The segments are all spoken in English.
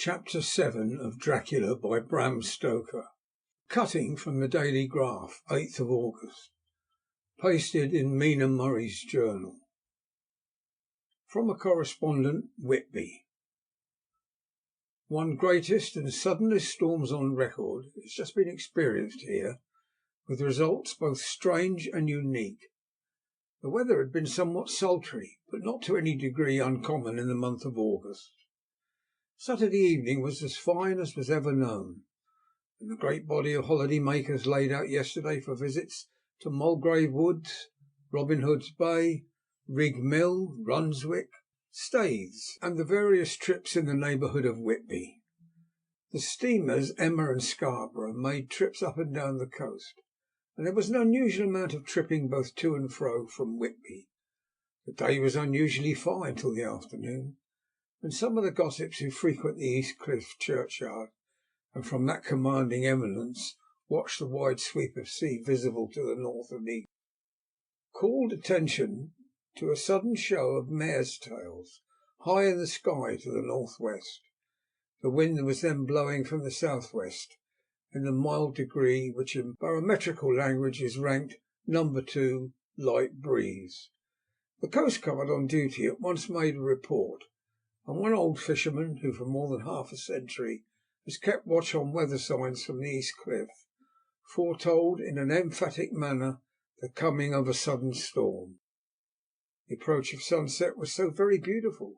Chapter 7 of Dracula by Bram Stoker. Cutting from the Daily Graph, 8th of August. Pasted in Mina Murray's journal. From a correspondent, Whitby. One greatest and suddenest storms on record has just been experienced here, with results both strange and unique. The weather had been somewhat sultry, but not to any degree uncommon in the month of August. Saturday evening was as fine as was ever known, and the great body of holiday makers laid out yesterday for visits to Mulgrave Woods, Robin Hood's Bay, Rig Mill, Runswick, Staithes, and the various trips in the neighbourhood of Whitby. The steamers Emma and Scarborough made trips up and down the coast, and there was an unusual amount of tripping both to and fro from Whitby. The day was unusually fine till the afternoon, when some of the gossips who frequent the East Cliff churchyard, and from that commanding eminence watch the wide sweep of sea visible to the north and east, called attention to a sudden show of mares' tails high in the sky to the northwest. The wind was then blowing from the southwest in the mild degree which in barometrical language is ranked number 2, light breeze. The coastguard on duty at once made a report, and one old fisherman, who for more than half a century has kept watch on weather signs from the East Cliff, foretold in an emphatic manner the coming of a sudden storm. The approach of sunset was so very beautiful,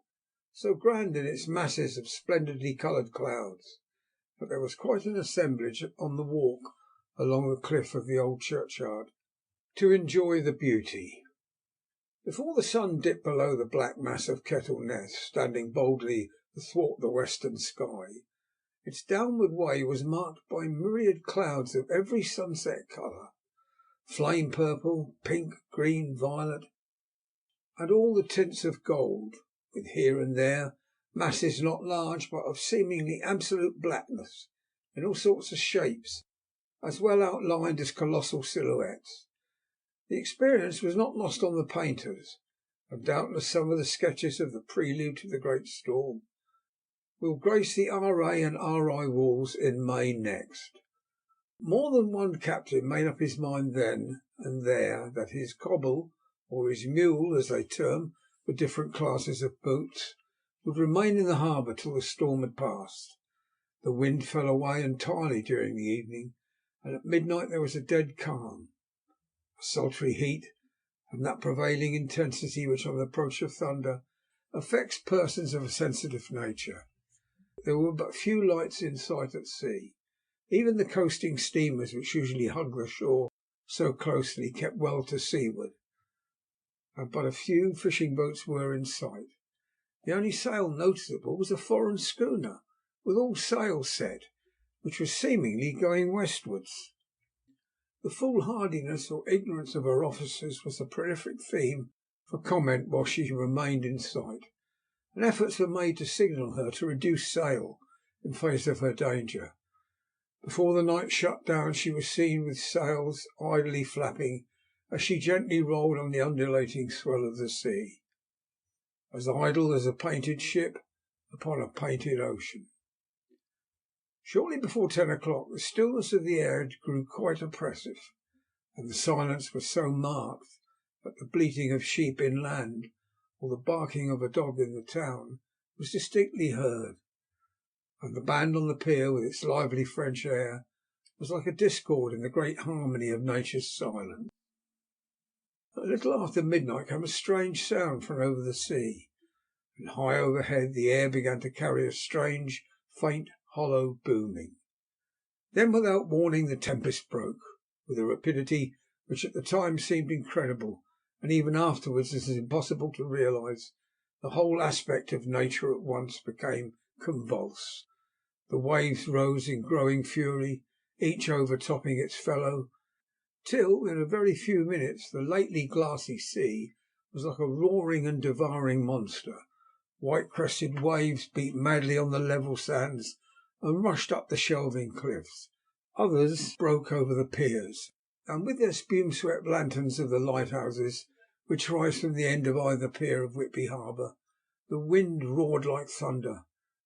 so grand in its masses of splendidly coloured clouds, that there was quite an assemblage on the walk along the cliff of the old churchyard to enjoy the beauty. Before the sun dipped below the black mass of Kettle Ness, standing boldly athwart the western sky, its downward way was marked by myriad clouds of every sunset colour, flame purple, pink, green, violet, and all the tints of gold, with here and there masses not large but of seemingly absolute blackness, in all sorts of shapes, as well outlined as colossal silhouettes. The experience was not lost on the painters, and doubtless some of the sketches of the prelude to the great storm will grace the R.A. and R.I. walls in May next. More than one captain made up his mind then and there that his cobble, or his mule, as they term the different classes of boats, would remain in the harbour till the storm had passed. The wind fell away entirely during the evening, and at midnight there was a dead calm. A sultry heat, and that prevailing intensity which on the approach of thunder affects persons of a sensitive nature. There were but few lights in sight at sea. Even the coasting steamers, which usually hug the shore so closely, kept well to seaward, and but a few fishing boats were in sight. The only sail noticeable was a foreign schooner, with all sails set, which was seemingly going westwards. The foolhardiness or ignorance of her officers was the prolific theme for comment while she remained in sight, and efforts were made to signal her to reduce sail in face of her danger. Before the night shut down she was seen with sails idly flapping as she gently rolled on the undulating swell of the sea, as idle as a painted ship upon a painted ocean. Shortly before 10 o'clock the stillness of the air grew quite oppressive, and the silence was so marked that the bleating of sheep inland or the barking of a dog in the town was distinctly heard, and the band on the pier with its lively French air was like a discord in the great harmony of nature's silence. A little after midnight came a strange sound from over the sea, and high overhead the air began to carry a strange, faint, hollow booming. Then without warning the tempest broke, with a rapidity which at the time seemed incredible, and even afterwards as impossible to realise. The whole aspect of nature at once became convulsed. The waves rose in growing fury, each overtopping its fellow, till in a very few minutes the lately glassy sea was like a roaring and devouring monster. White-crested waves beat madly on the level sands and rushed up the shelving cliffs. Others broke over the piers, and with their spume-swept lanterns of the lighthouses, which rise from the end of either pier of Whitby harbour, the wind roared like thunder,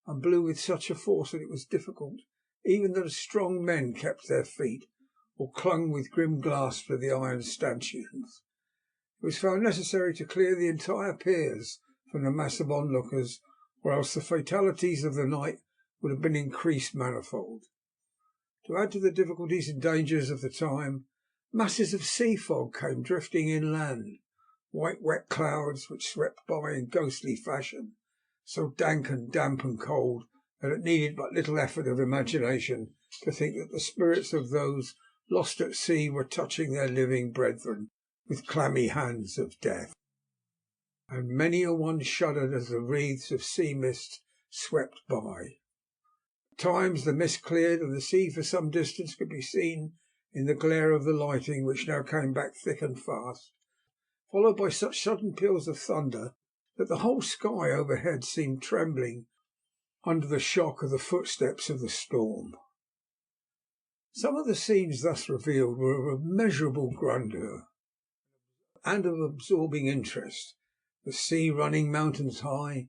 and blew with such a force that it was difficult even that strong men kept their feet or clung with grim grasp to the iron stanchions. It was found necessary to clear the entire piers from the mass of onlookers, or else the fatalities of the night would have been increased manifold. To add to the difficulties and dangers of the time, masses of sea fog came drifting inland, white wet clouds which swept by in ghostly fashion, so dank and damp and cold that it needed but little effort of imagination to think that the spirits of those lost at sea were touching their living brethren with clammy hands of death. And many a one shuddered as the wreaths of sea mist swept by. At times the mist cleared, and the sea for some distance could be seen in the glare of the lighting, which now came back thick and fast, followed by such sudden peals of thunder that the whole sky overhead seemed trembling under the shock of the footsteps of the storm. Some of the scenes thus revealed were of immeasurable grandeur and of absorbing interest, the sea running mountains high,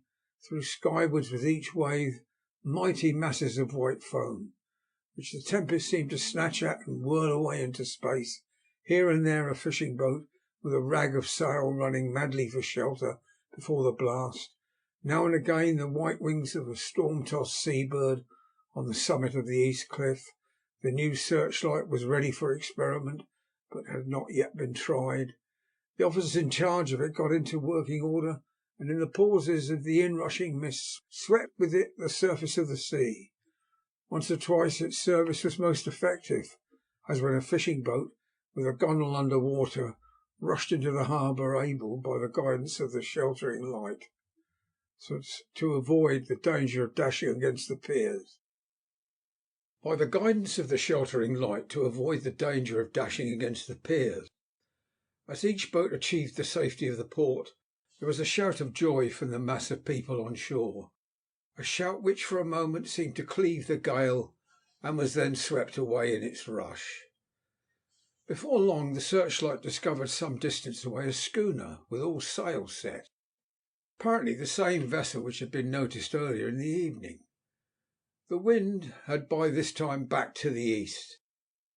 through skywards with each wave mighty masses of white foam, which the tempest seemed to snatch at and whirl away into space, here and there a fishing boat with a rag of sail running madly for shelter before the blast, now and again the white wings of a storm-tossed sea-bird on the summit of the east cliff. The new searchlight was ready for experiment, but had not yet been tried. The officers in charge of it got into working order, and in the pauses of the inrushing mist swept with it the surface of the sea. Once or twice its service was most effective, as when a fishing boat with a gunwale under water rushed into the harbour, able, by the guidance of the sheltering light, so to avoid the danger of dashing against the piers. By the guidance of the sheltering light, to avoid the danger of dashing against the piers. As each boat achieved the safety of the port, there was a shout of joy from the mass of people on shore, a shout which for a moment seemed to cleave the gale and was then swept away in its rush. Before long the searchlight discovered some distance away a schooner with all sails set, apparently the same vessel which had been noticed earlier in the evening. The wind had by this time backed to the east.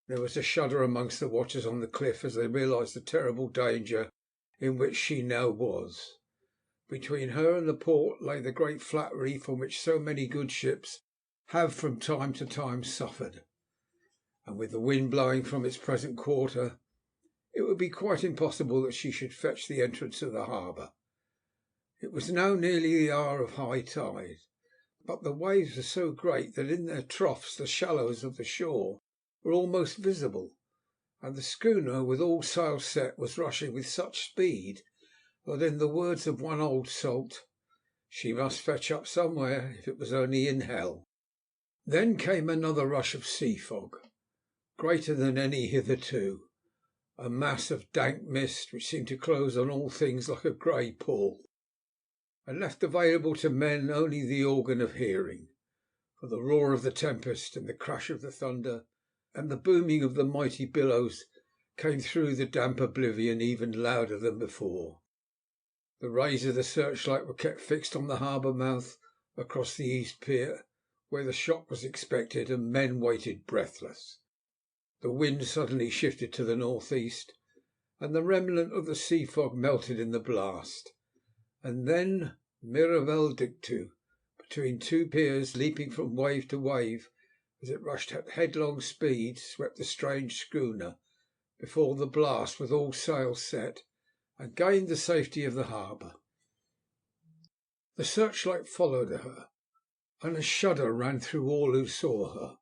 There was a shudder amongst the watchers on the cliff as they realised the terrible danger in which she now was. Between her and the port lay the great flat reef on which so many good ships have from time to time suffered, and with the wind blowing from its present quarter, it would be quite impossible that she should fetch the entrance of the harbour. It was now nearly the hour of high tide, but the waves were so great that in their troughs the shallows of the shore were almost visible, and the schooner, with all sails set, was rushing with such speed that, in the words of one old salt, she must fetch up somewhere, if it was only in hell. Then came another rush of sea fog, greater than any hitherto, a mass of dank mist which seemed to close on all things like a grey pall, and left available to men only the organ of hearing, for the roar of the tempest and the crash of the thunder and the booming of the mighty billows came through the damp oblivion even louder than before. The rays of the searchlight were kept fixed on the harbour mouth across the east pier, where the shock was expected, and men waited breathless. The wind suddenly shifted to the northeast, and the remnant of the sea fog melted in the blast, and then Miravel dictu, between two piers, leaping from wave to wave as it rushed at headlong speed, swept the strange schooner before the blast with all sails set, and gained the safety of the harbour. The searchlight followed her, and a shudder ran through all who saw her,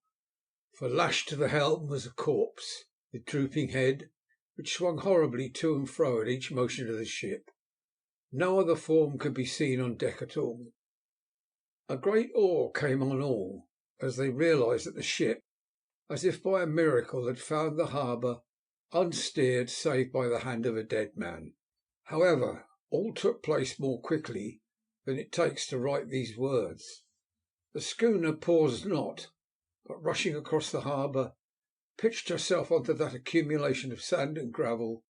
for lashed to the helm was a corpse with drooping head, which swung horribly to and fro at each motion of the ship. No other form could be seen on deck at all. A great awe came on all as they realised that the ship, as if by a miracle, had found the harbour unsteered save by the hand of a dead man. However, all took place more quickly than it takes to write these words. The schooner paused not, but rushing across the harbour, pitched herself onto that accumulation of sand and gravel,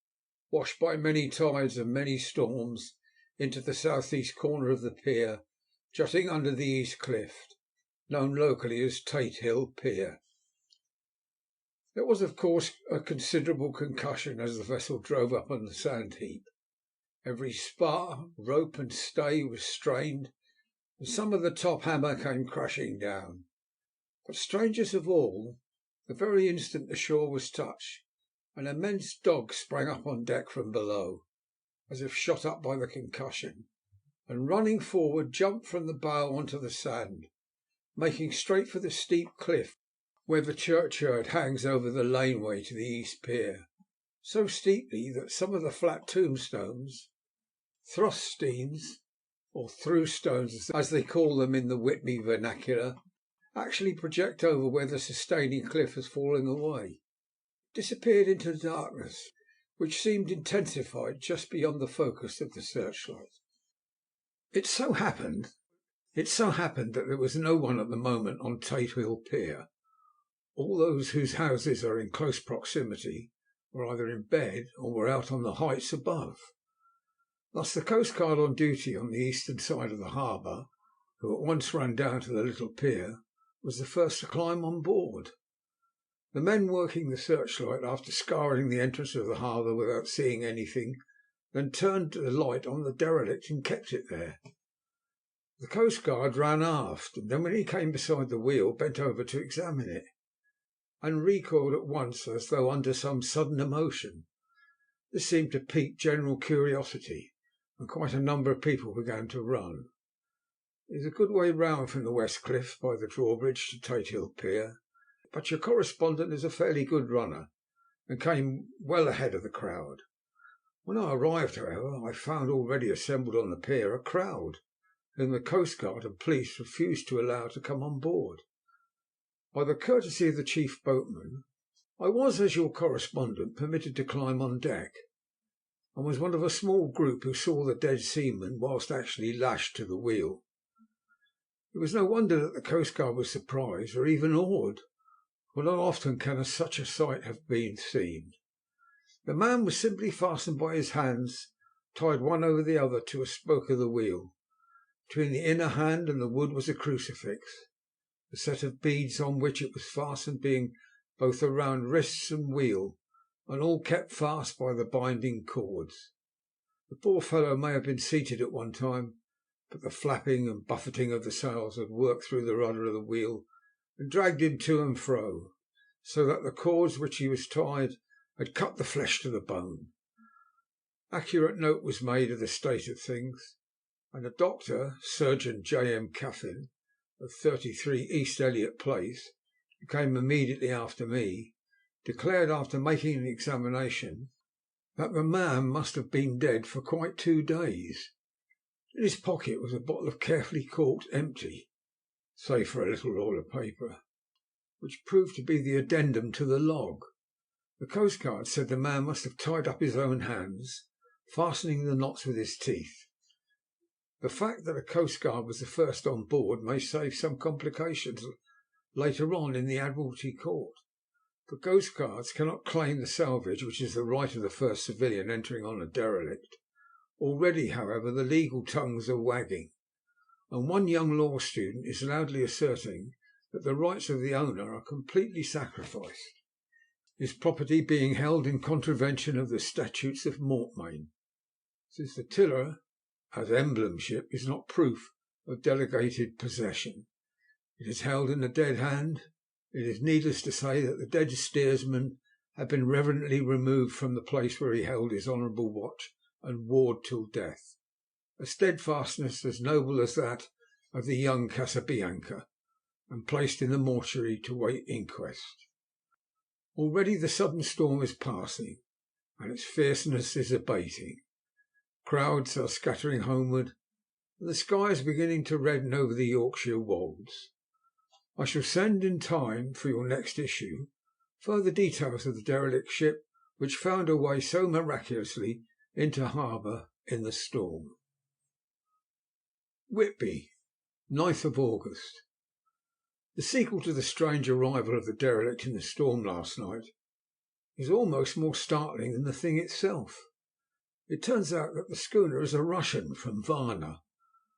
washed by many tides and many storms, into the southeast corner of the pier, jutting under the east cliff. known locally as Tate Hill Pier. There was, of course, a considerable concussion as the vessel drove up on the sand heap. Every spar, rope and stay was strained, and some of the top hammer came crashing down. But strangest of all, the very instant the shore was touched, an immense dog sprang up on deck from below, as if shot up by the concussion, and running forward jumped from the bow onto the sand, making straight for the steep cliff where the churchyard hangs over the laneway to the east pier, so steeply that some of the flat tombstones, thrust-steens, or through-stones as they call them in the Whitby vernacular, actually project over where the sustaining cliff has fallen away, disappeared into the darkness, which seemed intensified just beyond the focus of the searchlight. It so happened that there was no one at the moment on Tate Hill Pier. All those whose houses are in close proximity were either in bed or were out on the heights above. Thus the coastguard on duty on the eastern side of the harbour, who at once ran down to the little pier, was the first to climb on board. The men working the searchlight, after scouring the entrance of the harbour without seeing anything, then turned the light on the derelict and kept it there. The coastguard ran aft, and then when he came beside the wheel, bent over to examine it, and recoiled at once as though under some sudden emotion. This seemed to pique general curiosity, and quite a number of people began to run. It is a good way round from the West Cliff by the drawbridge to Tate Hill Pier, but your correspondent is a fairly good runner, and came well ahead of the crowd. When I arrived, however, I found already assembled on the pier a crowd, whom the coastguard and police refused to allow to come on board. By the courtesy of the chief boatman, I was, as your correspondent, permitted to climb on deck, and was one of a small group who saw the dead seaman whilst actually lashed to the wheel. It was no wonder that the coastguard was surprised, or even awed, for not often can such a sight have been seen. The man was simply fastened by his hands, tied one over the other to a spoke of the wheel. Between the inner hand and the wood was a crucifix, the set of beads on which it was fastened being both around wrists and wheel, and all kept fast by the binding cords. The poor fellow may have been seated at one time, but the flapping and buffeting of the sails had worked through the rudder of the wheel and dragged him to and fro, so that the cords which he was tied had cut the flesh to the bone. Accurate note was made of the state of things, and a doctor, Surgeon J.M. Caffin, of 33 East Elliot Place, who came immediately after me, declared after making an examination that the man must have been dead for quite 2 days. In his pocket was a bottle of carefully corked empty, save for a little roll of paper, which proved to be the addendum to the log. The coastguard said the man must have tied up his own hands, fastening the knots with his teeth. The fact that a coastguard was the first on board may save some complications later on in the Admiralty Court. For coastguards cannot claim the salvage, which is the right of the first civilian entering on a derelict. Already, however, the legal tongues are wagging, and one young law student is loudly asserting that the rights of the owner are completely sacrificed, his property being held in contravention of the statutes of Mortmain, since the tiller, as emblemship, is not proof of delegated possession. It is held in the dead hand. It is needless to say that the dead steersman had been reverently removed from the place where he held his honourable watch and ward till death, a steadfastness as noble as that of the young Casabianca, and placed in the mortuary to wait inquest. Already the sudden storm is passing, and its fierceness is abating. Crowds are scattering homeward, and the sky is beginning to redden over the Yorkshire wolds. I shall send in time for your next issue further details of the derelict ship which found her way so miraculously into harbour in the storm. Whitby, 9th of August. The sequel to the strange arrival of the derelict in the storm last night is almost more startling than the thing itself. It turns out that the schooner is a Russian from Varna,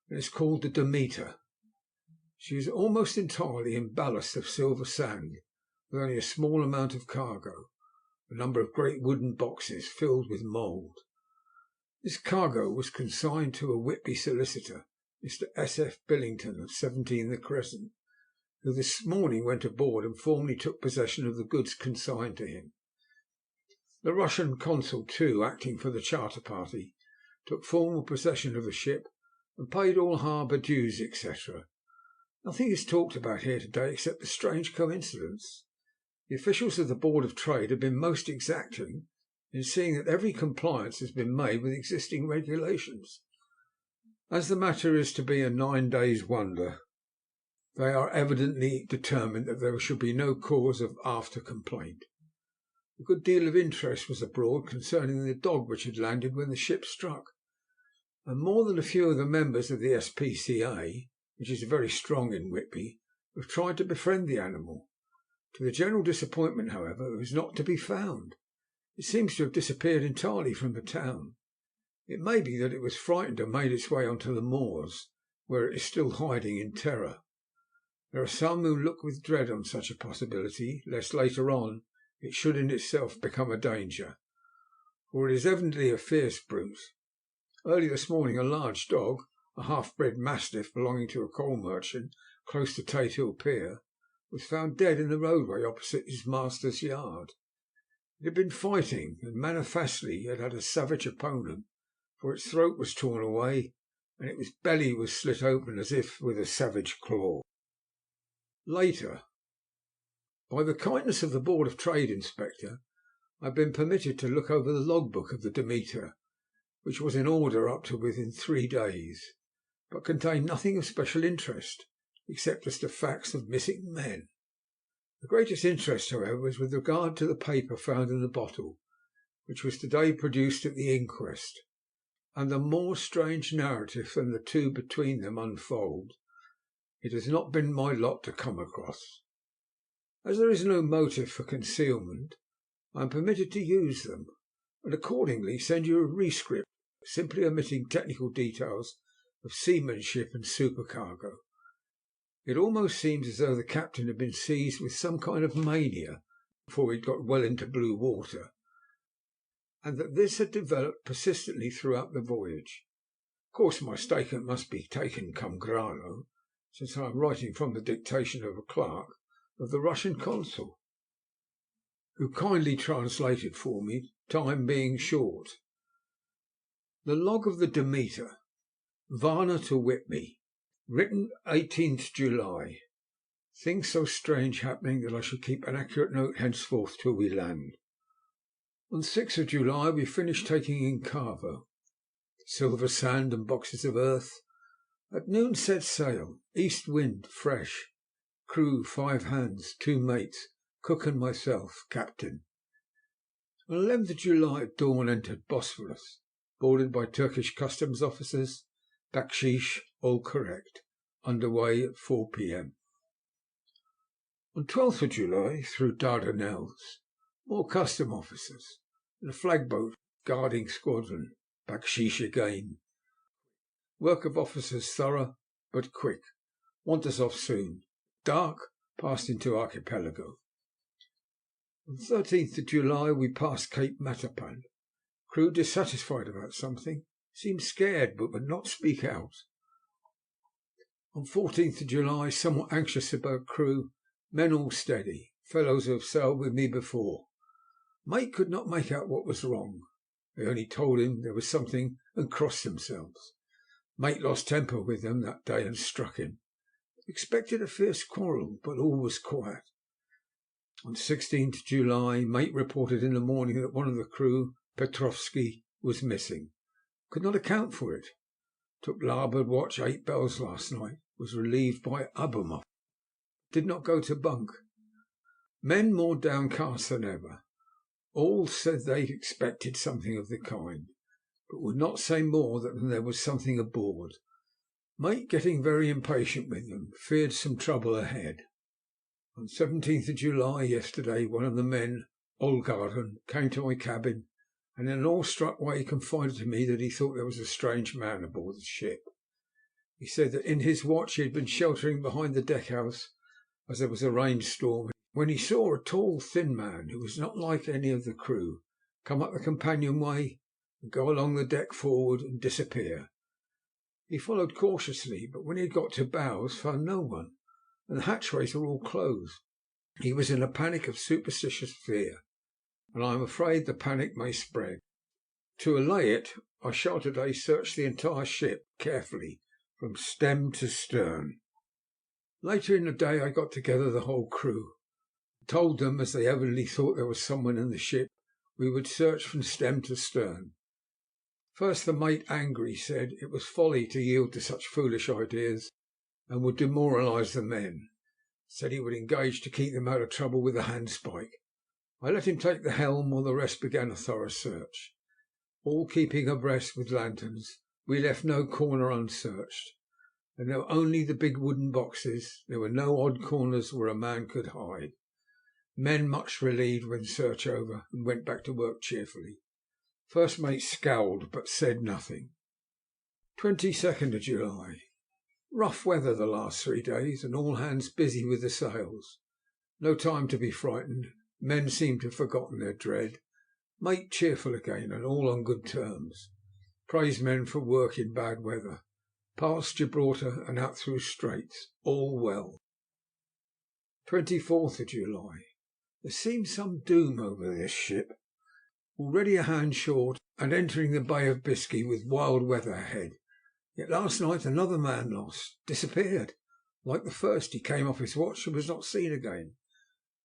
and is called the Demeter. She was almost entirely in ballast of silver sand, with only a small amount of cargo, a number of great wooden boxes filled with mould. This cargo was consigned to a Whitby solicitor, Mr. S.F. Billington of 17 the Crescent, who this morning went aboard and formally took possession of the goods consigned to him. The Russian consul, too, acting for the charter party, took formal possession of the ship and paid all harbour dues, etc. Nothing is talked about here today except the strange coincidence. The officials of the Board of Trade have been most exacting in seeing that every compliance has been made with existing regulations. As the matter is to be a 9 days' wonder, they are evidently determined that there shall be no cause of after complaint. A good deal of interest was abroad concerning the dog which had landed when the ship struck, and more than a few of the members of the S.P.C.A., which is very strong in Whitby, have tried to befriend the animal. To the general disappointment, however, it was not to be found. It seems to have disappeared entirely from the town. It may be that it was frightened and made its way onto the moors, where it is still hiding in terror. There are some who look with dread on such a possibility, lest later on it should in itself become a danger, for it is evidently a fierce brute. Early this morning a large dog, a half-bred mastiff belonging to a coal merchant close to Tate Hill Pier, was found dead in the roadway opposite his master's yard. It had been fighting, and manifestly it had a savage opponent, for its throat was torn away, and its belly was slit open as if with a savage claw. Later, by the kindness of the Board of Trade Inspector, I had been permitted to look over the logbook of the Demeter, which was in order up to within 3 days, but contained nothing of special interest, except as to facts of missing men. The greatest interest, however, was with regard to the paper found in the bottle, which was today produced at the inquest, and a more strange narrative than the two between them unfold it has not been my lot to come across. As there is no motive for concealment, I am permitted to use them, and accordingly send you a rescript, simply omitting technical details of seamanship and supercargo. It almost seems as though the captain had been seized with some kind of mania before he got well into blue water, and that this had developed persistently throughout the voyage. Of course, my statement must be taken cum grano, since I am writing from the dictation of a clerk of the Russian consul, who kindly translated for me, time being short. The log of the Demeter, Varna to Whitby, written 18th July. Things so strange happening that I shall keep an accurate note henceforth till we land. On 6th of July we finished taking in cargo, silver sand and boxes of earth. At noon set sail, east wind, fresh. Crew 5 hands, 2 mates, cook and myself, captain. On 11th of July at dawn entered Bosphorus, boarded by Turkish customs officers, baksheesh all correct, under way at 4 p.m. On 12th of July through Dardanelles, more custom officers, and a flag boat guarding squadron, baksheesh again. Work of officers thorough, but quick. Want us off soon. Dark, passed into archipelago. On 13th of July we passed Cape Matapan. Crew dissatisfied about something. Seemed scared, but would not speak out. On 14th of July, somewhat anxious about crew. Men all steady. Fellows who have sailed with me before. Mate could not make out what was wrong. They only told him there was something and crossed themselves. Mate lost temper with them that day and struck him. Expected a fierce quarrel, but all was quiet. On 16th July, mate reported in the morning that one of the crew, Petrovsky, was missing. Could not account for it. Took larboard watch 8 bells last night. Was relieved by Abumov. Did not go to bunk. Men more downcast than ever. All said they expected something of the kind, but would not say more than there was something aboard. Mate getting very impatient with them, feared some trouble ahead. On 17th of July, yesterday, one of the men, Olgarden, came to my cabin, and in an awe-struck way confided to me that he thought there was a strange man aboard the ship. He said that in his watch he had been sheltering behind the deckhouse as there was a rainstorm, when he saw a tall, thin man, who was not like any of the crew, come up the companionway and go along the deck forward and disappear. He followed cautiously, but when he had got to bows found no one, and the hatchways were all closed. He was in a panic of superstitious fear, and I am afraid the panic may spread. To allay it, I shall today search the entire ship carefully from stem to stern. Later in the day I got together the whole crew, and told them, as they evidently thought there was someone in the ship, we would search from stem to stern. First the mate, angry, said it was folly to yield to such foolish ideas and would demoralise the men. Said he would engage to keep them out of trouble with the handspike. I let him take the helm while the rest began a thorough search. All keeping abreast with lanterns, we left no corner unsearched, and there were only the big wooden boxes. There were no odd corners where a man could hide. Men much relieved when search over, and went back to work cheerfully. First mate scowled, but said nothing. 22nd of July. Rough weather the last 3 days, and all hands busy with the sails. No time to be frightened. Men seem to have forgotten their dread. Mate cheerful again, and all on good terms. Praise men for work in bad weather. Past Gibraltar and out through Straits. All well. 24th of July. There seems some doom over this ship. Already a hand short, and entering the Bay of Biscay with wild weather ahead. Yet last night another man lost, disappeared. Like the first, he came off his watch and was not seen again.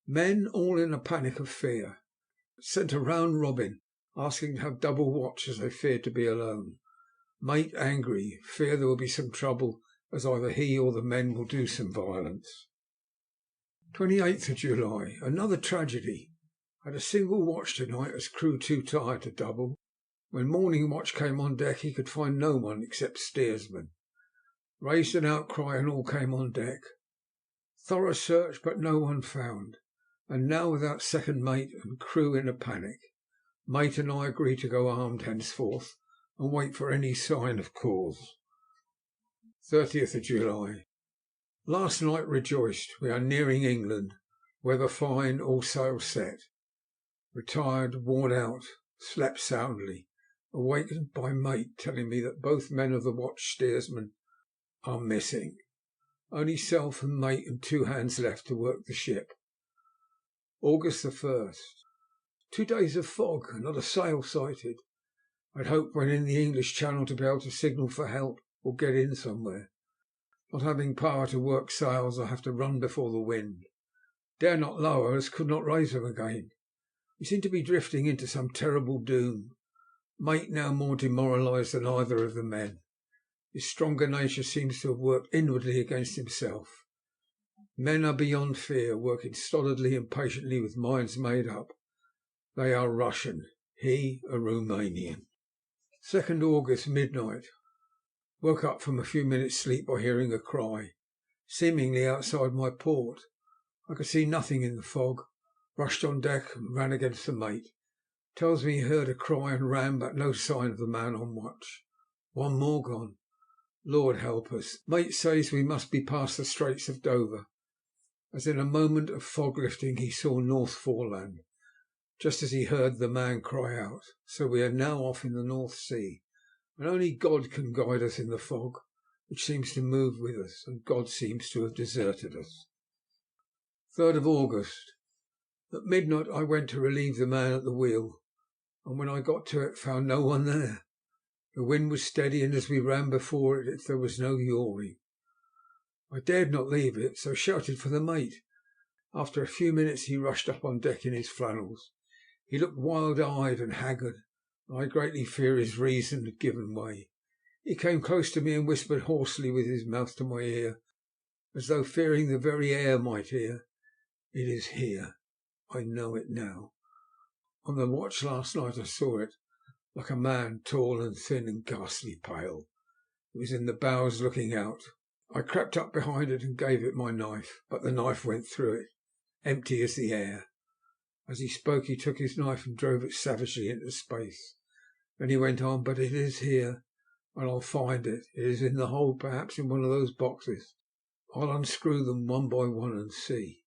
Men all in a panic of fear. Sent a round robin, asking to have double watch as they feared to be alone. Mate angry, fear there will be some trouble, as either he or the men will do some violence. 28th of July. Another tragedy. Had a single watch tonight, as crew too tired to double. When morning watch came on deck, he could find no one except steersman. Raised an outcry and all came on deck. Thorough search, but no one found, and now without second mate and crew in a panic. Mate and I agreed to go armed henceforth and wait for any sign of cause. 30th of July. Last night rejoiced. We are nearing England. Weather fine, all sail set. Retired, worn out, slept soundly. Awakened by mate telling me that both men of the watch steersman are missing. Only self and mate and 2 hands left to work the ship. August the 1st. 2 days of fog and not a sail sighted. I'd hoped when in the English Channel to be able to signal for help or get in somewhere. Not having power to work sails, I have to run before the wind. Dare not lower, as could not raise them again. We seem to be drifting into some terrible doom. Mate now more demoralised than either of the men. His stronger nature seems to have worked inwardly against himself. Men are beyond fear, working stolidly and patiently with minds made up. They are Russian, he a Romanian. 2nd August, midnight. Woke up from a few minutes' sleep by hearing a cry, seemingly outside my port. I could see nothing in the fog. Rushed on deck and ran against the mate. Tells me he heard a cry and ran, but no sign of the man on watch. One more gone. Lord help us. Mate says we must be past the Straits of Dover. As in a moment of fog lifting he saw North Foreland, just as he heard the man cry out. So we are now off in the North Sea, and only God can guide us in the fog, which seems to move with us, and God seems to have deserted us. 3rd of August. At midnight I went to relieve the man at the wheel, and when I got to it found no one there. The wind was steady, and as we ran before it, there was no yawing. I dared not leave it, so shouted for the mate. After a few minutes he rushed up on deck in his flannels. He looked wild-eyed and haggard, and I greatly fear his reason had given way. He came close to me and whispered hoarsely with his mouth to my ear, as though fearing the very air might hear. It is here. I know it now. On the watch last night I saw it, like a man, tall and thin and ghastly pale. It was in the bows looking out. I crept up behind it and gave it my knife, but the knife went through it, empty as the air. As he spoke he took his knife and drove it savagely into space. Then he went on, but it is here. and I'll find it. It is in the hold, perhaps in one of those boxes. I'll unscrew them one by one and see.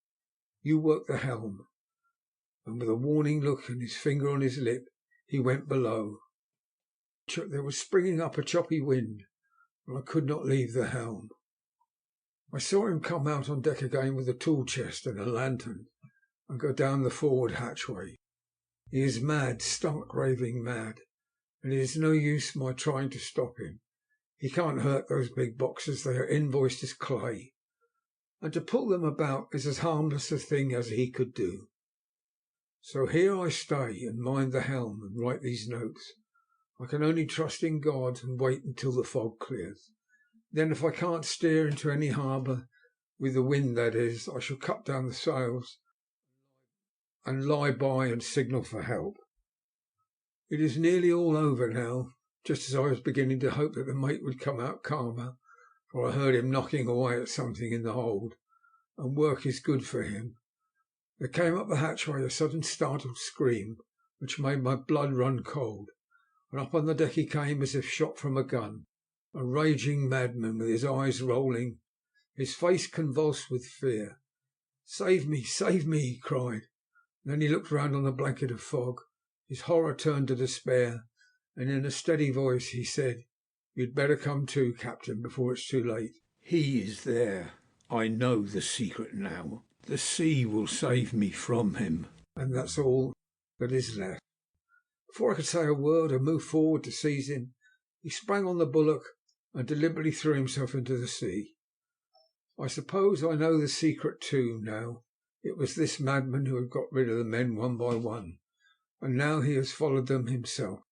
You work the helm." And with a warning look and his finger on his lip, he went below. There was springing up a choppy wind, and I could not leave the helm. I saw him come out on deck again with a tool chest and a lantern, and go down the forward hatchway. He is mad, stark raving mad, and it is no use my trying to stop him. He can't hurt those big boxes, they are invoiced as clay, and to pull them about is as harmless a thing as he could do. So here I stay and mind the helm and write these notes. I can only trust in God and wait until the fog clears. Then if I can't steer into any harbour, with the wind that is, I shall cut down the sails and lie by and signal for help. It is nearly all over now, just as I was beginning to hope that the mate would come out calmer, for I heard him knocking away at something in the hold, and work is good for him. There came up the hatchway a sudden startled scream, which made my blood run cold, and up on the deck he came as if shot from a gun, a raging madman with his eyes rolling, his face convulsed with fear. "Save me, save me!" he cried. And then he looked round on the blanket of fog. His horror turned to despair, and in a steady voice he said, "You'd better come to, Captain, before it's too late. He is there. I know the secret now. The sea will save me from him, and that's all that is left." Before I could say a word or move forward to seize him, he sprang on the bulwark and deliberately threw himself into the sea. I suppose I know the secret too now. It was this madman who had got rid of the men one by one, and now he has followed them himself.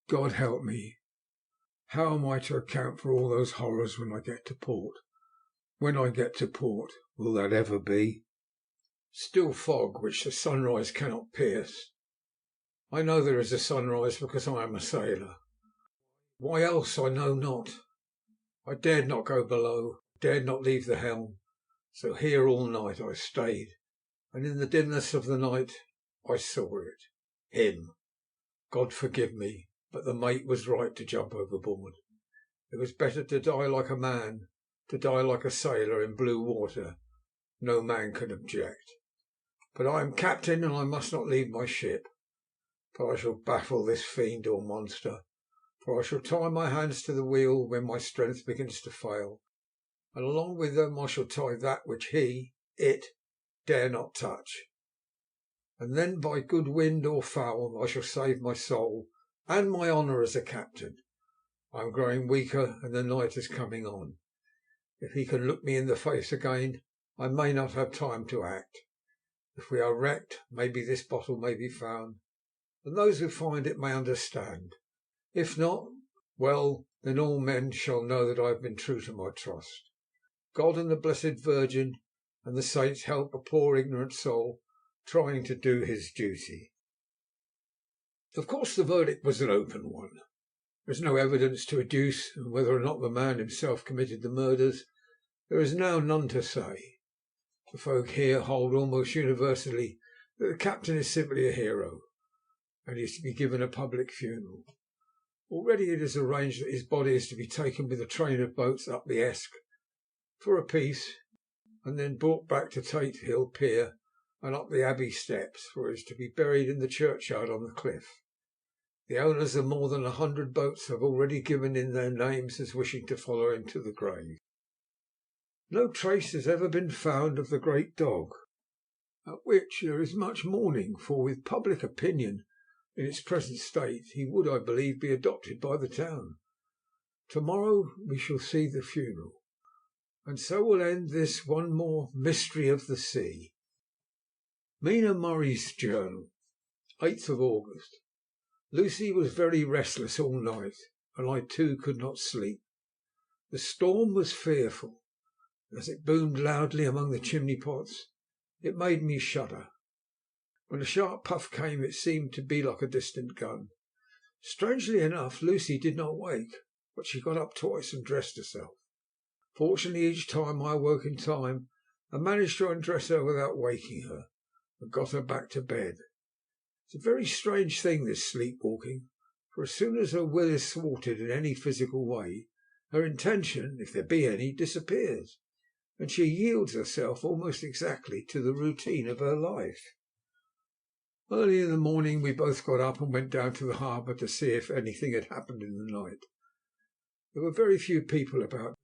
God help me! How am I to account for all those horrors when I get to port? When I get to port, will that ever be? Still fog which the sunrise cannot pierce. I know there is a sunrise because I am a sailor. Why else I know not. I dared not go below, dared not leave the helm, so here all night I stayed, and in the dimness of the night I saw it. Him. God forgive me, but the mate was right to jump overboard. It was better to die like a man, to die like a sailor in blue water. No man can object. But I am captain, and I must not leave my ship. But I shall baffle this fiend or monster, for I shall tie my hands to the wheel when my strength begins to fail, and along with them I shall tie that which it, dare not touch. And then by good wind or foul I shall save my soul and my honour as a captain. I am growing weaker, and the night is coming on. If he can look me in the face again, I may not have time to act. If we are wrecked, maybe this bottle may be found, and those who find it may understand. If not, well, then all men shall know that I have been true to my trust. God and the Blessed Virgin and the saints help a poor ignorant soul trying to do his duty. Of course the verdict was an open one. There is no evidence to adduce, and whether or not the man himself committed the murders, there is now none to say. The folk here hold almost universally that the captain is simply a hero, and he is to be given a public funeral. Already it is arranged that his body is to be taken with a train of boats up the Esk for a piece, and then brought back to Tate Hill Pier and up the Abbey steps, where it is to be buried in the churchyard on the cliff. The owners of more than 100 boats have already given in their names as wishing to follow him to the grave. No trace has ever been found of the great dog, at which there is much mourning, for with public opinion in its present state he would, I believe, be adopted by the town. Tomorrow we shall see the funeral, and so will end this one more mystery of the sea. Mina Murray's Journal, 8th of August. Lucy was very restless all night, and I too could not sleep. The storm was fearful. As it boomed loudly among the chimney pots, it made me shudder. When a sharp puff came, it seemed to be like a distant gun. Strangely enough, Lucy did not wake, but she got up twice and dressed herself. Fortunately, each time I awoke in time and managed to undress her without waking her, and got her back to bed. It's a very strange thing, this sleepwalking, for as soon as her will is thwarted in any physical way, her intention, if there be any, disappears, and she yields herself almost exactly to the routine of her life. Early in the morning we both got up and went down to the harbour to see if anything had happened in the night. There were very few people about,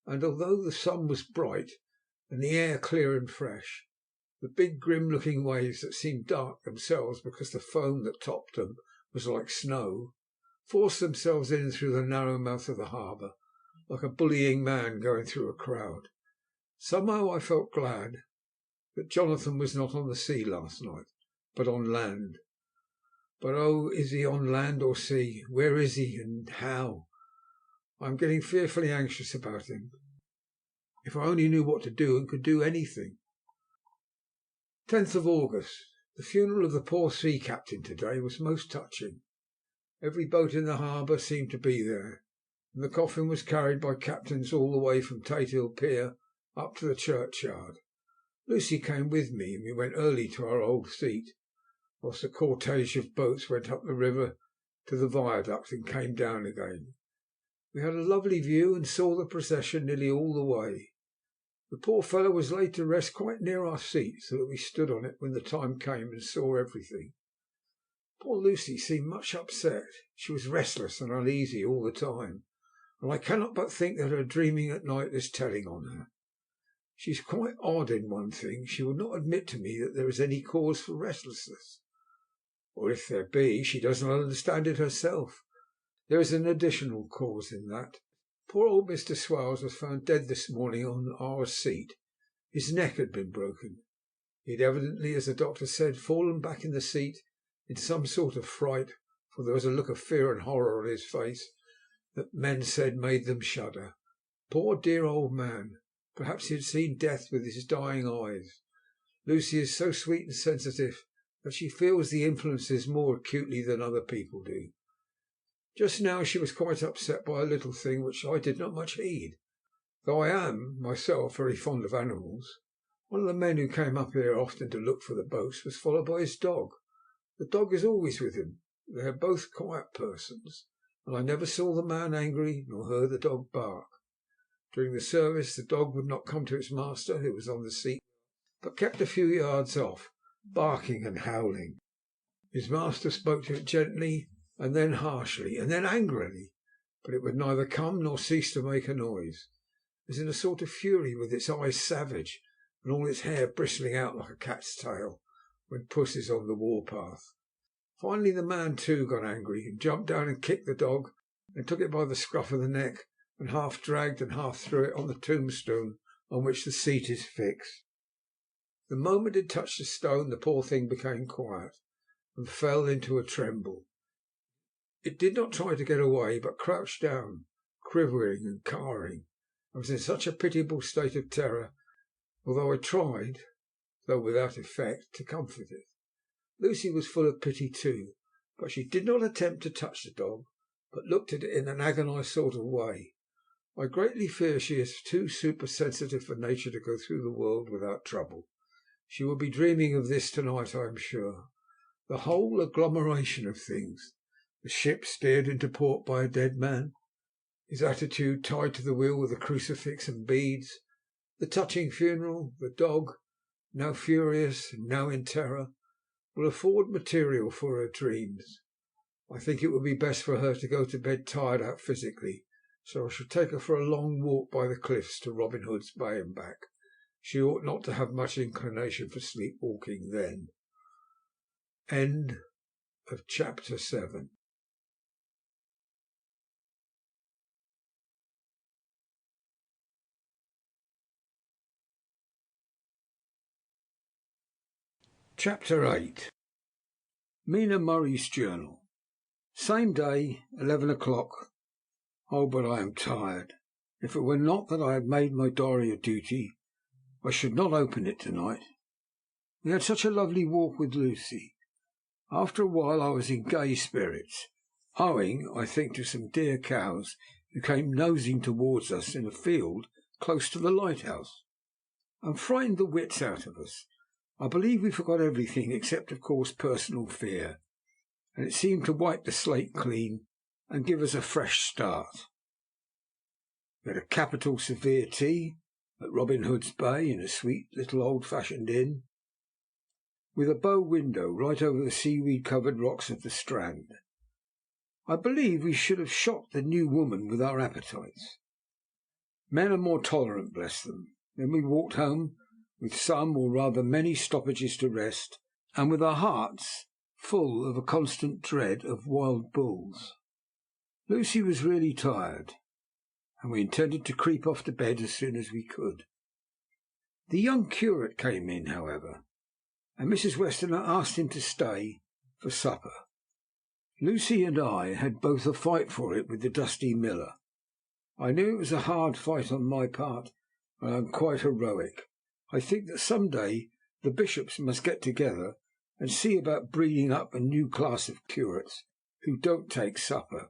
and although the sun was bright and the air clear and fresh, the big grim-looking waves that seemed dark themselves because the foam that topped them was like snow, forced themselves in through the narrow mouth of the harbour, like a bullying man going through a crowd. Somehow I felt glad that Jonathan was not on the sea last night, but on land. But oh, is he on land or sea? Where is he, and how? I am getting fearfully anxious about him. If I only knew what to do and could do anything. 10th of August. The funeral of the poor sea captain today was most touching. Every boat in the harbour seemed to be there, and the coffin was carried by captains all the way from Tate Hill Pier up to the churchyard. Lucy came with me, and we went early to our old seat, whilst the cortege of boats went up the river to the viaduct and came down again. We had a lovely view and saw the procession nearly all the way. The poor fellow was laid to rest quite near our seat, so that we stood on it when the time came and saw everything. Poor Lucy seemed much upset. She was restless and uneasy all the time, and I cannot but think that her dreaming at night is telling on her. She is quite odd in one thing. She will not admit to me that there is any cause for restlessness, or if there be, she does not understand it herself. There is an additional cause in that. Poor old Mr. Swales was found dead this morning on our seat. His neck had been broken. He had evidently, as the doctor said, fallen back in the seat in some sort of fright, for there was a look of fear and horror on his face that men said made them shudder. Poor dear old man! Perhaps he had seen death with his dying eyes. Lucy is so sweet and sensitive that she feels the influences more acutely than other people do. Just now she was quite upset by a little thing which I did not much heed, though I am myself very fond of animals. One of the men who came up here often to look for the boats was followed by his dog. The dog is always with him. They are both quiet persons, and I never saw the man angry nor heard the dog bark. During the service the dog would not come to its master, who was on the seat, but kept a few yards off, barking and howling. His master spoke to it gently, and then harshly, and then angrily, but it would neither come nor cease to make a noise. It was in a sort of fury, with its eyes savage, and all its hair bristling out like a cat's tail when puss is on the warpath. Finally the man too got angry, and jumped down and kicked the dog, and took it by the scruff of the neck, and half dragged and half threw it on the tombstone on which the seat is fixed. The moment it touched the stone the poor thing became quiet, and fell into a tremble. It did not try to get away, but crouched down, quivering and cowering, and was in such a pitiable state of terror, although I tried, though without effect, to comfort it. Lucy was full of pity too, but she did not attempt to touch the dog, but looked at it in an agonized sort of way. I greatly fear she is too supersensitive for nature to go through the world without trouble. She will be dreaming of this tonight, I am sure. The whole agglomeration of things, the ship steered into port by a dead man, his attitude tied to the wheel with a crucifix and beads, the touching funeral, the dog, now furious and now in terror, will afford material for her dreams. I think it would be best for her to go to bed tired out physically, so I shall take her for a long walk by the cliffs to Robin Hood's Bay and back. She ought not to have much inclination for sleepwalking then. End of Chapter 7. Chapter 8. Mina Murray's Journal. Same day, 11 o'clock. Oh, but I am tired. If it were not that I had made my diary a duty, I should not open it tonight. We had such a lovely walk with Lucy. After a while I was in gay spirits, owing, I think, to some dear cows who came nosing towards us in a field close to the lighthouse, and frightened the wits out of us. I believe we forgot everything except, of course, personal fear, and it seemed to wipe the slate clean and give us a fresh start. We had a capital severe tea at Robin Hood's Bay in a sweet little old-fashioned inn, with a bow window right over the seaweed-covered rocks of the Strand. I believe we should have shocked the new woman with our appetites. Men are more tolerant, bless them. Then we walked home, with some, or rather many, stoppages to rest, and with our hearts full of a constant dread of wild bulls. Lucy was really tired, and we intended to creep off to bed as soon as we could. The young curate came in, however, and Mrs. Westerner asked him to stay for supper. Lucy and I had both a fight for it with the dusty miller. I knew it was a hard fight on my part, but I am quite heroic. I think that some day the bishops must get together and see about breeding up a new class of curates who don't take supper,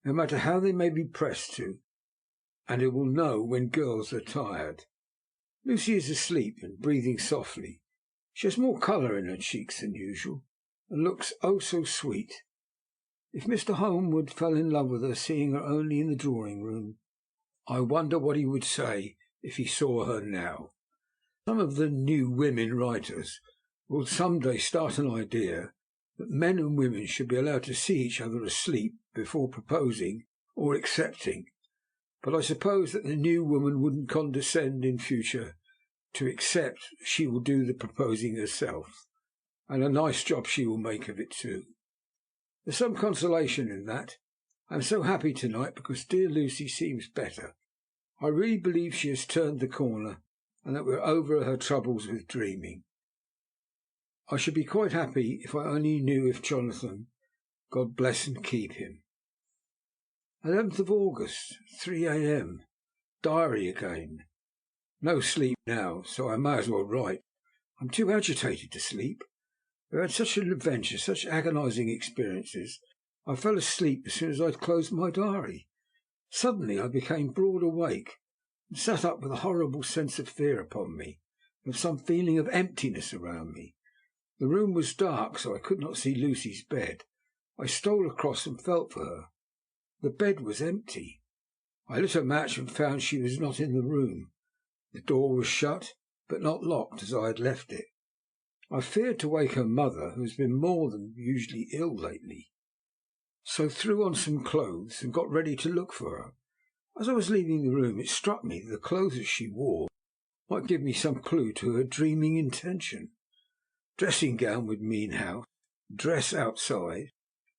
no matter how they may be pressed to, and who will know when girls are tired. Lucy is asleep and breathing softly. She has more colour in her cheeks than usual, and looks oh so sweet. If Mr. Holmwood fell in love with her, seeing her only in the drawing-room, I wonder what he would say if he saw her now. Some of the new women writers will some day start an idea that men and women should be allowed to see each other asleep before proposing or accepting, but I suppose that the new woman wouldn't condescend in future to accept. She will do the proposing herself, and a nice job she will make of it too. There's some consolation in that. I am so happy tonight because dear Lucy seems better. I really believe she has turned the corner, and that we're over her troubles with dreaming. I should be quite happy if I only knew if Jonathan, God bless and keep him. 11th of August, 3 a.m. Diary again. No sleep now, so I may as well write. I'm too agitated to sleep. We had such an adventure, such agonizing experiences. I fell asleep as soon as I'd closed my diary. Suddenly I became broad awake, and sat up with a horrible sense of fear upon me, and some feeling of emptiness around me. The room was dark, so I could not see Lucy's bed. I stole across and felt for her. The bed was empty. I lit a match and found she was not in the room. The door was shut, but not locked as I had left it. I feared to wake her mother, who has been more than usually ill lately, so threw on some clothes and got ready to look for her. As I was leaving the room, it struck me that the clothes that she wore might give me some clue to her dreaming intention. Dressing gown would mean house, dress outside.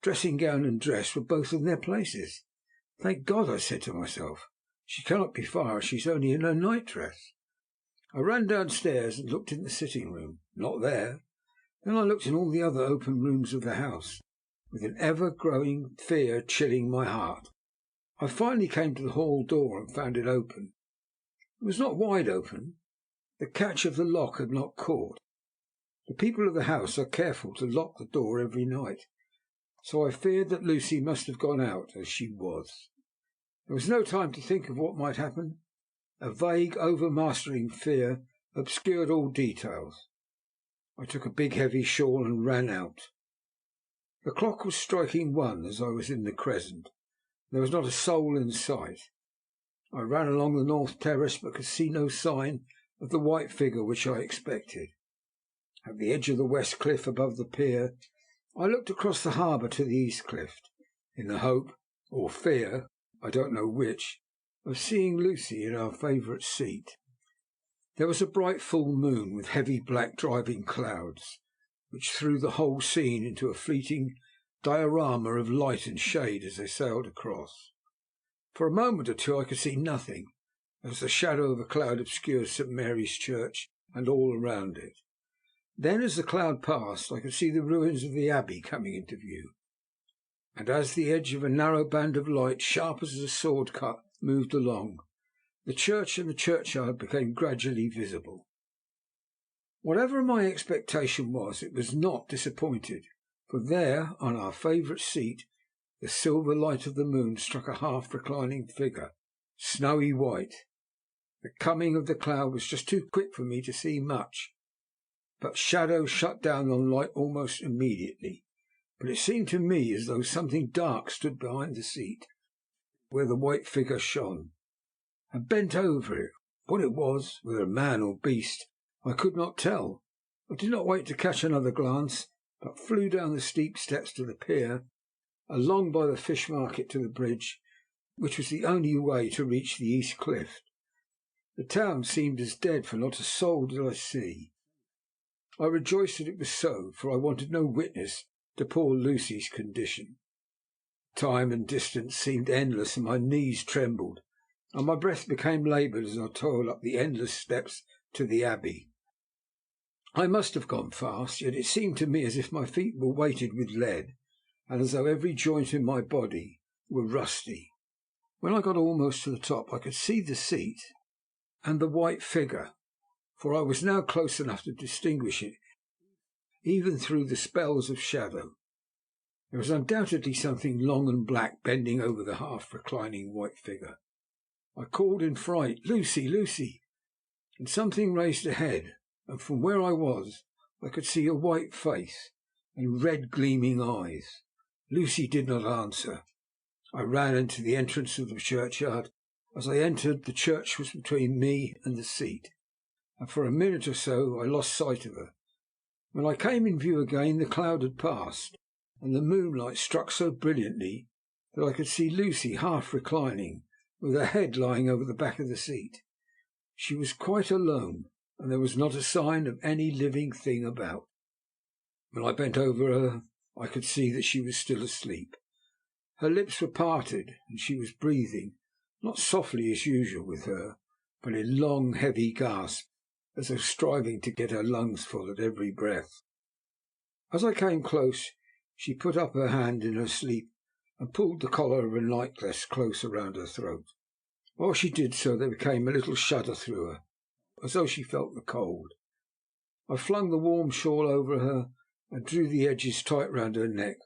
Dressing gown and dress were both in their places. Thank God, I said to myself. She cannot be far, as she's only in her nightdress. I ran downstairs and looked in the sitting-room. Not there. Then I looked in all the other open rooms of the house, with an ever-growing fear chilling my heart. I finally came to the hall door and found it open. It was not wide open. The catch of the lock had not caught. The people of the house are careful to lock the door every night, so I feared that Lucy must have gone out, as she was. There was no time to think of what might happen. A vague, overmastering fear obscured all details. I took a big heavy shawl and ran out. The clock was striking 1 as I was in the Crescent. There was not a soul in sight. I ran along the north terrace, but could see no sign of the white figure which I expected. At the edge of the west cliff above the pier, I looked across the harbour to the east cliff, in the hope, or fear, I don't know which, of seeing Lucy in our favourite seat. There was a bright full moon, with heavy black driving clouds, which threw the whole scene into a fleeting diorama of light and shade as they sailed across. For a moment or two I could see nothing, as the shadow of a cloud obscured St. Mary's Church and all around it. Then, as the cloud passed, I could see the ruins of the Abbey coming into view, and as the edge of a narrow band of light, sharp as a sword cut, moved along, the church and the churchyard became gradually visible. Whatever my expectation was, it was not disappointed, for there, on our favourite seat, the silver light of the moon struck a half-reclining figure, snowy white. The coming of the cloud was just too quick for me to see much, but shadow shut down on light almost immediately. but it seemed to me as though something dark stood behind the seat where the white figure shone, and bent over it. What it was, whether man or beast, I could not tell. I did not wait to catch another glance, but flew down the steep steps to the pier, along by the fish market to the bridge, which was the only way to reach the east cliff. The town seemed as dead, for not a soul did I see. I rejoiced that it was so, for I wanted no witness to poor Lucy's condition. Time and distance seemed endless, and my knees trembled, and my breath became laboured as I toiled up the endless steps to the Abbey. I must have gone fast, yet it seemed to me as if my feet were weighted with lead, and as though every joint in my body were rusty. When I got almost to the top, I could see the seat and the white figure, for I was now close enough to distinguish it, even through the spells of shadow. There was undoubtedly something long and black bending over the half-reclining white figure. I called in fright, "Lucy, Lucy!" and something raised a head, and from where I was I could see a white face and red gleaming eyes. Lucy did not answer. I ran into the entrance of the churchyard. As I entered, the church was between me and the seat, and for a minute or so I lost sight of her. When I came in view again, the cloud had passed, and the moonlight struck so brilliantly that I could see Lucy half reclining, with her head lying over the back of the seat. She was quite alone, and there was not a sign of any living thing about. When I bent over her, I could see that she was still asleep. Her lips were parted, and she was breathing, not softly as usual with her, but in long, heavy gasps, as though striving to get her lungs full at every breath. As I came close, she put up her hand in her sleep and pulled the collar of her nightdress close around her throat. While she did so, there came a little shudder through her, as though she felt the cold. I flung the warm shawl over her and drew the edges tight round her neck,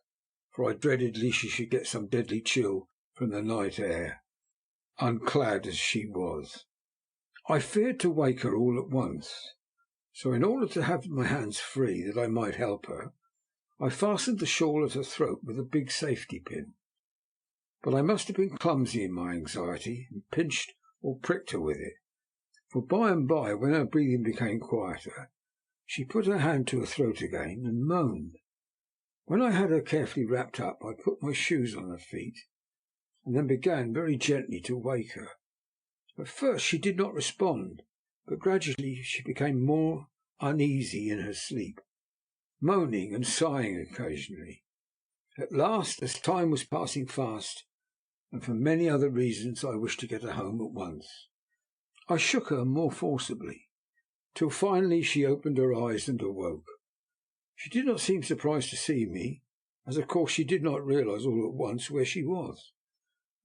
for I dreaded lest she should get some deadly chill from the night air, unclad as she was. I feared to wake her all at once, so in order to have my hands free that I might help her, I fastened the shawl at her throat with a big safety pin. But I must have been clumsy in my anxiety, and pinched or pricked her with it, for by and by, when her breathing became quieter, she put her hand to her throat again and moaned. When I had her carefully wrapped up, I put my shoes on her feet, and then began very gently to wake her. At first she did not respond, but gradually she became more uneasy in her sleep, moaning and sighing occasionally. At last, as time was passing fast, and for many other reasons I wished to get her home at once, I shook her more forcibly, till finally she opened her eyes and awoke. She did not seem surprised to see me, as of course she did not realize all at once where she was.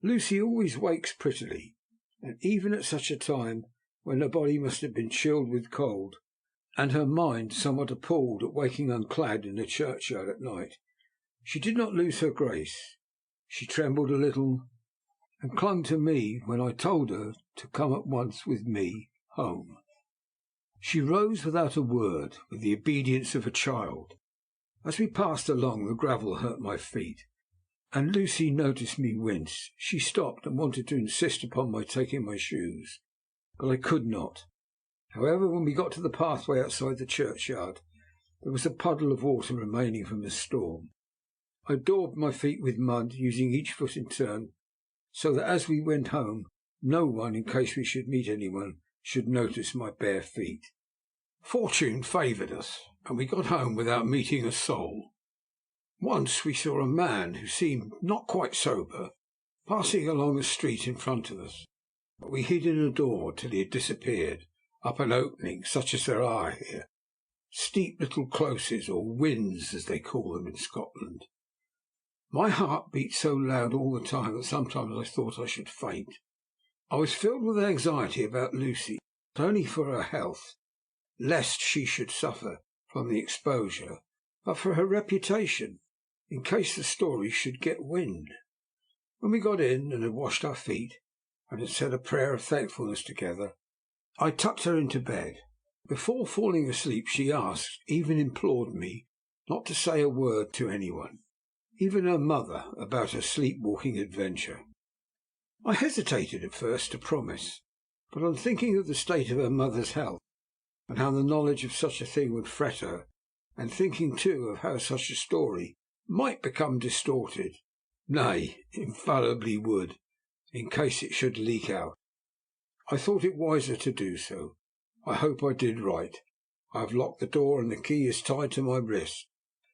Lucy always wakes prettily, and even at such a time, when her body must have been chilled with cold, and her mind somewhat appalled at waking unclad in the churchyard at night, she did not lose her grace. She trembled a little, and clung to me when I told her to come at once with me home. She rose without a word, with the obedience of a child. As we passed along, the gravel hurt my feet, and Lucy noticed me wince. She stopped and wanted to insist upon my taking my shoes, but I could not. However, when we got to the pathway outside the churchyard, there was a puddle of water remaining from the storm. I daubed my feet with mud, using each foot in turn, so that as we went home, no one, in case we should meet anyone, should notice my bare feet. Fortune favoured us, and we got home without meeting a soul. Once we saw a man who seemed not quite sober passing along the street in front of us, but we hid in a door till he had disappeared up an opening such as there are here, steep little closes, or wynds as they call them in Scotland. My heart beat so loud all the time that sometimes I thought I should faint. I was filled with anxiety about Lucy, not only for her health, lest she should suffer from the exposure, but for her reputation, in case the story should get wind. When we got in and had washed our feet, and had said a prayer of thankfulness together, I tucked her into bed. Before falling asleep she asked, even implored me, not to say a word to anyone. even her mother, about her sleepwalking adventure. I hesitated at first to promise, but on thinking of the state of her mother's health, and how the knowledge of such a thing would fret her, and thinking too of how such a story might become distorted, nay, infallibly would, in case it should leak out, I thought it wiser to do so. I hope I did right. I have locked the door and the key is tied to my wrist,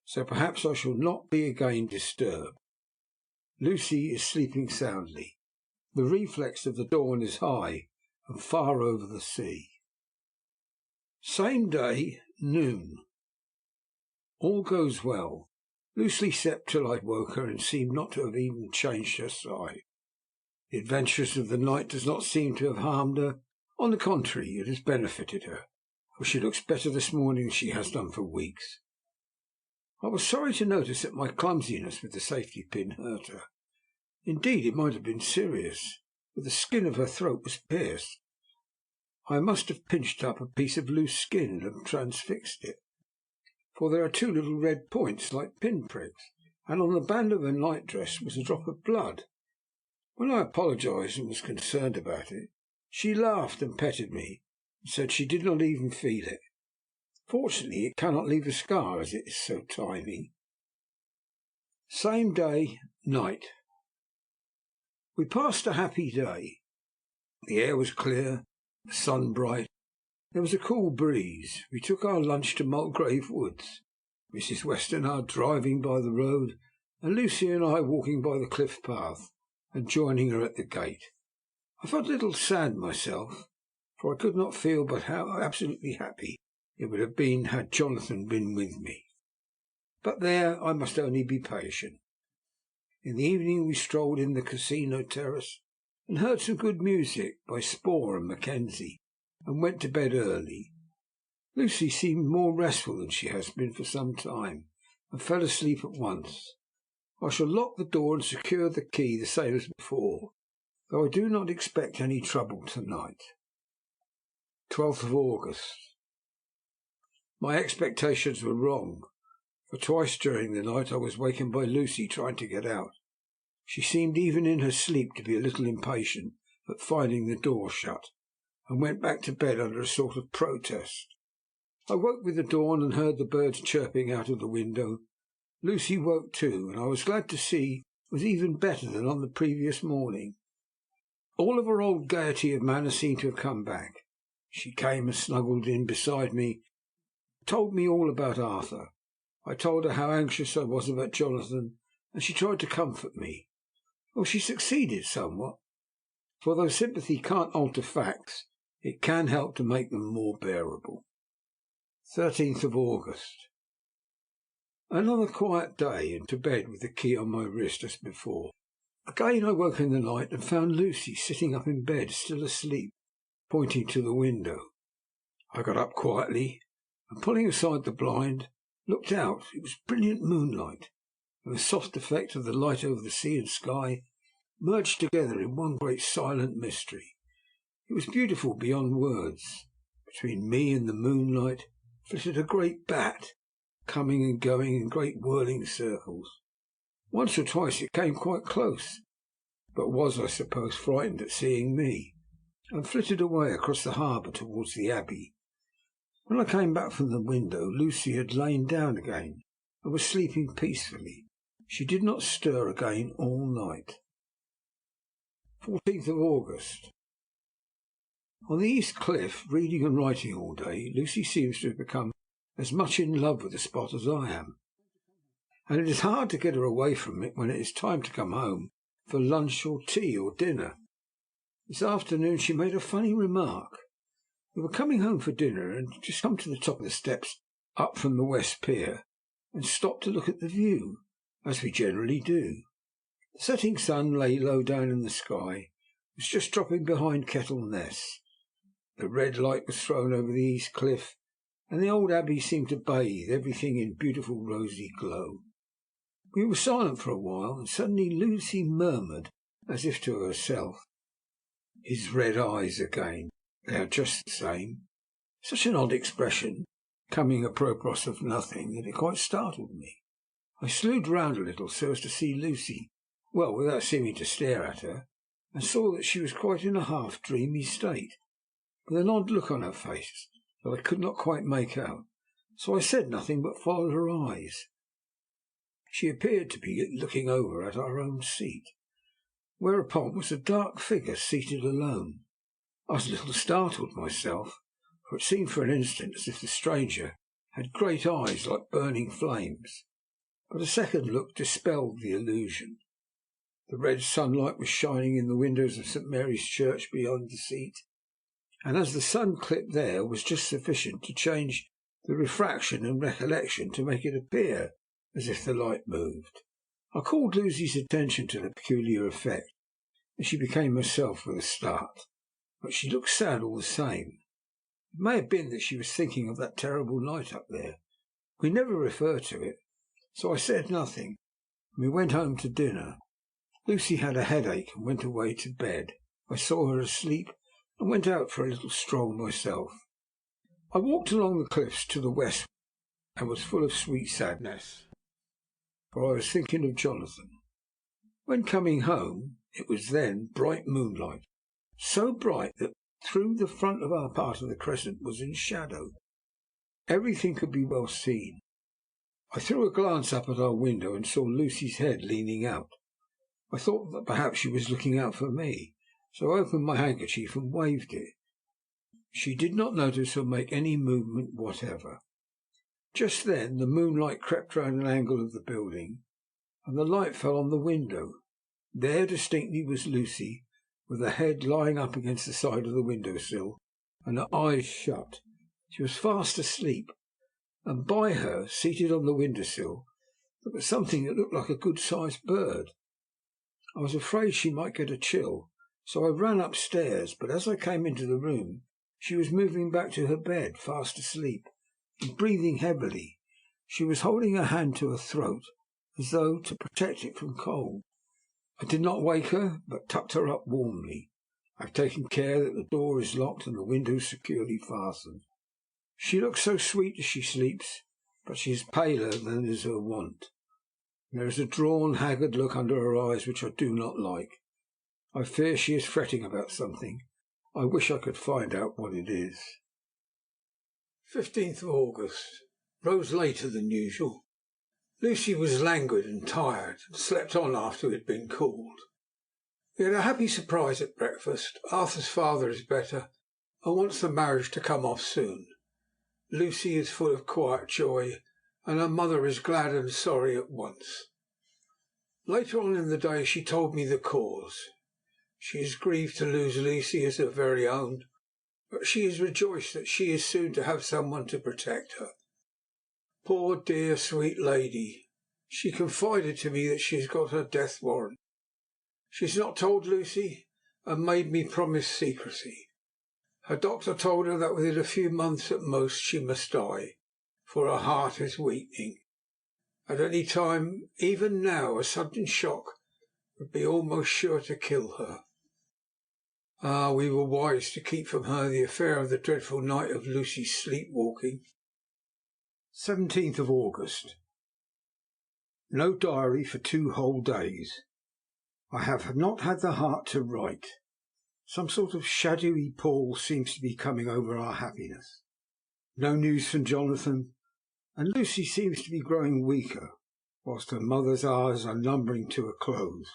so perhaps I shall not be again disturbed. Lucy is sleeping soundly. The reflex of the dawn is high and far over the sea. Same day, noon. All goes well. Lucy slept till I woke her and seemed not to have even changed her side. The adventures of the night does not seem to have harmed her. On the contrary, it has benefited her, for she looks better this morning than she has done for weeks. I was sorry to notice that my clumsiness with the safety pin hurt her. Indeed, it might have been serious, for the skin of her throat was pierced. I must have pinched up a piece of loose skin and transfixed it, for there are two little red points like pinpricks, and on the band of her nightdress was a drop of blood. When I apologized and was concerned about it, she laughed and petted me, and said she did not even feel it. Fortunately, it cannot leave a scar, as it is so tiny. Same day, night. We passed a happy day. The air was clear, the sun bright. There was a cool breeze. We took our lunch to Mulgrave Woods, Mrs. Westernard driving by the road, and Lucy and I walking by the cliff path, and joining her at the gate. I felt a little sad myself, for I could not feel but how absolutely happy it would have been had Jonathan been with me. But there, I must only be patient. In the evening we strolled in the casino terrace and heard some good music by Spohr and Mackenzie, and went to bed early. Lucy seemed more restful than she has been for some time, and fell asleep at once. I shall lock the door and secure the key the same as before, though I do not expect any trouble tonight. 12th of August. My expectations were wrong, for twice during the night I was wakened by Lucy trying to get out. She seemed even in her sleep to be a little impatient at finding the door shut, and went back to bed under a sort of protest. I woke with the dawn and heard the birds chirping out of the window. Lucy woke too, and I was glad to see was even better than on the previous morning. All of her old gaiety of manner seemed to have come back. She came and snuggled in beside me, told me all about Arthur. I told her how anxious I was about Jonathan, and she tried to comfort me. Well, she succeeded somewhat, for though sympathy can't alter facts, it can help to make them more bearable. 13th of August. Another quiet day, and to bed with the key on my wrist as before. Again I woke in the night and found Lucy sitting up in bed, still asleep, pointing to the window. I got up quietly, and pulling aside the blind, looked out. It was brilliant moonlight, and the soft effect of the light over the sea and sky merged together in one great silent mystery. It was beautiful beyond words. Between me and the moonlight flitted a great bat, coming and going in great whirling circles. Once or twice it came quite close, but was, I suppose, frightened at seeing me, and flitted away across the harbour towards the Abbey. When I came back from the window, Lucy had lain down again and was sleeping peacefully. She did not stir again all night. 14th of August. On the East Cliff, reading and writing all day, Lucy seems to have become as much in love with the spot as I am, and it is hard to get her away from it when it is time to come home for lunch or tea or dinner. This afternoon she made a funny remark. We were coming home for dinner and just come to the top of the steps up from the West Pier and stopped to look at the view, as we generally do. The setting sun lay low down in the sky, was just dropping behind Kettle Ness. The red light was thrown over the East Cliff, and the old Abbey seemed to bathe everything in beautiful rosy glow. We were silent for a while, and suddenly Lucy murmured, as if to herself, "His red eyes again. They are just the same." Such an odd expression, coming apropos of nothing, that it quite startled me. I slewed round a little so as to see Lucy, well, without seeming to stare at her, and saw that she was quite in a half-dreamy state, with an odd look on her face that I could not quite make out. So I said nothing but followed her eyes. She appeared to be looking over at our own seat, whereupon was a dark figure seated alone. I was a little startled myself, for it seemed for an instant as if the stranger had great eyes like burning flames, but a second look dispelled the illusion. The red sunlight was shining in the windows of St. Mary's Church beyond the seat, and as the sun clipped there was just sufficient to change the refraction and recollection to make it appear as if the light moved. I called Lucy's attention to the peculiar effect, and she became herself with a start, but she looked sad all the same. It may have been that she was thinking of that terrible night up there. We never referred to it, so I said nothing, and we went home to dinner. Lucy had a headache and went away to bed. I saw her asleep and went out for a little stroll myself. I walked along the cliffs to the west and was full of sweet sadness, for I was thinking of Jonathan. When coming home, it was then bright moonlight, so bright that through the front of our part of the crescent was in shadow. Everything could be well seen. I threw a glance up at our window and saw Lucy's head leaning out. I thought that perhaps she was looking out for me, so I opened my handkerchief and waved it. She did not notice or make any movement whatever. Just then the moonlight crept round an angle of the building, and the light fell on the window. There distinctly was Lucy, with her head lying up against the side of the window-sill, and her eyes shut. She was fast asleep, and by her, seated on the window-sill, there was something that looked like a good-sized bird. I was afraid she might get a chill, so I ran upstairs, but as I came into the room, she was moving back to her bed, fast asleep, and breathing heavily. She was holding her hand to her throat, as though to protect it from cold. I did not wake her, but tucked her up warmly. I have taken care that the door is locked and the windows securely fastened. She looks so sweet as she sleeps, but she is paler than is her wont. There is a drawn, haggard look under her eyes which I do not like. I fear she is fretting about something. I wish I could find out what it is. 15th of August. Rose later than usual. Lucy was languid and tired, and slept on after we had been called. We had a happy surprise at breakfast. Arthur's father is better, and wants the marriage to come off soon. Lucy is full of quiet joy, and her mother is glad and sorry at once. Later on in the day she told me the cause. She is grieved to lose Lucy as her very own, but she is rejoiced that she is soon to have someone to protect her. Poor dear sweet lady, she confided to me that she has got her death warrant. She has not told Lucy, and made me promise secrecy. Her doctor told her that within a few months at most she must die, for her heart is weakening. At any time, even now, a sudden shock would be almost sure to kill her. Ah, we were wise to keep from her the affair of the dreadful night of Lucy's sleepwalking. 17th of August. No diary for 2 whole days. I have not had the heart to write. Some sort of shadowy pall seems to be coming over our happiness. No news from Jonathan, and Lucy seems to be growing weaker, whilst her mother's hours are numbering to a close.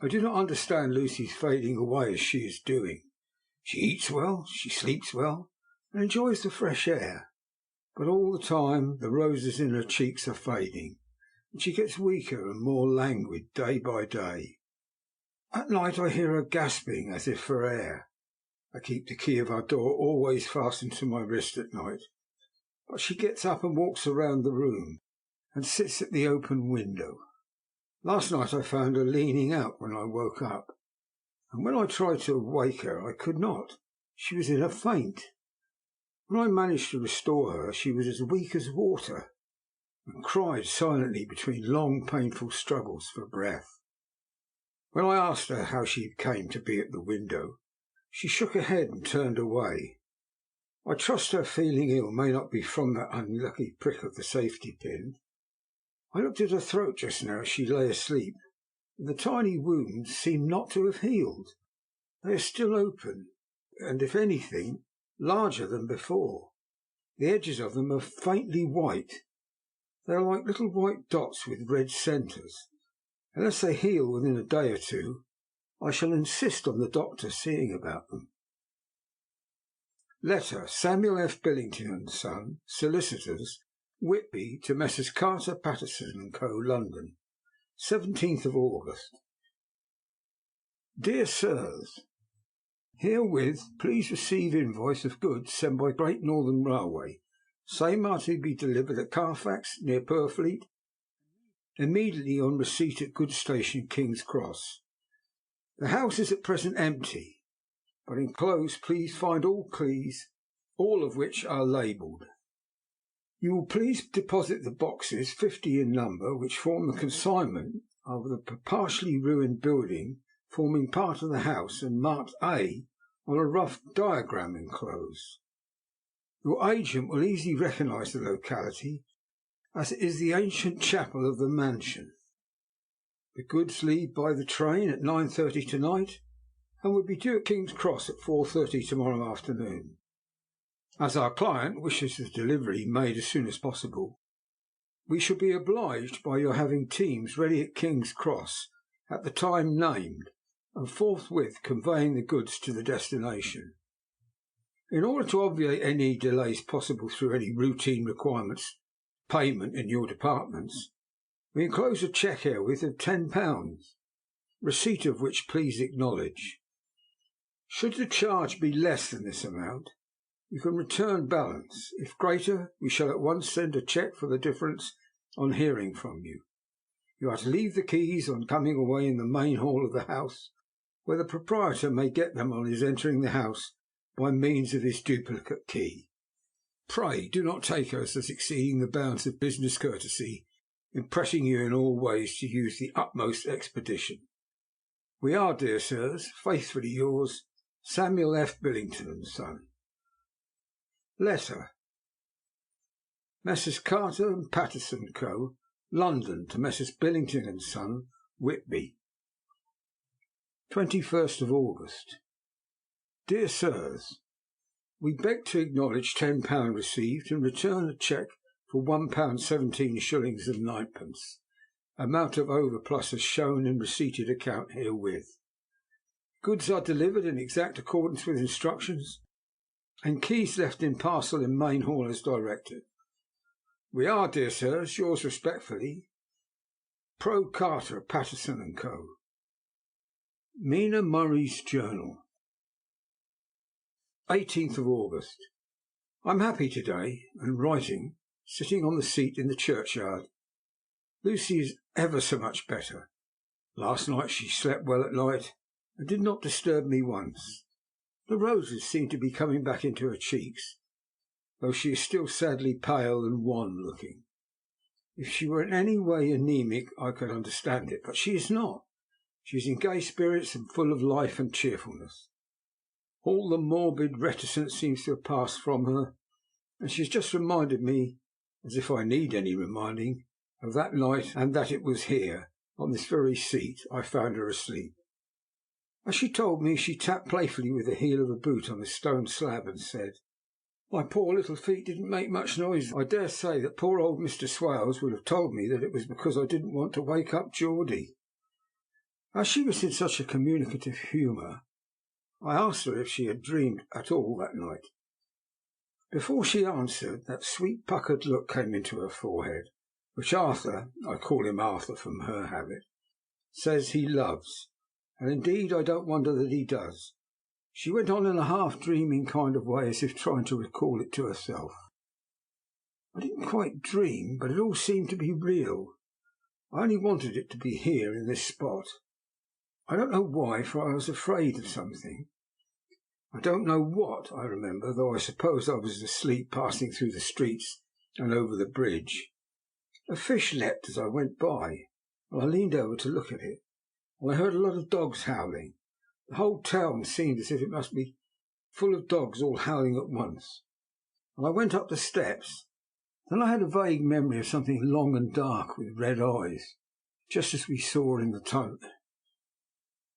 I do not understand Lucy's fading away as she is doing. She eats well, she sleeps well, and enjoys the fresh air, but all the time the roses in her cheeks are fading, and she gets weaker and more languid day by day. At night I hear her gasping as if for air. I keep the key of our door always fastened to my wrist at night, but she gets up and walks around the room, and sits at the open window. Last night I found her leaning out when I woke up, and when I tried to wake her I could not. She was in a faint. When I managed to restore her she was as weak as water, and cried silently between long painful struggles for breath. When I asked her how she came to be at the window, she shook her head and turned away. I trust her feeling ill may not be from that unlucky prick of the safety pin. I looked at her throat just now as she lay asleep, and the tiny wounds seem not to have healed. They are still open, and, if anything, larger than before. The edges of them are faintly white. They are like little white dots with red centres. Unless they heal within a day or two, I shall insist on the doctor seeing about them. Letter, Samuel F. Billington and Son, Solicitors, Whitby, to Messrs. Carter, Patterson and Co., London, 17th of August. Dear Sirs, herewith please receive invoice of goods sent by Great Northern Railway. Same are to be delivered at Carfax, near Purfleet, immediately on receipt at goods station, King's Cross. The house is at present empty, but enclosed please find all keys, all of which are labelled. You will please deposit the boxes, 50 in number, which form the consignment of the partially ruined building forming part of the house, and marked A on a rough diagram enclosed. Your agent will easily recognise the locality, as it is the ancient chapel of the mansion. The goods leave by the train at 9:30 tonight, and will be due at King's Cross at 4:30 tomorrow afternoon. As our client wishes the delivery made as soon as possible, we shall be obliged by your having teams ready at King's Cross at the time named, and forthwith conveying the goods to the destination. In order to obviate any delays possible through any routine requirements payment in your departments, we enclose a cheque herewith of £10, receipt of which please acknowledge. Should the charge be less than this amount, you can return balance. If greater, we shall at once send a cheque for the difference on hearing from you. You are to leave the keys on coming away in the main hall of the house, where the proprietor may get them on his entering the house by means of his duplicate key. Pray do not take us as exceeding the bounds of business courtesy in pressing you in all ways to use the utmost expedition. We are, dear sirs, faithfully yours, Samuel F. Billington and Son. Letter, Messrs. Carter and Patterson Co., London, to Messrs. Billington and Son, Whitby, 21st of August. Dear Sirs, we beg to acknowledge £10 received and return a cheque for £1 17 shillings and 9pence, amount of overplus as shown in receipted account herewith. Goods are delivered in exact accordance with instructions, and keys left in parcel in main hall as directed. We are, dear sirs, yours respectfully, Pro Carter, Patterson and Co. Mina Murray's Journal, 18th of August. I'm happy today, and writing, sitting on the seat in the churchyard. Lucy is ever so much better. Last night she slept well at night, and did not disturb me once. The roses seem to be coming back into her cheeks, though she is still sadly pale and wan-looking. If she were in any way anemic, I could understand it, but she is not. She is in gay spirits and full of life and cheerfulness. All the morbid reticence seems to have passed from her, and she has just reminded me, as if I need any reminding, of that night, and that it was here, on this very seat, I found her asleep. As she told me, she tapped playfully with the heel of a boot on the stone slab and said, "My poor little feet didn't make much noise. I dare say that poor old Mr. Swales would have told me that it was because I didn't want to wake up Geordie." As she was in such a communicative humour, I asked her if she had dreamed at all that night. Before she answered, that sweet puckered look came into her forehead, which Arthur, I call him Arthur from her habit, says he loves, and indeed I don't wonder that he does. She went on in a half-dreaming kind of way, as if trying to recall it to herself. I didn't quite dream, but it all seemed to be real. I only wanted it to be here in this spot. I don't know why, for I was afraid of something. I don't know what, I remember, though I suppose I was asleep passing through the streets and over the bridge. A fish leapt as I went by, and I leaned over to look at it, and I heard a lot of dogs howling. The whole town seemed as if it must be full of dogs all howling at once. And I went up the steps, Then I had a vague memory of something long and dark with red eyes, just as we saw in the tunnel,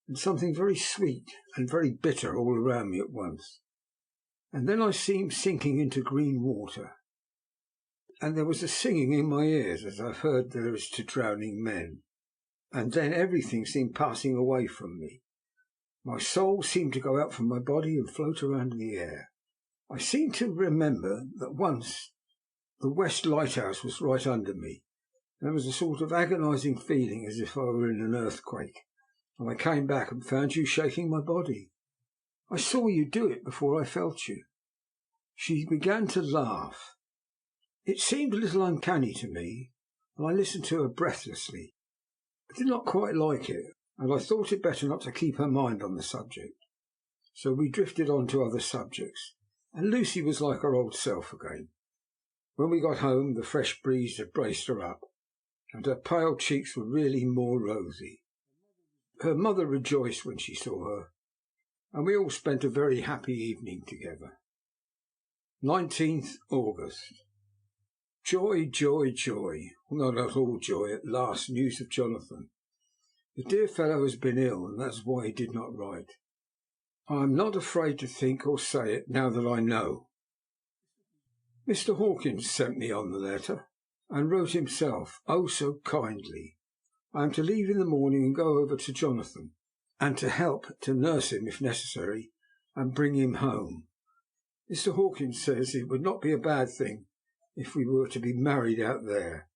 and something very sweet and very bitter all around me at once. And then I seemed sinking into green water, and there was a singing in my ears as I've heard there is to drowning men. And then everything seemed passing away from me. My soul seemed to go out from my body and float around in the air. I seem to remember that once the West Lighthouse was right under me. There was a sort of agonizing feeling as if I were in an earthquake, and I came back and found you shaking my body. I saw you do it before I felt you. She began to laugh. It seemed a little uncanny to me, and I listened to her breathlessly. I did not quite like it, and I thought it better not to keep her mind on the subject. So we drifted on to other subjects, and Lucy was like her old self again. When we got home, the fresh breeze had braced her up, and her pale cheeks were really more rosy. Her mother rejoiced when she saw her, and we all spent a very happy evening together. 19th August. Joy, joy, joy. No, not all joy. At last, news of Jonathan. The dear fellow has been ill, and that's why he did not write. I am not afraid to think or say it now that I know. Mr. Hawkins sent me on the letter, and wrote himself, oh so kindly. I am to leave in the morning and go over to Jonathan, and to help to nurse him if necessary, and bring him home. Mr. Hawkins says it would not be a bad thing if we were to be married out there.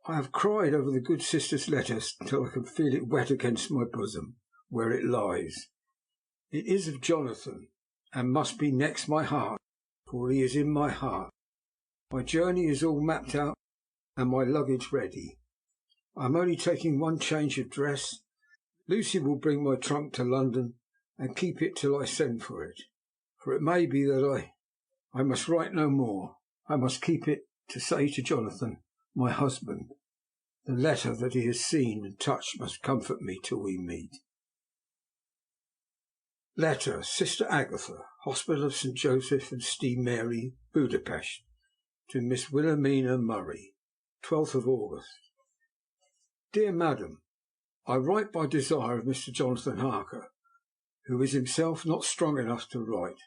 I have cried over the good sister's letters until I can feel it wet against my bosom, where it lies. It is of Jonathan, and must be next my heart, for he is in my heart. My journey is all mapped out, and my luggage ready. I am only taking one change of dress. Lucy will bring my trunk to London, and keep it till I send for it. For it may be that I must write no more. I must keep it to say to Jonathan, my husband. The letter that he has seen and touched must comfort me till we meet. Letter, Sister Agatha, Hospital of St. Joseph and St. Mary, Budapest, to Miss Wilhelmina Murray, 12th of August. Dear Madam, I write by desire of Mr. Jonathan Harker, who is himself not strong enough to write,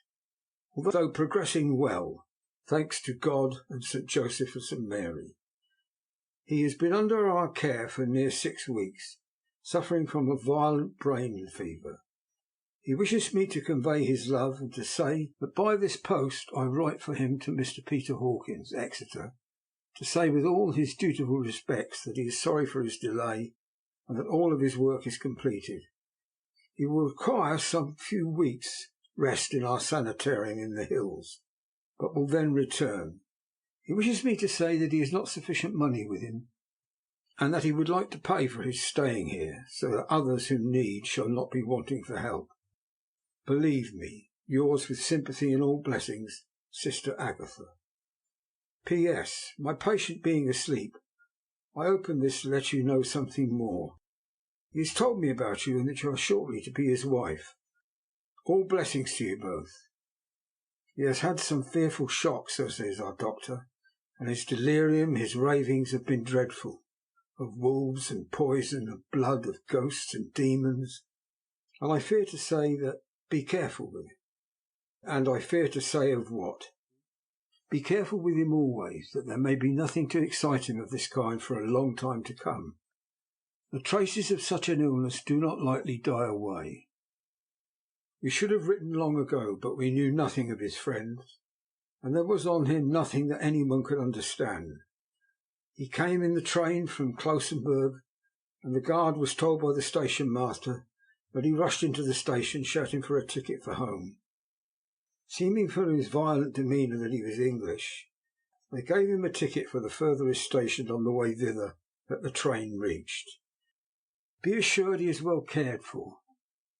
although progressing well, thanks to God and St. Joseph and St. Mary. He has been under our care for near 6 weeks, suffering from a violent brain fever. He wishes me to convey his love, and to say that by this post I write for him to Mr. Peter Hawkins, Exeter, to say with all his dutiful respects that he is sorry for his delay, and that all of his work is completed. He will require some few weeks' rest in our sanitarium in the hills, but will then return. He wishes me to say that he has not sufficient money with him, and that he would like to pay for his staying here, so that others who need shall not be wanting for help. Believe me, yours with sympathy and all blessings, Sister Agatha. P.S. My patient being asleep, I open this to let you know something more. He has told me about you, and that you are shortly to be his wife. All blessings to you both. He has had some fearful shocks, so says our doctor, and his delirium, his ravings have been dreadful, of wolves and poison, of blood, of ghosts and demons, and I fear to say that be careful with him. And I fear to say of what? Be careful with him always, that there may be nothing to excite him of this kind for a long time to come. The traces of such an illness do not lightly die away. We should have written long ago, but we knew nothing of his friends, and there was on him nothing that anyone could understand. He came in the train from Klausenburg, and the guard was told by the station master that he rushed into the station shouting for a ticket for home. Seeming from his violent demeanour that he was English, they gave him a ticket for the furthest station on the way thither that the train reached. Be assured he is well cared for.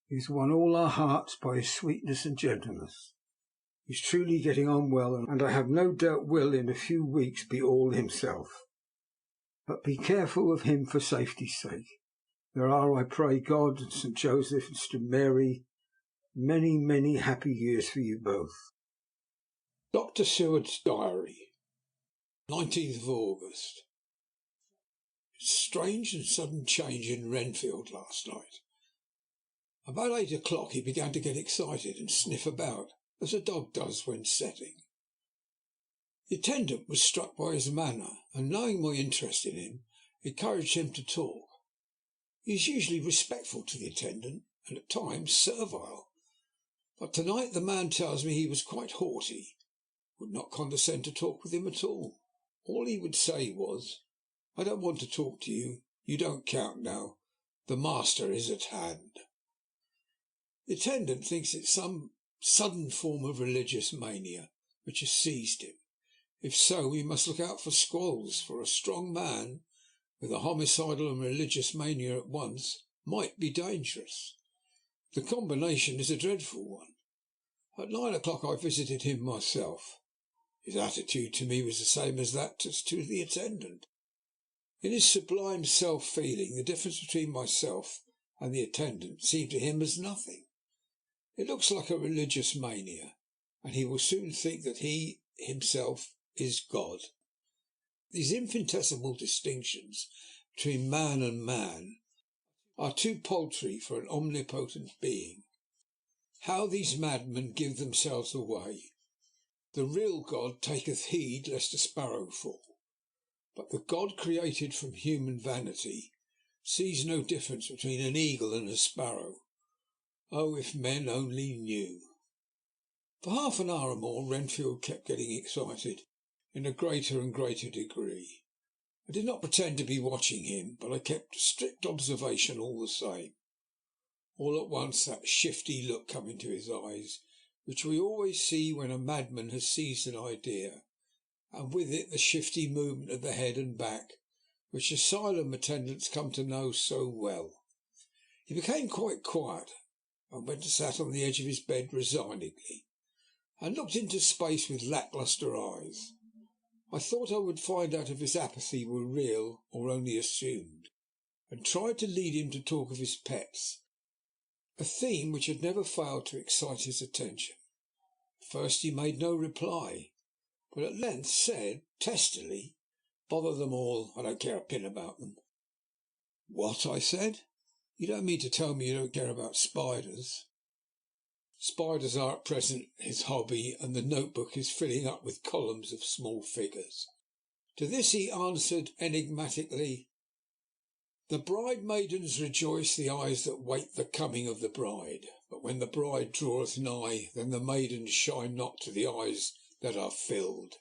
He has won all our hearts by his sweetness and gentleness. He is truly getting on well, and I have no doubt will in a few weeks be all himself. But be careful of him for safety's sake. There are, I pray God and St. Joseph and St. Mary, many, many happy years for you both. Dr. Seward's Diary. 19th of August. Strange and sudden change in Renfield last night. About 8 o'clock he began to get excited and sniff about, as a dog does when setting. The attendant was struck by his manner, and knowing my interest in him, encouraged him to talk. He is usually respectful to the attendant, and at times servile, but tonight the man tells me he was quite haughty, would not condescend to talk with him at all. All he would say was, "I don't want to talk to you. You don't count now. The master is at hand." The attendant thinks it's some sudden form of religious mania which has seized him. If so, we must look out for squalls, for a strong man with a homicidal and religious mania at once might be dangerous. The combination is a dreadful one. At 9 o'clock I visited him myself. His attitude to me was the same as that to the attendant. In his sublime self-feeling, the difference between myself and the attendant seemed to him as nothing. It looks like a religious mania, and he will soon think that he himself is God. These infinitesimal distinctions between man and man are too paltry for an omnipotent being. How these madmen give themselves away! The real God taketh heed lest a sparrow fall, but the God created from human vanity sees no difference between an eagle and a sparrow. Oh, if men only knew! For half an hour or more Renfield kept getting excited in a greater and greater degree. I did not pretend to be watching him, but I kept strict observation all the same. All at once that shifty look came into his eyes, which we always see when a madman has seized an idea, and with it the shifty movement of the head and back, which asylum attendants come to know so well. He became quite quiet, and went and sat on the edge of his bed resignedly, and looked into space with lacklustre eyes. I thought I would find out if his apathy were real or only assumed, and tried to lead him to talk of his pets, a theme which had never failed to excite his attention. At first he made no reply, but at length said testily, "Bother them all, I don't care a pin about them." "What?" I said. "You don't mean to tell me you don't care about spiders?" Spiders are at present his hobby, and the notebook is filling up with columns of small figures. To this he answered enigmatically, "The bride-maidens rejoice the eyes that wait the coming of the bride, but when the bride draweth nigh, then the maidens shine not to the eyes that are filled."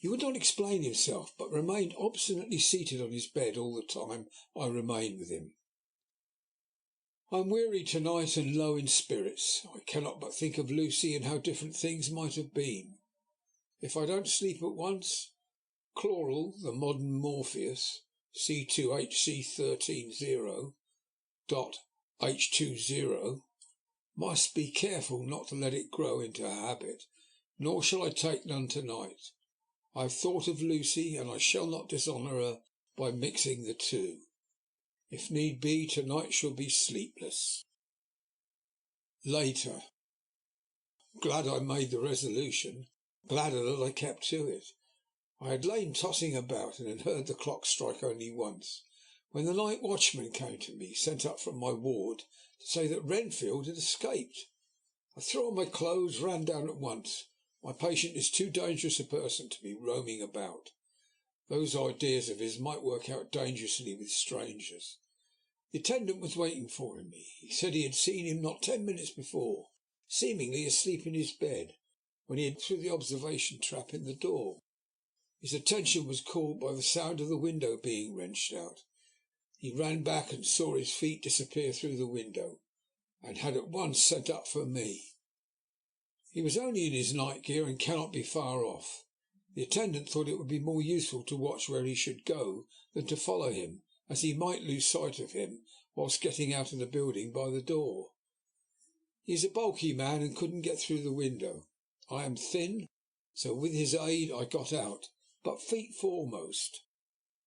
He would not explain himself, but remained obstinately seated on his bed all the time I remained with him. I am weary tonight and low in spirits. I cannot but think of Lucy and how different things might have been. If I don't sleep at once, Chloral, the modern Morpheus, C2HC130.H20, must be careful not to let it grow into a habit, nor shall I take none tonight. I have thought of Lucy, and I shall not dishonour her by mixing the two. If need be, tonight shall be sleepless. Later. Glad I made the resolution, gladder that I kept to it. I had lain tossing about and had heard the clock strike only once, when the night watchman came to me, sent up from my ward to say that Renfield had escaped. I threw on my clothes, ran down at once. My patient is too dangerous a person to be roaming about. Those ideas of his might work out dangerously with strangers. The attendant was waiting for me. He said he had seen him not 10 minutes before, seemingly asleep in his bed, when he had through the observation trap in the door. His attention was called by the sound of the window being wrenched out. He ran back and saw his feet disappear through the window, and had at once sent up for me. He was only in his night gear and cannot be far off. The attendant thought it would be more useful to watch where he should go than to follow him, as he might lose sight of him whilst getting out of the building by the door. He is a bulky man and couldn't get through the window. I am thin, so with his aid I got out, but feet foremost,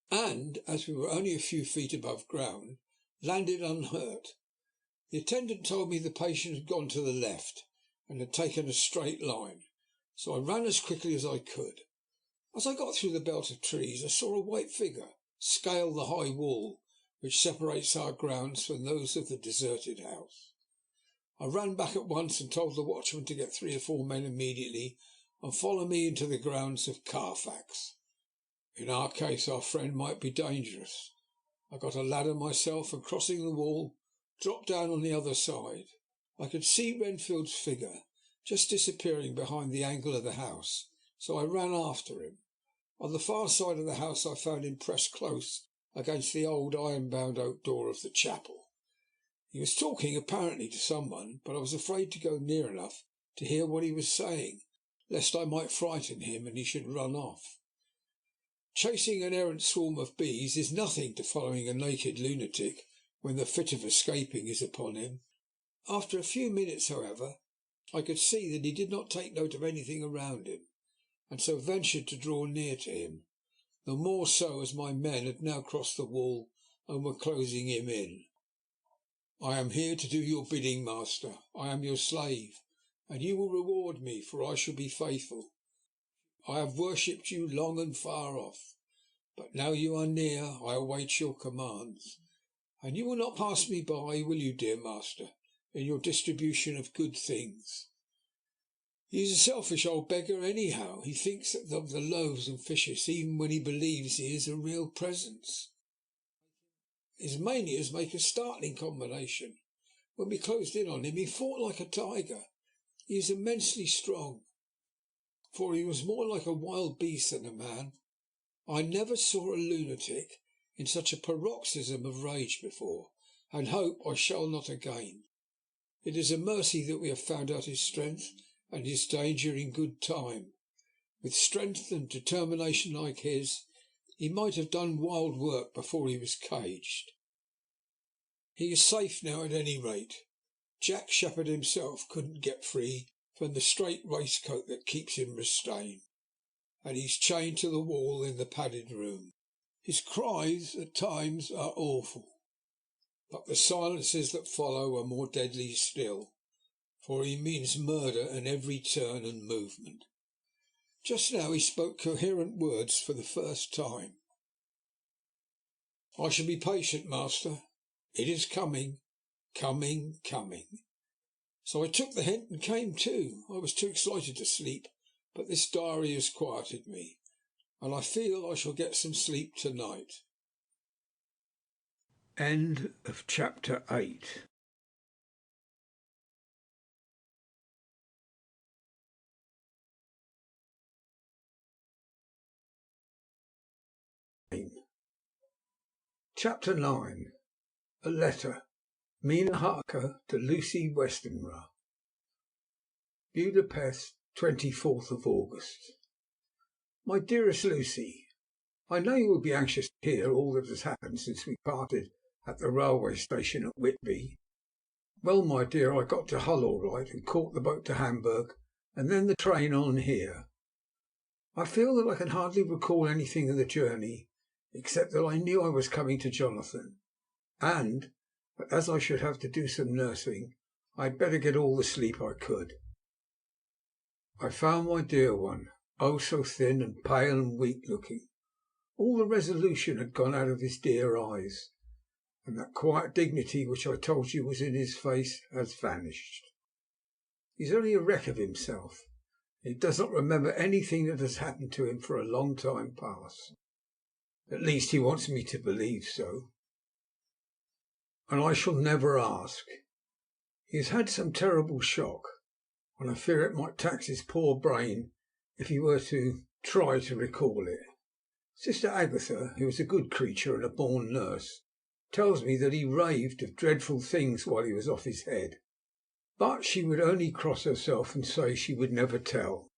and, as we were only a few feet above ground, landed unhurt. The attendant told me the patient had gone to the left and had taken a straight line, so I ran as quickly as I could. As I got through the belt of trees, I saw a white figure scale the high wall which separates our grounds from those of the deserted house. I ran back at once and told the watchman to get 3 or 4 men immediately and follow me into the grounds of Carfax. In our case, our friend might be dangerous. I got a ladder myself and, crossing the wall, dropped down on the other side. I could see Renfield's figure just disappearing behind the angle of the house, so I ran after him. On the far side of the house I found him pressed close against the old iron-bound oak door of the chapel. He was talking apparently to someone, but I was afraid to go near enough to hear what he was saying, lest I might frighten him and he should run off. Chasing an errant swarm of bees is nothing to following a naked lunatic when the fit of escaping is upon him. After a few minutes, however, I could see that he did not take note of anything around him, and so ventured to draw near to him, the more so as my men had now crossed the wall and were closing him in. "I am here to do your bidding, master. I am your slave, and you will reward me, for I shall be faithful. I have worshipped you long and far off, but now you are near, I await your commands. And you will not pass me by, will you, dear master, in your distribution of good things?" He is a selfish old beggar anyhow. He thinks of the loaves and fishes even when he believes he is a real presence. His manias make a startling combination. When we closed in on him, he fought like a tiger. He is immensely strong, for he was more like a wild beast than a man. I never saw a lunatic in such a paroxysm of rage before, and hope I shall not again. It is a mercy that we have found out his strength and his danger in good time. With strength and determination like his, he might have done wild work before he was caged. He is safe now at any rate. Jack Shepherd himself couldn't get free from the strait waistcoat that keeps him restrained, and he's chained to the wall in the padded room. His cries at times are awful, but the silences that follow are more deadly still, for he means murder in every turn and movement. Just now he spoke coherent words for the first time. "I shall be patient, master. It is coming, coming, coming." So I took the hint and came too. I was too excited to sleep, but this diary has quieted me, and I feel I shall get some sleep tonight. End of chapter 8. Chapter 9. A letter. Mina Harker to Lucy Westenra. Budapest, 24th of August. My dearest Lucy, I know you will be anxious to hear all that has happened since we parted at the railway station at Whitby. Well, my dear, I got to Hull all right and caught the boat to Hamburg and then the train on here. I feel that I can hardly recall anything of the journey except that I knew I was coming to Jonathan, and that as I should have to do some nursing, I had better get all the sleep I could. I found my dear one, oh so thin and pale and weak-looking. All the resolution had gone out of his dear eyes, and that quiet dignity which I told you was in his face has vanished. He is only a wreck of himself. He does not remember anything that has happened to him for a long time past. At least he wants me to believe so, and I shall never ask. He has had some terrible shock, and I fear it might tax his poor brain if he were to try to recall it. Sister Agatha, who is a good creature and a born nurse, tells me that he raved of dreadful things while he was off his head, but she would only cross herself and say she would never tell,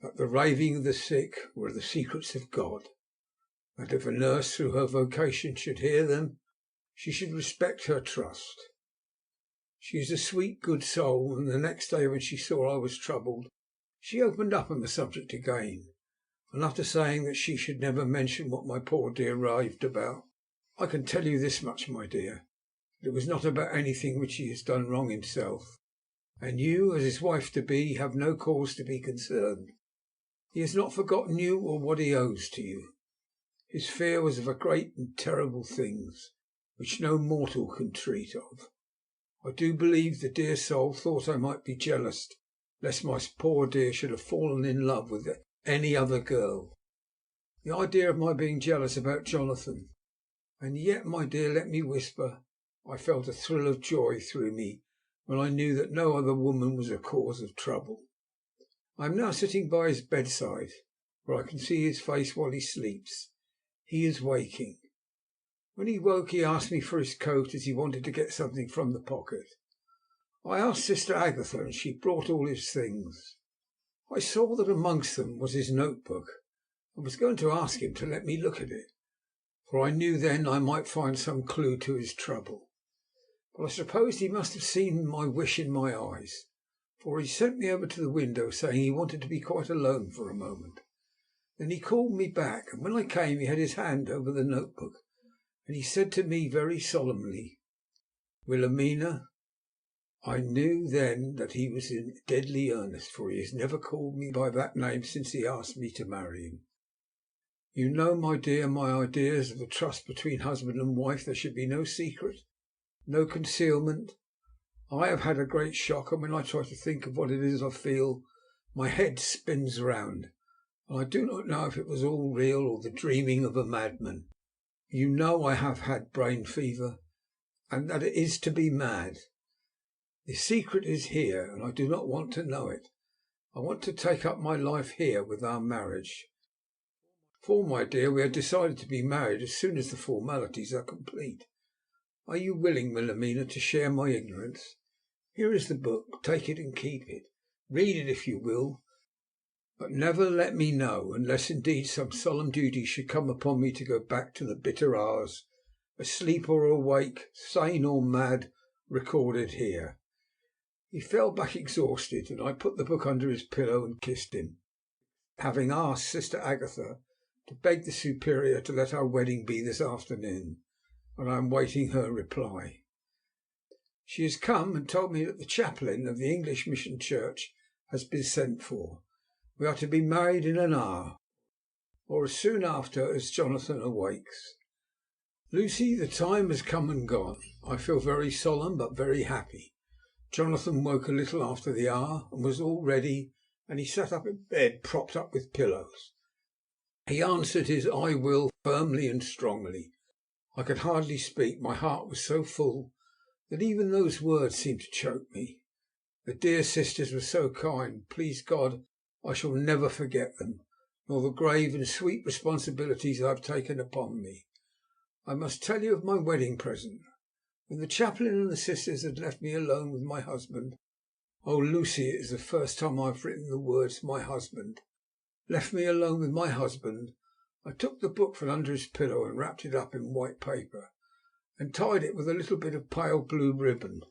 that the raving of the sick were the secrets of God, that if a nurse through her vocation should hear them, she should respect her trust. She is a sweet, good soul, and the next day when she saw I was troubled, she opened up on the subject again, and after saying that she should never mention what my poor dear raved about, I can tell you this much, my dear, that it was not about anything which he has done wrong himself, and you, as his wife to be, have no cause to be concerned. He has not forgotten you or what he owes to you. His fear was of a great and terrible things, which no mortal can treat of. I do believe the dear soul thought I might be jealous, lest my poor dear should have fallen in love with any other girl. The idea of my being jealous about Jonathan! And yet, my dear, let me whisper, I felt a thrill of joy through me when I knew that no other woman was a cause of trouble. I am now sitting by his bedside, where I can see his face while he sleeps. He is waking. When he woke he asked me for his coat, as he wanted to get something from the pocket. I asked Sister Agatha, and she brought all his things. I saw that amongst them was his notebook, and was going to ask him to let me look at it, for I knew then I might find some clue to his trouble. But I supposed he must have seen my wish in my eyes, for he sent me over to the window, saying he wanted to be quite alone for a moment. Then he called me back, and when I came he had his hand over the notebook, and he said to me very solemnly, "Wilhelmina." I knew then that he was in deadly earnest, for he has never called me by that name since he asked me to marry him. You know, my dear, my ideas of the trust between husband and wife. There should be no secret, no concealment. I have had a great shock, and when I try to think of what it is I feel, my head spins round, and I do not know if it was all real or the dreaming of a madman. You know I have had brain fever, and that it is to be mad. The secret is here, and I do not want to know it. I want to take up my life here with our marriage. For, my dear, we are decided to be married as soon as the formalities are complete. Are you willing, Wilhelmina, to share my ignorance? Here is the book. Take it and keep it. Read it if you will, but never let me know, unless indeed some solemn duty should come upon me to go back to the bitter hours, asleep or awake, sane or mad, recorded here. He fell back exhausted, and I put the book under his pillow and kissed him, having asked Sister Agatha to beg the Superior to let our wedding be this afternoon, and I am waiting her reply. She has come and told me that the chaplain of the English Mission Church has been sent for. We are to be married in an hour, or as soon after as Jonathan awakes. Lucy, the time has come and gone. I feel very solemn, but very happy. Jonathan woke a little after the hour, and was all ready, and he sat up in bed, propped up with pillows. He answered his "I will" firmly and strongly. I could hardly speak. My heart was so full that even those words seemed to choke me. The dear sisters were so kind. Please God, I shall never forget them, nor the grave and sweet responsibilities I have taken upon me. I must tell you of my wedding present. When the chaplain and the sisters had left me alone with my husband, oh, Lucy, it is the first time I have written the words "my husband," left me alone with my husband, I took the book from under his pillow and wrapped it up in white paper, and tied it with a little bit of pale blue ribbon,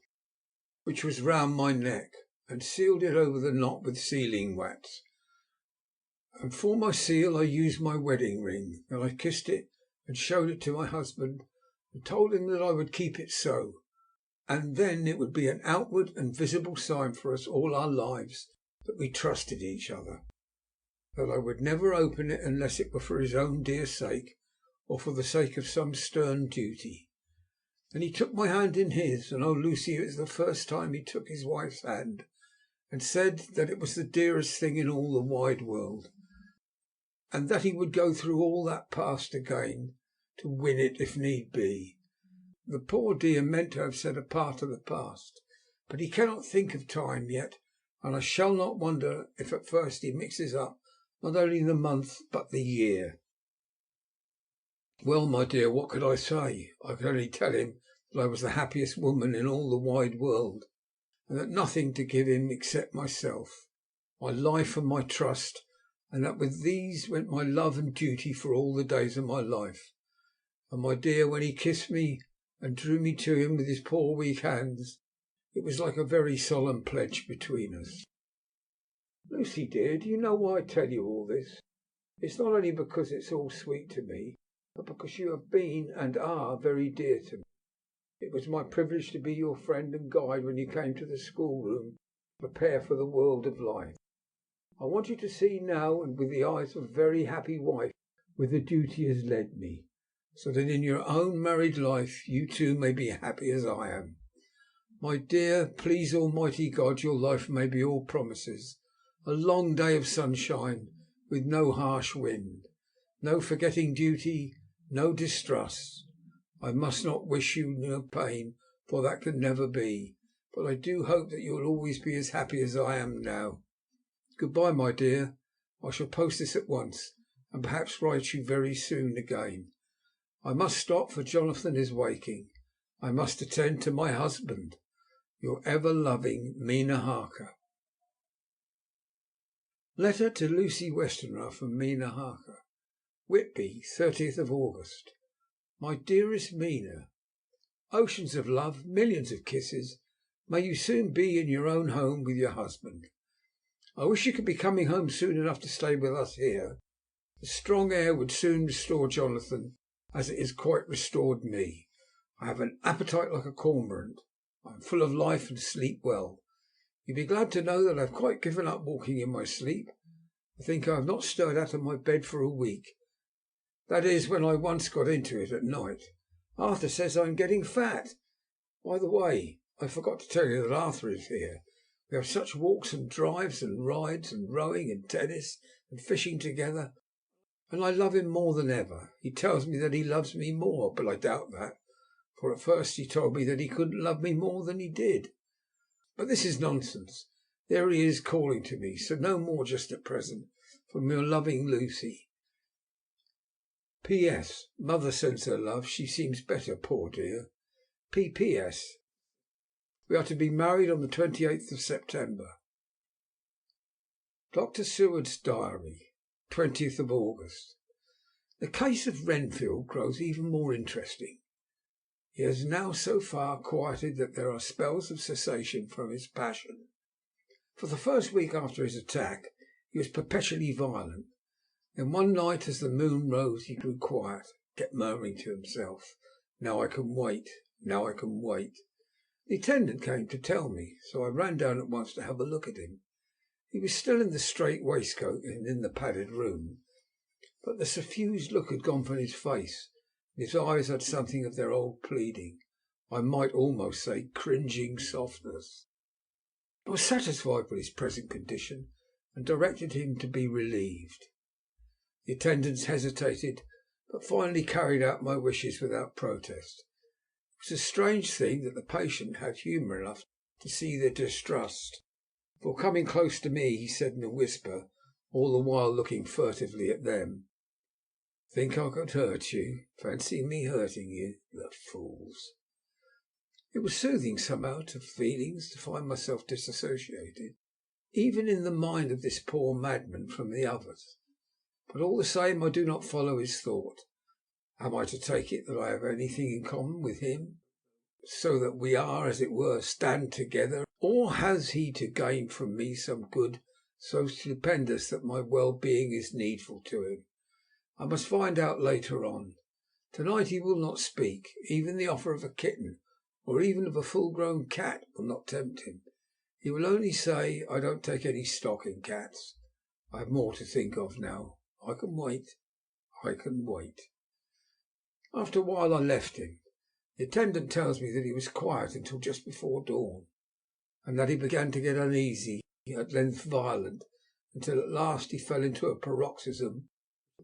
which was round my neck, and sealed it over the knot with sealing wax. And for my seal I used my wedding ring. Then I kissed it and showed it to my husband, and told him that I would keep it so, and then it would be an outward and visible sign for us all our lives that we trusted each other, that I would never open it unless it were for his own dear sake, or for the sake of some stern duty. Then he took my hand in his, and oh, Lucy, it was the first time he took his wife's hand, and said that it was the dearest thing in all the wide world, and that he would go through all that past again to win it if need be. The poor dear meant to have said a part of the past, but he cannot think of time yet, and I shall not wonder if at first he mixes up not only the month but the year. Well, my dear, what could I say? I could only tell him that I was the happiest woman in all the wide world, and that nothing to give him except myself, my life and my trust, and that with these went my love and duty for all the days of my life. And, my dear, when he kissed me and drew me to him with his poor weak hands, it was like a very solemn pledge between us. Lucy, dear, do you know why I tell you all this? It's not only because it's all sweet to me, but because you have been and are very dear to me. It was my privilege to be your friend and guide when you came to the schoolroom to prepare for the world of life. I want you to see now, and with the eyes of a very happy wife, whither duty has led me, so that in your own married life you too may be happy as I am. My dear, please Almighty God, your life may be all promises, a long day of sunshine, with no harsh wind, no forgetting duty, no distrust. I must not wish you no pain, for that can never be, but I do hope that you will always be as happy as I am now. Goodbye, my dear. I shall post this at once, and perhaps write you very soon again. I must stop, for Jonathan is waking. I must attend to my husband. Your ever-loving Mina Harker. Letter to Lucy Westenra from Mina Harker. Whitby, 30th of August. My dearest Mina, oceans of love, millions of kisses. May you soon be in your own home with your husband. I wish you could be coming home soon enough to stay with us here. The strong air would soon restore Jonathan, as it has quite restored me. I have an appetite like a cormorant. I am full of life and sleep well. You'll be glad to know that I have quite given up walking in my sleep. I think I have not stirred out of my bed for a week. That is, when I once got into it at night. Arthur says I am getting fat. By the way, I forgot to tell you that Arthur is here. We have such walks and drives and rides and rowing and tennis and fishing together, and I love him more than ever. He tells me that he loves me more, but I doubt that, for at first he told me that he couldn't love me more than he did. But this is nonsense. There he is calling to me, so no more just at present. From your loving Lucy. P.S. Mother sends her love. She seems better, poor dear. P.P.S. We are to be married on the 28th of September. Dr. Seward's Diary, 20th of August. The case of Renfield grows even more interesting. He has now so far quieted that there are spells of cessation from his passion. For the first week after his attack he was perpetually violent. Then one night as the moon rose he grew quiet, kept murmuring to himself, "Now I can wait, now I can wait." The attendant came to tell me, so I ran down at once to have a look at him. He was still in the strait waistcoat and in the padded room, but the suffused look had gone from his face, and his eyes had something of their old pleading, I might almost say cringing softness. I was satisfied with his present condition, and directed him to be relieved. The attendants hesitated, but finally carried out my wishes without protest. It was a strange thing that the patient had humour enough to see their distrust, for coming close to me he said in a whisper, all the while looking furtively at them, "Think I could hurt you? Fancy me hurting you? The fools!" It was soothing somehow to feelings to find myself disassociated, even in the mind of this poor madman, from the others. But all the same I do not follow his thought. Am I to take it that I have anything in common with him, so that we are, as it were, stand together, or has he to gain from me some good so stupendous that my well-being is needful to him? I must find out later on. Tonight he will not speak. Even the offer of a kitten, or even of a full-grown cat, will not tempt him. He will only say, "I don't take any stock in cats. I have more to think of now. I can wait. I can wait." After a while I left him. The attendant tells me that he was quiet until just before dawn, and that he began to get uneasy, at length violent, until at last he fell into a paroxysm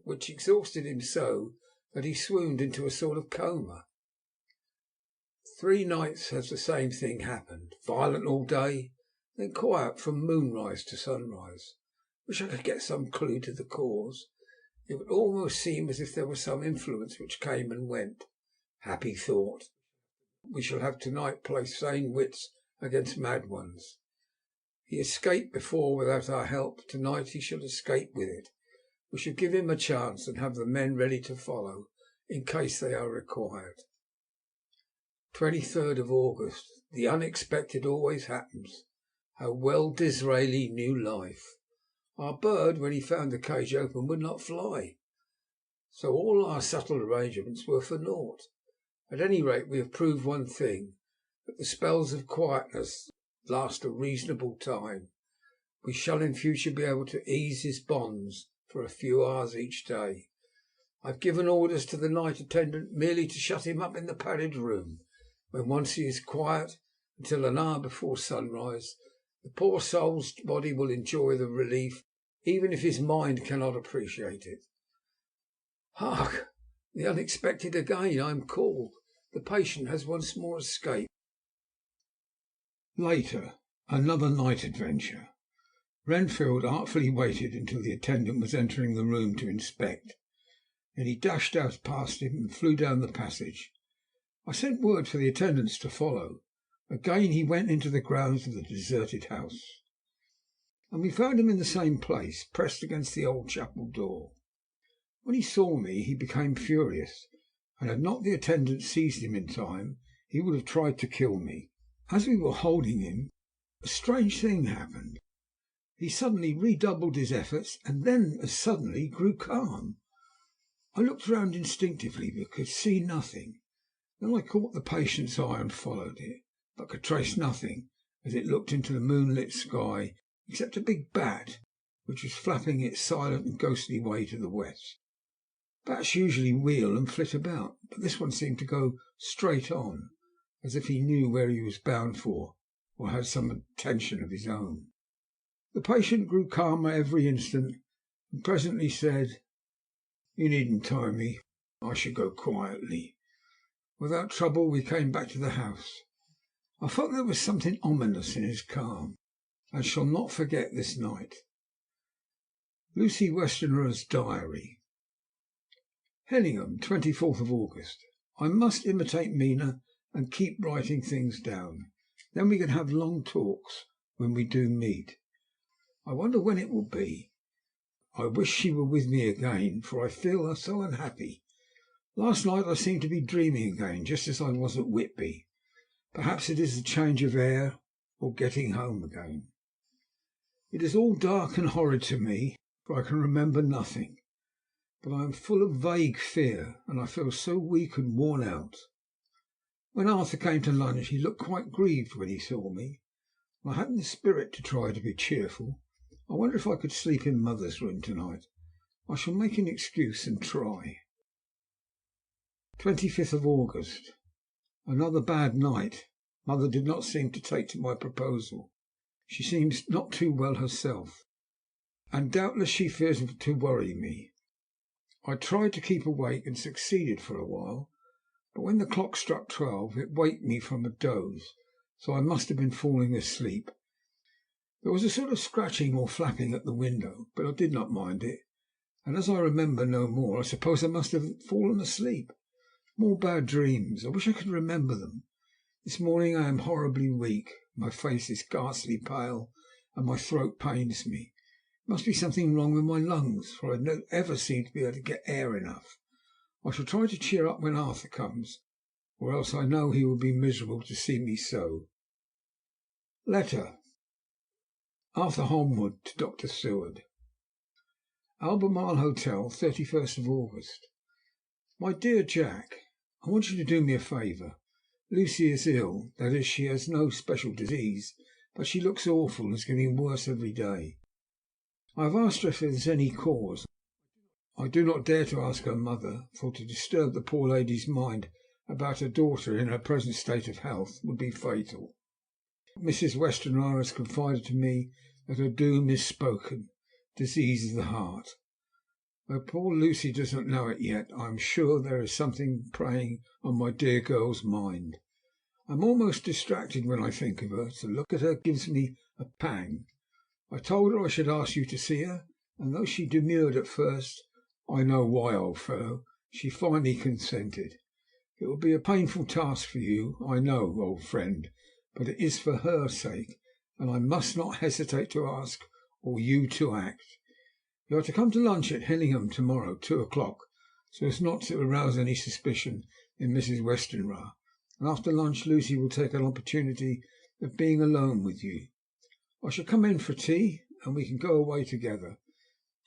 which exhausted him so that he swooned into a sort of coma. 3 nights has the same thing happened. Violent all day, then quiet from moonrise to sunrise. Wish I could get some clue to the cause. It would almost seem as if there was some influence which came and went. Happy thought! We shall have tonight place sane wits against mad ones. He escaped before without our help. Tonight he shall escape with it. We shall give him a chance, and have the men ready to follow in case they are required. 23rd of August. The unexpected always happens. How well Disraeli knew life! Our bird, when he found the cage open, would not fly, so all our subtle arrangements were for naught. At any rate, we have proved one thing, that the spells of quietness last a reasonable time. We shall in future be able to ease his bonds for a few hours each day. I've given orders to the night attendant merely to shut him up in the padded room. When once he is quiet, until an hour before sunrise, the poor soul's body will enjoy the relief, even if his mind cannot appreciate it. Hark! The unexpected again. I am called. The patient has once more escaped. Later, another night adventure. Renfield artfully waited until the attendant was entering the room to inspect. Then he dashed out past him and flew down the passage. I sent word for the attendants to follow. Again he went into the grounds of the deserted house, and we found him in the same place, pressed against the old chapel door. When he saw me he became furious, and had not the attendant seized him in time, he would have tried to kill me. As we were holding him, a strange thing happened. He suddenly redoubled his efforts, and then as suddenly grew calm. I looked round instinctively, but could see nothing. Then I caught the patient's eye and followed it, but could trace nothing as it looked into the moonlit sky, except a big bat, which was flapping its silent and ghostly way to the west. Bats usually wheel and flit about, but this one seemed to go straight on, as if he knew where he was bound for, or had some intention of his own. The patient grew calmer every instant, and presently said, "You needn't tie me. I should go quietly." Without trouble we came back to the house. I felt there was something ominous in his calm, and shall not forget this night. Lucy Westenra's diary. Hellingham, 24th of August. I must imitate Mina and keep writing things down. Then we can have long talks when we do meet. I wonder when it will be. I wish she were with me again, for I feel so unhappy. Last night I seemed to be dreaming again, just as I was at Whitby. Perhaps it is the change of air, or getting home again. It is all dark and horrid to me, for I can remember nothing. But I am full of vague fear, and I feel so weak and worn out. When Arthur came to lunch he looked quite grieved when he saw me. I hadn't the spirit to try to be cheerful. I wonder if I could sleep in Mother's room tonight. I shall make an excuse and try. 25th of August. Another bad night. Mother did not seem to take to my proposal. She seems not too well herself, and doubtless she fears to worry me. I tried to keep awake and succeeded for a while, but when the clock struck 12 it waked me from a doze, so I must have been falling asleep. There was a sort of scratching or flapping at the window, but I did not mind it, and as I remember no more, I suppose I must have fallen asleep. More bad dreams. I wish I could remember them. This morning I am horribly weak. My face is ghastly pale, and my throat pains me. It must be something wrong with my lungs, for I don't ever seem to be able to get air enough. I shall try to cheer up when Arthur comes, or else I know he will be miserable to see me so. Letter. Arthur Holmwood to Dr. Seward. Albemarle Hotel, 31st of August. My dear Jack, I want you to do me a favour. Lucy is ill, that is, she has no special disease, but she looks awful and is getting worse every day. I have asked her if there is any cause. I do not dare to ask her mother, for to disturb the poor lady's mind about her daughter in her present state of health would be fatal. Mrs. Westenra has confided to me that her doom is spoken, disease of the heart. Though poor Lucy does not know it yet, I am sure there is something preying on my dear girl's mind. I am almost distracted when I think of her. To look at her gives me a pang. I told her I should ask you to see her, and though she demurred at first, I know why, old fellow, she finally consented. It will be a painful task for you, I know, old friend, but it is for her sake, and I must not hesitate to ask, or you to act. You are to come to lunch at Hellingham tomorrow, 2 o'clock, so as not to arouse any suspicion in Mrs. Westenra, and after lunch Lucy will take an opportunity of being alone with you. I shall come in for tea, and we can go away together.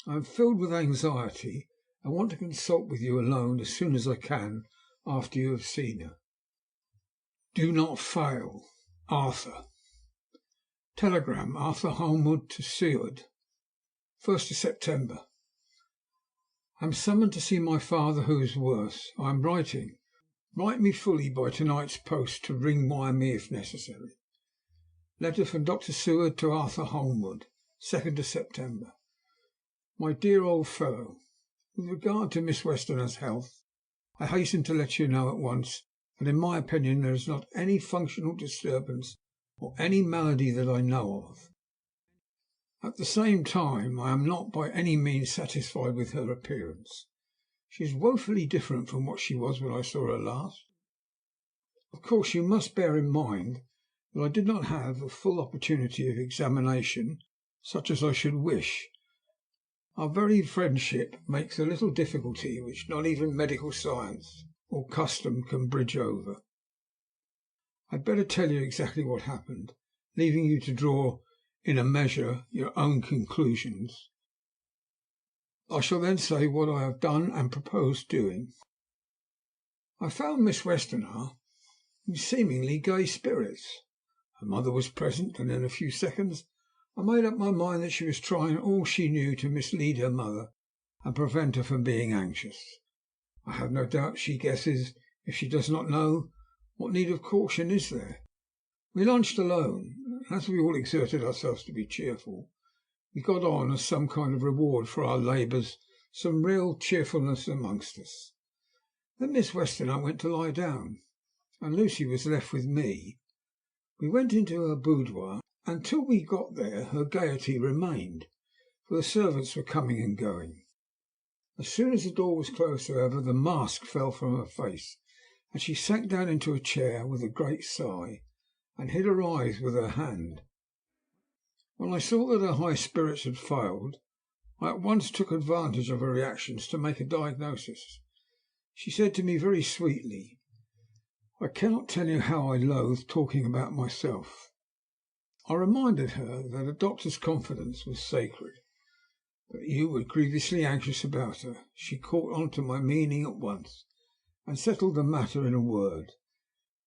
I am filled with anxiety, and want to consult with you alone as soon as I can after you have seen her. Do not fail. Arthur. Telegram, Arthur Holmwood to Seward, 1st of September. I am summoned to see my father, who is worse. I am writing. Write me fully by tonight's post to ring wire me if necessary. Letter from Dr. Seward to Arthur Holmwood, 2nd of September. My dear old fellow, with regard to Miss Westerner's health, I hasten to let you know at once that in my opinion there is not any functional disturbance or any malady that I know of. At the same time, I am not by any means satisfied with her appearance. She is woefully different from what she was when I saw her last. Of course, you must bear in mind that I did not have a full opportunity of examination such as I should wish. Our very friendship makes a little difficulty which not even medical science or custom can bridge over. I had better tell you exactly what happened, leaving you to draw, in a measure, your own conclusions. I shall then say what I have done and propose doing. I found Miss Westerner in seemingly gay spirits. Her mother was present, and in a few seconds I made up my mind that she was trying all she knew to mislead her mother and prevent her from being anxious. I have no doubt she guesses, if she does not know, what need of caution is there. We lunched alone, and as we all exerted ourselves to be cheerful, we got on, as some kind of reward for our labours, some real cheerfulness amongst us. Then Miss Westerner went to lie down, and Lucy was left with me. We went into her boudoir, and till we got there her gaiety remained, for the servants were coming and going. As soon as the door was closed, however, the mask fell from her face, and she sank down into a chair with a great sigh, and hid her eyes with her hand. When I saw that her high spirits had failed, I at once took advantage of her reactions to make a diagnosis. She said to me very sweetly, "I cannot tell you how I loathe talking about myself." I reminded her that a doctor's confidence was sacred, but you were grievously anxious about her. She caught on to my meaning at once, and settled the matter in a word.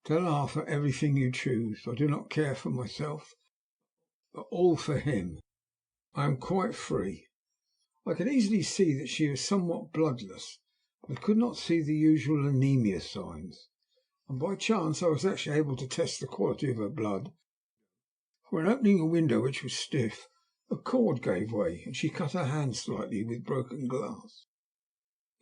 "Tell Arthur everything you choose. I do not care for myself, but all for him. I am quite free." I could easily see that she was somewhat bloodless, but I could not see the usual anemia signs, and by chance I was actually able to test the quality of her blood, for in opening a window which was stiff, a cord gave way, and she cut her hand slightly with broken glass.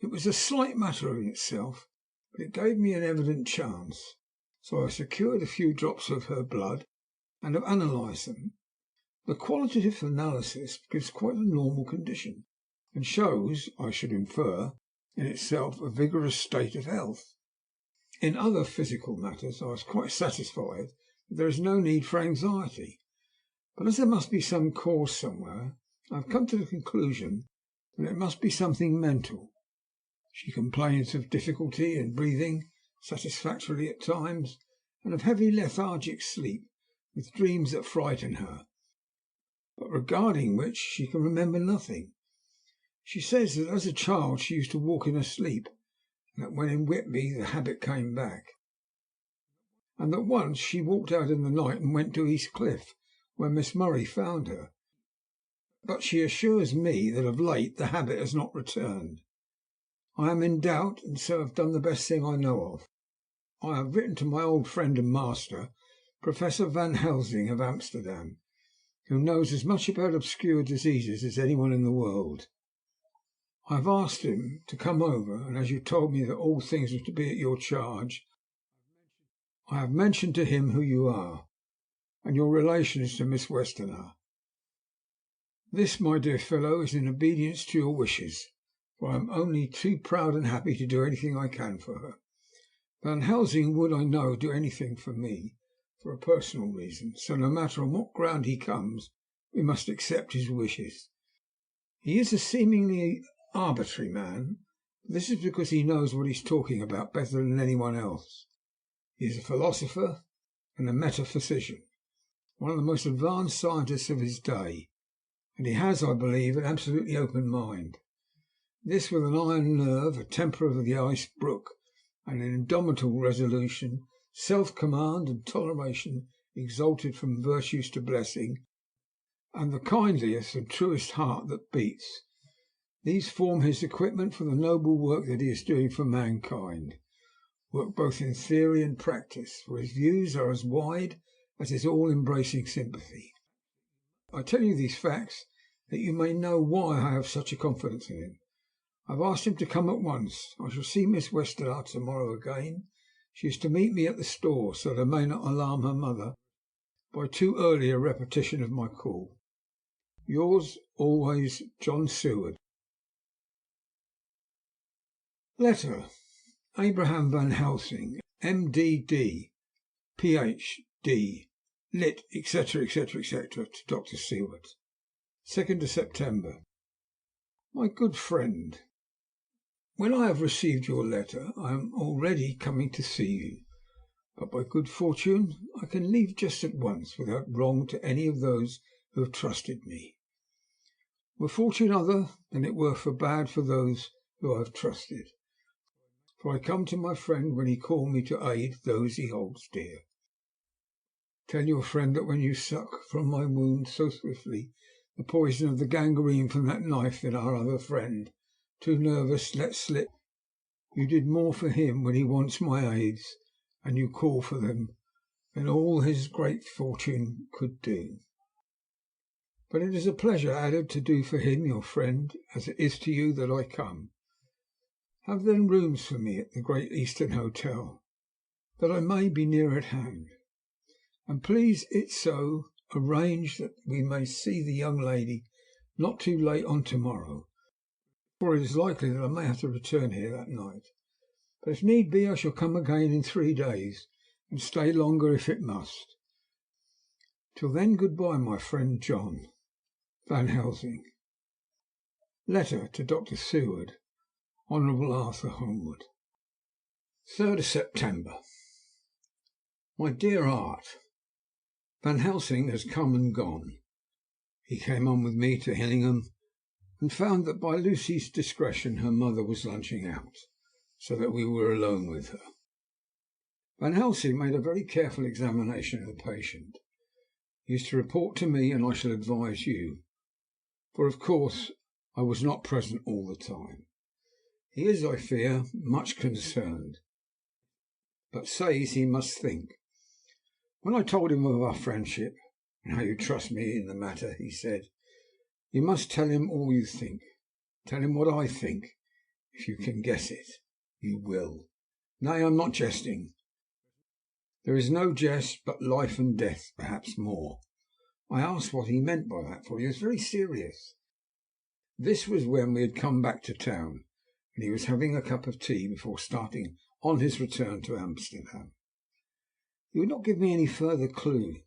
It was a slight matter in itself, but it gave me an evident chance, so I secured a few drops of her blood and have analysed them. The qualitative analysis gives quite a normal condition, and shows, I should infer, in itself a vigorous state of health. In other physical matters I was quite satisfied that there is no need for anxiety, but as there must be some cause somewhere, I have come to the conclusion that it must be something mental. She complains of difficulty in breathing satisfactorily at times, and of heavy lethargic sleep, with dreams that frighten her, but regarding which she can remember nothing. She says that as a child she used to walk in her sleep, and that when in Whitby the habit came back, and that once she walked out in the night and went to East Cliff, where Miss Murray found her. But she assures me that of late the habit has not returned. I am in doubt, and so have done the best thing I know of. I have written to my old friend and master, Professor Van Helsing of Amsterdam, who knows as much about obscure diseases as anyone in the world. I have asked him to come over, and as you told me that all things were to be at your charge, I have mentioned to him who you are, and your relations to Miss Westerner. This, my dear fellow, is in obedience to your wishes, for I am only too proud and happy to do anything I can for her. Van Helsing would, I know, do anything for me, for a personal reason, so no matter on what ground he comes, we must accept his wishes. He is a seemingly arbitrary man, but this is because he knows what he is talking about better than anyone else. He is a philosopher and a metaphysician, one of the most advanced scientists of his day, and he has, I believe, an absolutely open mind. This, with an iron nerve, a temper of the ice brook, and an indomitable resolution, self-command and toleration, exalted from virtues to blessing, and the kindliest and truest heart that beats. These form his equipment for the noble work that he is doing for mankind, work both in theory and practice, for his views are as wide as his all-embracing sympathy. I tell you these facts that you may know why I have such a confidence in him. I've asked him to come at once. I shall see Miss Westerard tomorrow again. She is to meet me at the store, so that I may not alarm her mother by too early a repetition of my call. Yours always, John Seward. Letter. Abraham Van Helsing, M.D.D., Ph.D., Lit, etc., etc., etc., to Dr. Seward. 2nd of September. My good friend, when I have received your letter, I am already coming to see you, but by good fortune I can leave just at once without wrong to any of those who have trusted me. Were fortune other, then it were for bad for those who I have trusted. For I come to my friend when he call me to aid those he holds dear. Tell your friend that when you suck from my wound so swiftly the poison of the gangrene from that knife that our other friend, too nervous, let slip, you did more for him when he wants my aids, and you call for them, than all his great fortune could do. But it is a pleasure added to do for him, your friend, as it is to you, that I come. Have then rooms for me at the Great Eastern Hotel, that I may be near at hand. And please it so arrange that we may see the young lady not too late on tomorrow, for it is likely that I may have to return here that night. But if need be, I shall come again in 3 days, and stay longer if it must. Till then, goodbye, my friend John Van Helsing. Letter to Dr. Seward, Honourable Arthur Holmwood. 3rd of September. My dear Art, Van Helsing has come and gone. He came on with me to Hillingham, and found that by Lucy's discretion her mother was lunching out, so that we were alone with her. Van Helsing made a very careful examination of the patient. He is to report to me, and I shall advise you, for of course I was not present all the time. He is, I fear, much concerned, but says he must think. When I told him of our friendship, and how you trust me in the matter, he said, "You must tell him all you think. Tell him what I think. If you can guess it, you will. Nay, I'm not jesting. There is no jest, but life and death, perhaps more." I asked what he meant by that, for he was very serious. This was when we had come back to town, and he was having a cup of tea before starting on his return to Amsterdam. He would not give me any further clue.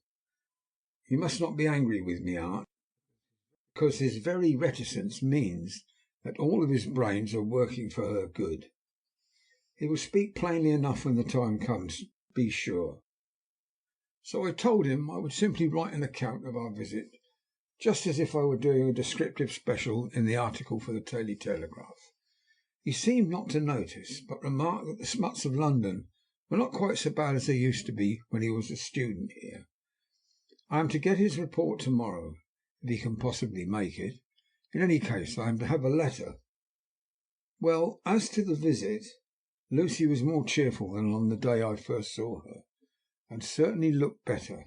You must not be angry with me, Art, because his very reticence means that all of his brains are working for her good. He will speak plainly enough when the time comes, be sure. So I told him I would simply write an account of our visit, just as if I were doing a descriptive special in the article for the Daily Telegraph. He seemed not to notice, but remarked that the smuts of London were not quite so bad as they used to be when he was a student here. I am to get his report tomorrow, if he can possibly make it. In any case, I am to have a letter. Well, as to the visit, Lucy was more cheerful than on the day I first saw her, and certainly looked better.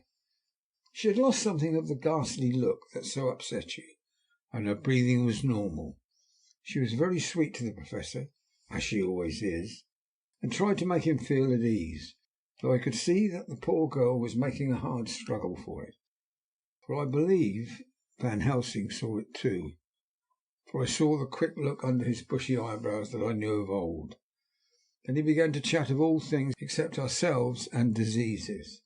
She had lost something of the ghastly look that so upset you, and her breathing was normal. She was very sweet to the Professor, as she always is, and tried to make him feel at ease, though I could see that the poor girl was making a hard struggle for it. For I believe Van Helsing saw it too, for I saw the quick look under his bushy eyebrows that I knew of old. Then he began to chat of all things except ourselves and diseases,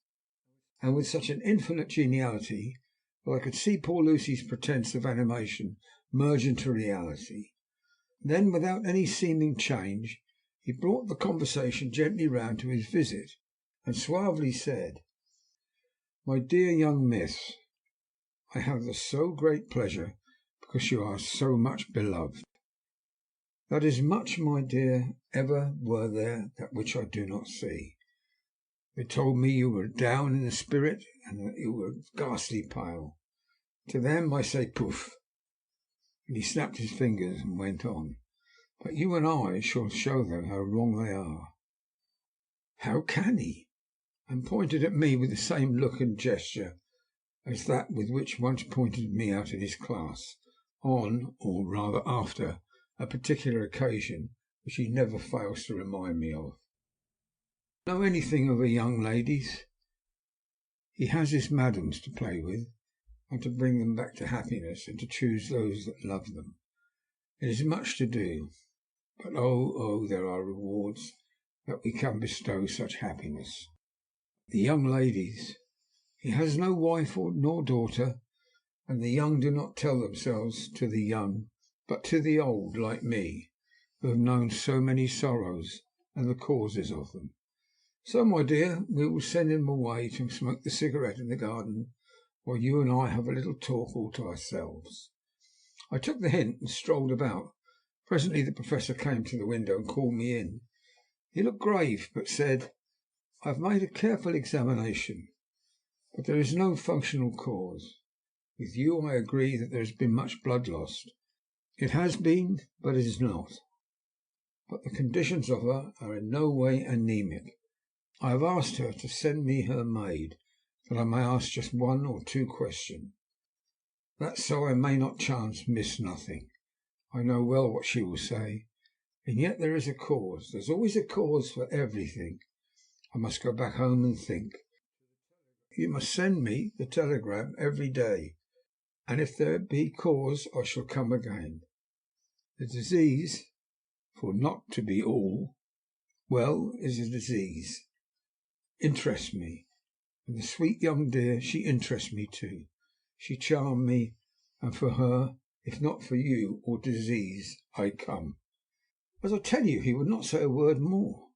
and with such an infinite geniality that I could see poor Lucy's pretence of animation merge into reality. Then, without any seeming change, he brought the conversation gently round to his visit, and suavely said, "My dear young miss, I have the so great pleasure because you are so much beloved. That is much, my dear. Ever were there that which I do not see. They told me you were down in the spirit and that you were ghastly pale. To them I say poof." And he snapped his fingers and went on. "But you and I shall show them how wrong they are." "How can he?" And pointed at me with the same look and gesture as that with which once pointed me out in his class, on, or rather after, a particular occasion which he never fails to remind me of. "Know anything of a young ladies? He has his madams to play with, and to bring them back to happiness, and to choose those that love them. It is much to do, but oh, there are rewards that we can bestow such happiness. The young ladies, he has no wife nor daughter, and the young do not tell themselves to the young, but to the old, like me, who have known so many sorrows and the causes of them. So, my dear, we will send him away to smoke the cigarette in the garden, while you and I have a little talk all to ourselves." I took the hint and strolled about. Presently the Professor came to the window and called me in. He looked grave, but said, "I have made a careful examination, but there is no functional cause. With you I agree that there has been much blood lost. It has been, but it is not. But the conditions of her are in no way anemic. I have asked her to send me her maid, that I may ask just one or two questions. That so I may not chance miss nothing. I know well what she will say, and yet there is a cause. There's always a cause for everything. I must go back home and think. You must send me the telegram every day, and if there be cause I shall come again. The disease, for not to be all, well, is a disease, interests me, and the sweet young dear, she interests me too. She charmed me, and for her, if not for you or disease, I come. As I tell you, he would not say a word more,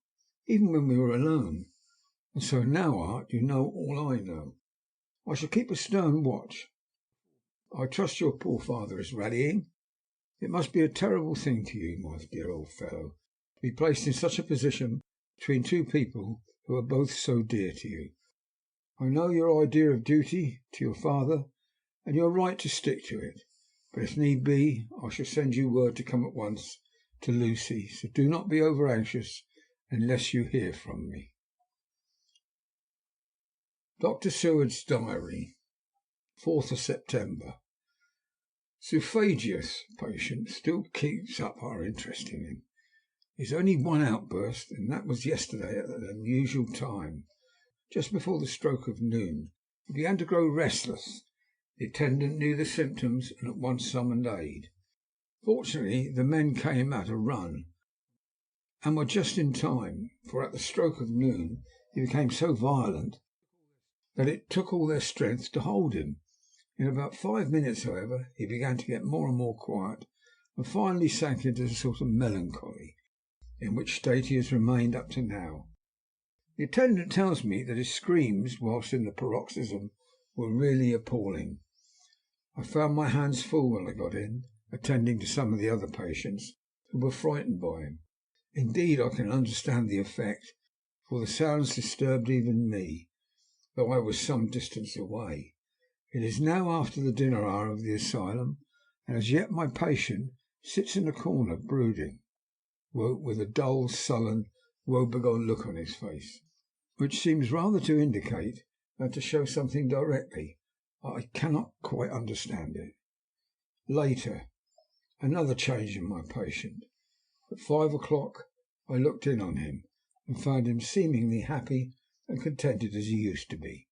even when we were alone. And so now, Art, you know all I know. I shall keep a stern watch. I trust your poor father is rallying. It must be a terrible thing to you, my dear old fellow, to be placed in such a position between two people who are both so dear to you. I know your idea of duty to your father, and you are right to stick to it. But if need be, I shall send you word to come at once to Lucy, so do not be over anxious unless you hear from me." Dr. Seward's Diary, 4th of September. Zoophagus patient still keeps up our interest in him. There's only one outburst, and that was yesterday at an unusual time. Just before the stroke of noon, he began to grow restless. The attendant knew the symptoms and at once summoned aid. Fortunately, the men came at a run, and were just in time, for at the stroke of noon he became so violent that it took all their strength to hold him. In about 5 minutes, however, he began to get more and more quiet, and finally sank into a sort of melancholy, in which state he has remained up to now. The attendant tells me that his screams whilst in the paroxysm were really appalling. I found my hands full when I got in, attending to some of the other patients who were frightened by him. Indeed, I can understand the effect, for the sounds disturbed even me, though I was some distance away. It is now after the dinner hour of the asylum, and as yet my patient sits in a corner brooding, with a dull, sullen, woebegone look on his face, which seems rather to indicate than to show something directly. I cannot quite understand it. Later, another change in my patient. At 5 o'clock I looked in on him, and found him seemingly happy and contented as he used to be.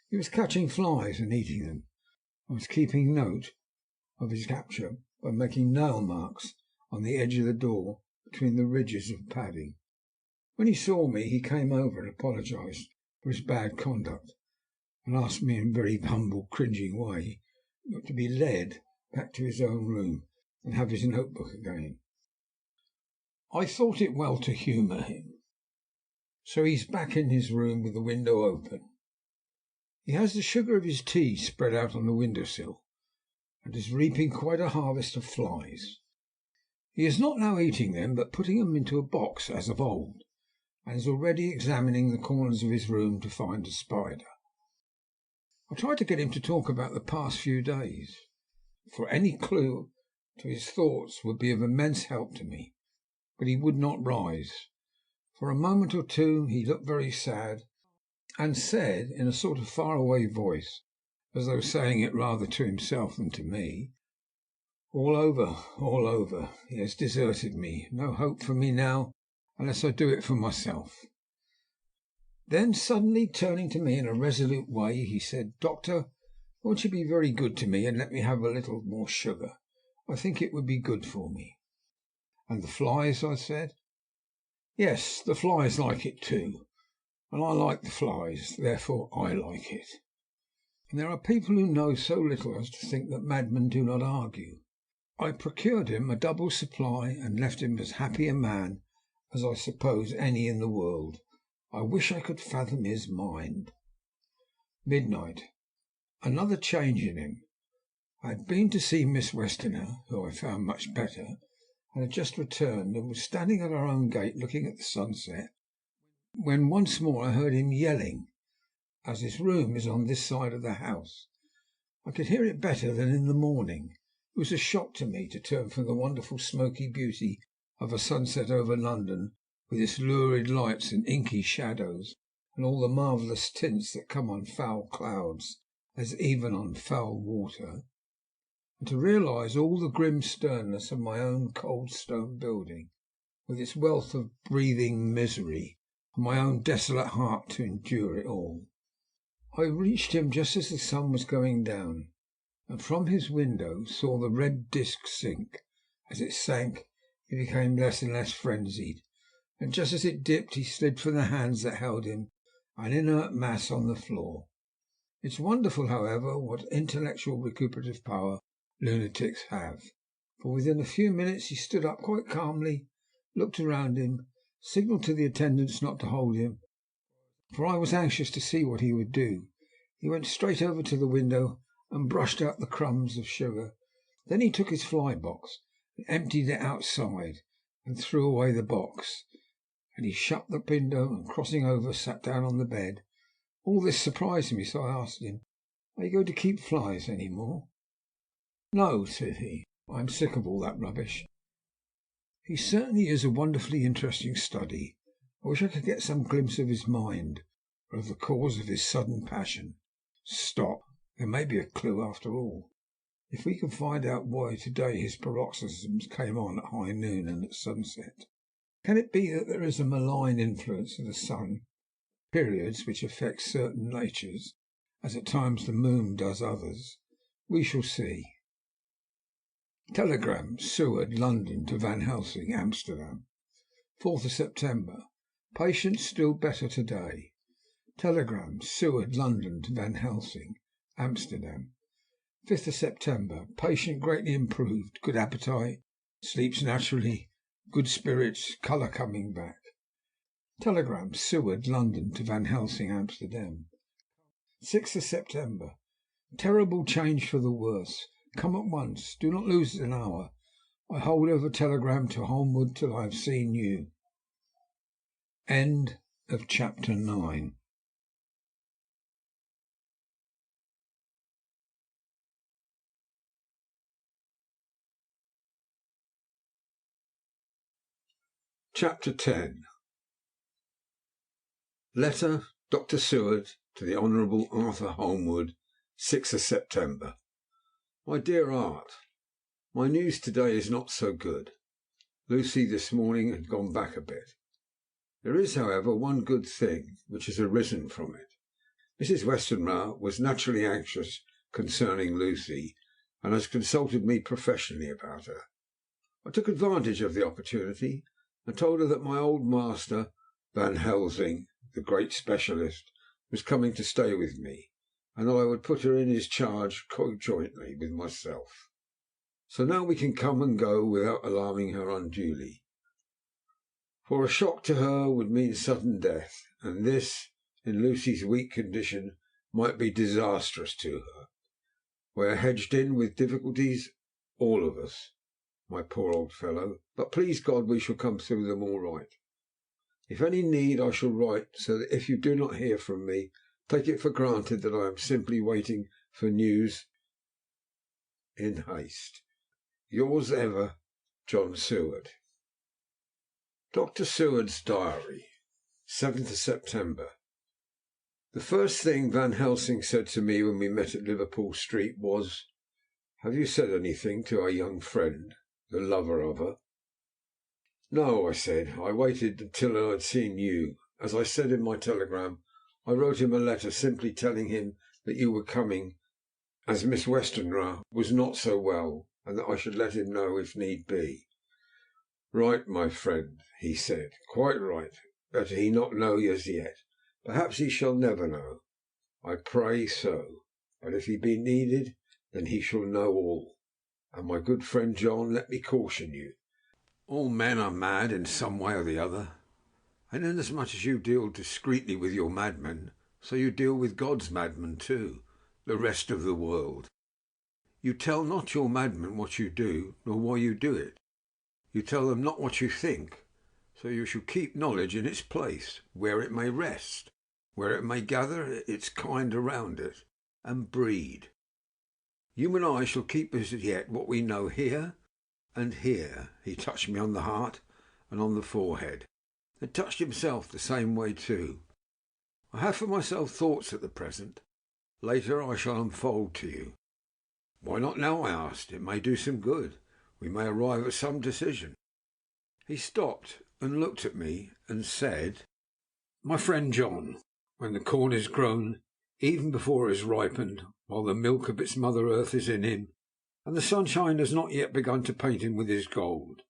He was catching flies and eating them. I was keeping note of his capture by making nail marks on the edge of the door between the ridges of padding. When he saw me, he came over and apologized for his bad conduct, and asked me in a very humble, cringing way to be led back to his own room and have his notebook again. I thought it well to humour him, so he's back in his room with the window open. He has the sugar of his tea spread out on the window-sill, and is reaping quite a harvest of flies. He is not now eating them, but putting them into a box as of old, and is already examining the corners of his room to find a spider. I tried to get him to talk about the past few days, for any clue to his thoughts would be of immense help to me, but he would not rise. For a moment or two he looked very sad, and said in a sort of far-away voice, as though saying it rather to himself than to me, "All over, all over. He has deserted me. No hope for me now, unless I do it for myself." Then suddenly turning to me in a resolute way, he said, "Doctor, won't you be very good to me and let me have a little more sugar? I think it would be good for me." "And the flies?" I said. "Yes, the flies like it too, and I like the flies, therefore I like it. And there are people who know so little as to think that madmen do not argue." I procured him a double supply, and left him as happy a man as I suppose any in the world. I wish I could fathom his mind. Midnight. Another change in him. I had been to see Miss Westerner, who I found much better, and had just returned, and was standing at our own gate looking at the sunset, when once more I heard him yelling. As his room is on this side of the house, I could hear it better than in the morning. It was a shock to me to turn from the wonderful smoky beauty of a sunset over London, with its lurid lights and inky shadows, and all the marvellous tints that come on foul clouds, as even on foul water, and to realize all the grim sternness of my own cold stone building, with its wealth of breathing misery, and my own desolate heart to endure it all. I reached him just as the sun was going down, and from his window saw the red disk sink. As it sank, he became less and less frenzied, and just as it dipped, he slid from the hands that held him, an inert mass on the floor. It's wonderful, however, what intellectual recuperative power lunatics have, for within a few minutes he stood up quite calmly, looked around him, signalled to the attendants not to hold him, for I was anxious to see what he would do. He went straight over to the window and brushed out the crumbs of sugar. Then he took his fly box and emptied it outside, and threw away the box. And he shut the window, and crossing over, sat down on the bed. All this surprised me, so I asked him, "Are you going to keep flies any more?" "No," said he. "I am sick of all that rubbish." He certainly is a wonderfully interesting study. I wish I could get some glimpse of his mind, or of the cause of his sudden passion. Stop! There may be a clue after all. If we can find out why to-day his paroxysms came on at high noon and at sunset. Can it be that there is a malign influence of the sun, periods which affect certain natures, as at times the moon does others? We shall see. Telegram, Seward, London, to Van Helsing, Amsterdam. 4th September. Patient still better today. Telegram, Seward, London, to Van Helsing, Amsterdam. 5th September. Patient greatly improved. Good appetite. Sleeps naturally. Good spirits. Colour coming back. Telegram, Seward, London, to Van Helsing, Amsterdam. 6th September. Terrible change for the worse. Come at once. Do not lose an hour. I hold over telegram to Holmwood till I have seen you. End of chapter 9. Chapter 10. Letter, Dr. Seward, to the Honourable Arthur Holmwood, 6th September. My dear Art, my news today is not so good. Lucy this morning had gone back a bit. There is, however, one good thing which has arisen from it. Mrs. Westerner was naturally anxious concerning Lucy, and has consulted me professionally about her. I took advantage of the opportunity, and told her that my old master, Van Helsing, the great specialist, was coming to stay with me, and that I would put her in his charge conjointly with myself. So now we can come and go without alarming her unduly, for a shock to her would mean sudden death, and this, in Lucy's weak condition, might be disastrous to her. We are hedged in with difficulties, all of us, my poor old fellow, but please God we shall come through them all right. If any need, I shall write, so that if you do not hear from me, take it for granted that I am simply waiting for news in haste. Yours ever, John Seward. Dr. Seward's Diary, 7th of September. The first thing Van Helsing said to me when we met at Liverpool Street was, "Have you said anything to our young friend, the lover of her?" "No," I said. "I waited until I had seen you. As I said in my telegram, I wrote him a letter simply telling him that you were coming, as Miss Westenra was not so well, and that I should let him know if need be." "Right, my friend," he said. "Quite right. Better he not know as yet. Perhaps he shall never know. I pray so. But if he be needed, then he shall know all. And, my good friend John, let me caution you. All men are mad in some way or the other, and inasmuch as you deal discreetly with your madmen, so you deal with God's madmen too, the rest of the world. You tell not your madmen what you do, nor why you do it. You tell them not what you think, so you shall keep knowledge in its place, where it may rest, where it may gather its kind around it, and breed. You and I shall keep as yet what we know here, and here." He touched me on the heart and on the forehead, and touched himself the same way too. "I have for myself thoughts at the present. Later I shall unfold to you." "Why not now?" I asked. "It may do some good. We may arrive at some decision." He stopped and looked at me and said, "My friend John, when the corn is grown, even before it has ripened, while the milk of its mother earth is in him, and the sunshine has not yet begun to paint him with his gold,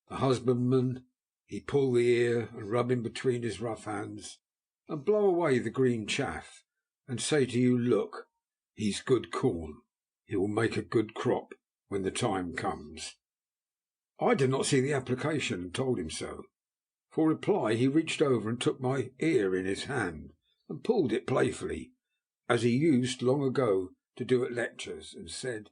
the husbandman, he pull the ear and rub him between his rough hands, and blow away the green chaff, and say to you, 'Look, he's good corn. He will make a good crop when the time comes.'" I did not see the application, and told him so. For reply he reached over and took my ear in his hand, and pulled it playfully, as he used long ago to do at lectures, and said,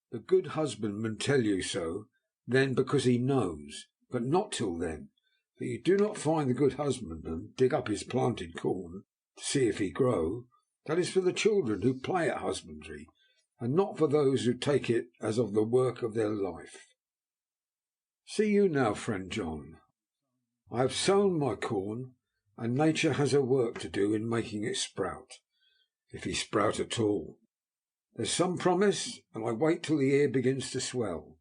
"The good husbandman tell you so, then because he knows, but not till then. For you do not find the good husbandman dig up his planted corn to see if he grow. That is for the children who play at husbandry, and not for those who take it as of the work of their life. See you now, friend John, I have sown my corn, and nature has her work to do in making it sprout, if he sprout at all. There's some promise, and I wait till the ear begins to swell."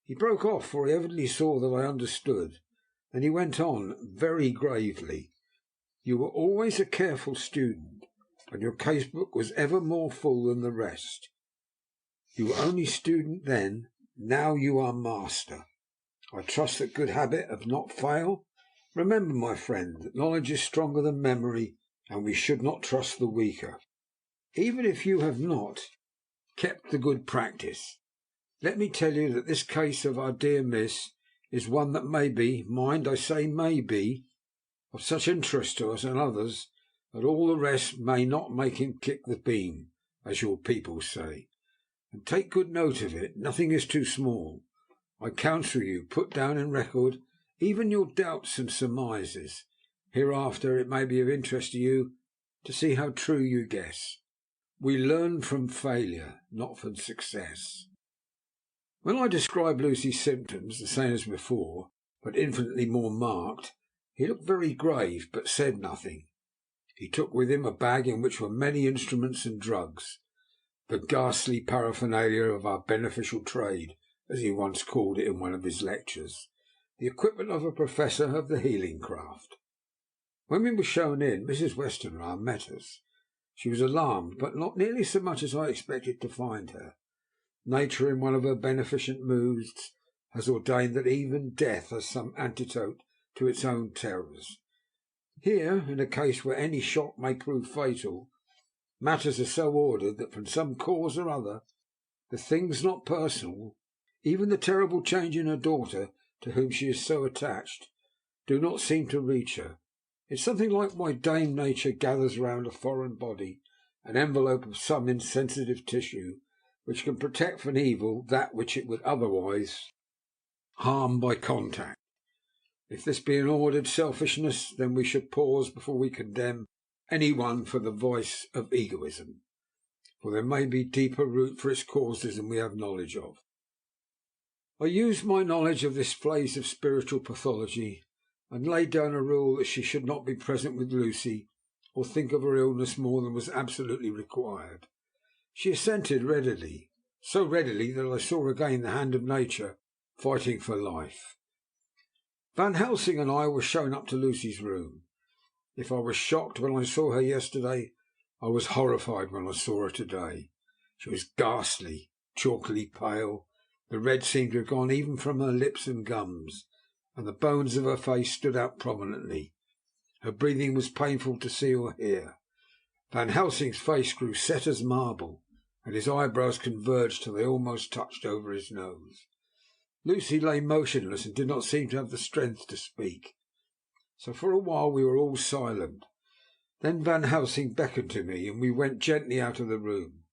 He broke off, for he evidently saw that I understood. Then he went on very gravely. "You were always a careful student, and your casebook was ever more full than the rest. You were only student then, now you are master. I trust that good habit have not fail. Remember, my friend, that knowledge is stronger than memory, and we should not trust the weaker. Even if you have not kept the good practice, let me tell you that this case of our dear Miss is one that may be, mind I say may be, of such interest to us and others that all the rest may not make him kick the beam, as your people say. And take good note of it, nothing is too small. I counsel you, put down in record even your doubts and surmises. Hereafter it may be of interest to you to see how true you guess. We learn from failure, not from success." When I described Lucy's symptoms, the same as before, but infinitely more marked, he looked very grave, but said nothing. He took with him a bag in which were many instruments and drugs, the ghastly paraphernalia of our beneficial trade, as he once called it in one of his lectures, the equipment of a professor of the healing craft. When we were shown in, Mrs. Westenra met us. She was alarmed, but not nearly so much as I expected to find her. Nature, in one of her beneficent moods, has ordained that even death has some antidote to its own terrors. Here, in a case where any shock may prove fatal, matters are so ordered that from some cause or other, the things not personal, even the terrible change in her daughter, to whom she is so attached, do not seem to reach her. It's something like why Dame Nature gathers round a foreign body an envelope of some insensitive tissue which can protect from evil that which it would otherwise harm by contact. If this be an ordered selfishness, then we should pause before we condemn any one for the voice of egoism, for there may be deeper root for its causes than we have knowledge of. I used my knowledge of this phase of spiritual pathology, and laid down a rule that she should not be present with Lucy or think of her illness more than was absolutely required. She assented readily, so readily that I saw again the hand of nature fighting for life. Van Helsing and I were shown up to Lucy's room. If I was shocked when I saw her yesterday, I was horrified when I saw her today. She was ghastly, chalkily pale. The red seemed to have gone even from her lips and gums, and the bones of her face stood out prominently. Her breathing was painful to see or hear. Van Helsing's face grew set as marble, and his eyebrows converged till they almost touched over his nose. Lucy lay motionless and did not seem to have the strength to speak. So for a while we were all silent. Then Van Helsing beckoned to me, and we went gently out of the room.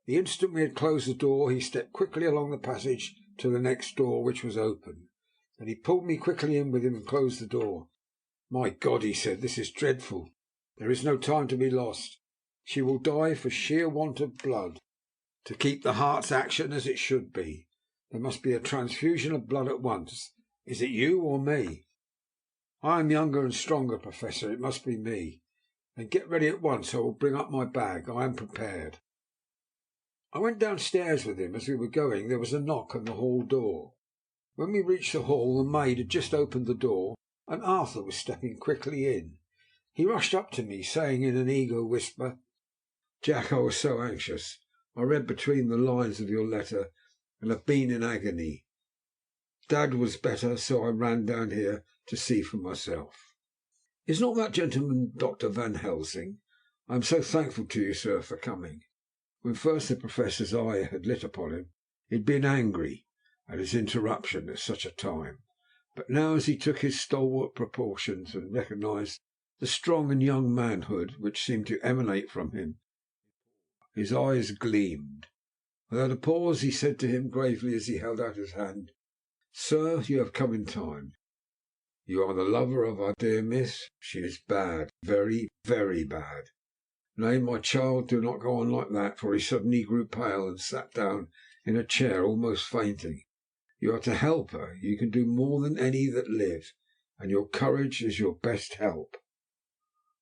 The instant we had closed the door, he stepped quickly along the passage to the next door, which was open. Then he pulled me quickly in with him and closed the door. "My God," he said, "this is dreadful. There is no time to be lost. She will die for sheer want of blood. To keep the heart's action as it should be, there must be a transfusion of blood at once. Is it you or me?" "I am younger and stronger, Professor. It must be me." "Then get ready at once. I will bring up my bag. I am prepared." I went downstairs with him. As we were going, there was a knock on the hall door. When we reached the hall, the maid had just opened the door, and Arthur was stepping quickly in. He rushed up to me, saying in an eager whisper, "Jack, I was so anxious. I read between the lines of your letter, and have been in agony. Dad was better, so I ran down here to see for myself." "Is not that gentleman Dr. Van Helsing? I am so thankful to you, sir, for coming." When first the Professor's eye had lit upon him, he had been angry at his interruption at such a time, but now, as he took his stalwart proportions and recognized the strong and young manhood which seemed to emanate from him, his eyes gleamed. Without a pause, he said to him gravely as he held out his hand, "Sir, you have come in time. You are the lover of our dear Miss. She is bad, very, very bad. Nay, my child, do not go on like that," for he suddenly grew pale and sat down in a chair, almost fainting. "You are to help her. You can do more than any that live, and your courage is your best help."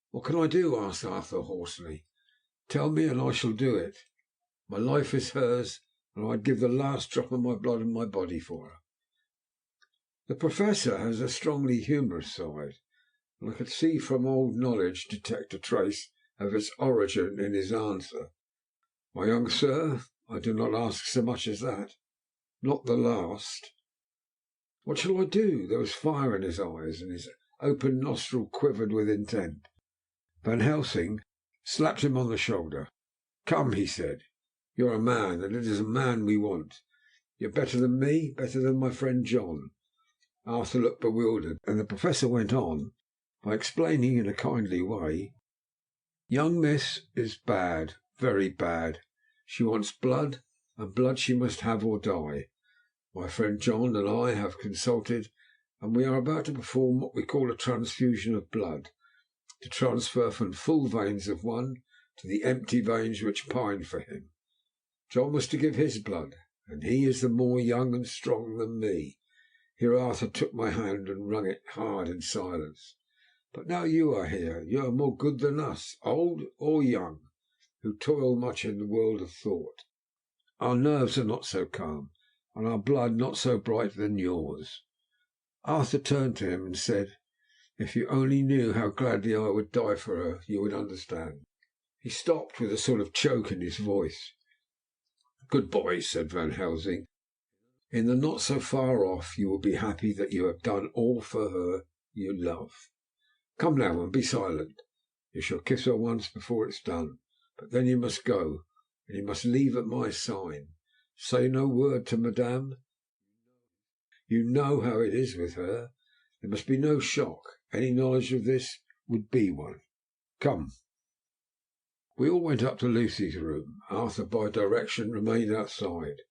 "What can I do?" asked Arthur hoarsely. "Tell me, and I shall do it. My life is hers, and I'd give the last drop of my blood in my body for her." The Professor has a strongly humorous side, and I could see from old knowledge detect a trace of its origin in his answer. "My young sir, I do not ask so much as that. Not the last." "What shall I do?" There was fire in his eyes, and his open nostril quivered with intent. Van Helsing slapped him on the shoulder. "Come," he said. "You are a man, and it is a man we want. You are better than me, better than my friend John." Arthur looked bewildered, and the Professor went on by explaining in a kindly way. "Young Miss is bad, very bad. She wants blood, and blood she must have or die. My friend John and I have consulted, and we are about to perform what we call a transfusion of blood, to transfer from full veins of one to the empty veins which pine for him. John was to give his blood, and he is the more young and strong than me." Here Arthur took my hand and wrung it hard in silence. "But now you are here, you are more good than us, old or young, who toil much in the world of thought. Our nerves are not so calm, and our blood not so bright than yours." Arthur turned to him and said, "If you only knew how gladly I would die for her, you would understand." He stopped with a sort of choke in his voice. "Good boy," said Van Helsing. "In the not so far off you will be happy that you have done all for her you love. Come now, and be silent. You shall kiss her once before it's done, but then you must go, and you must leave at my sign. Say no word to Madame. You know how it is with her. There must be no shock. Any knowledge of this would be one. Come." We all went up to Lucy's room. Arthur, by direction, remained outside.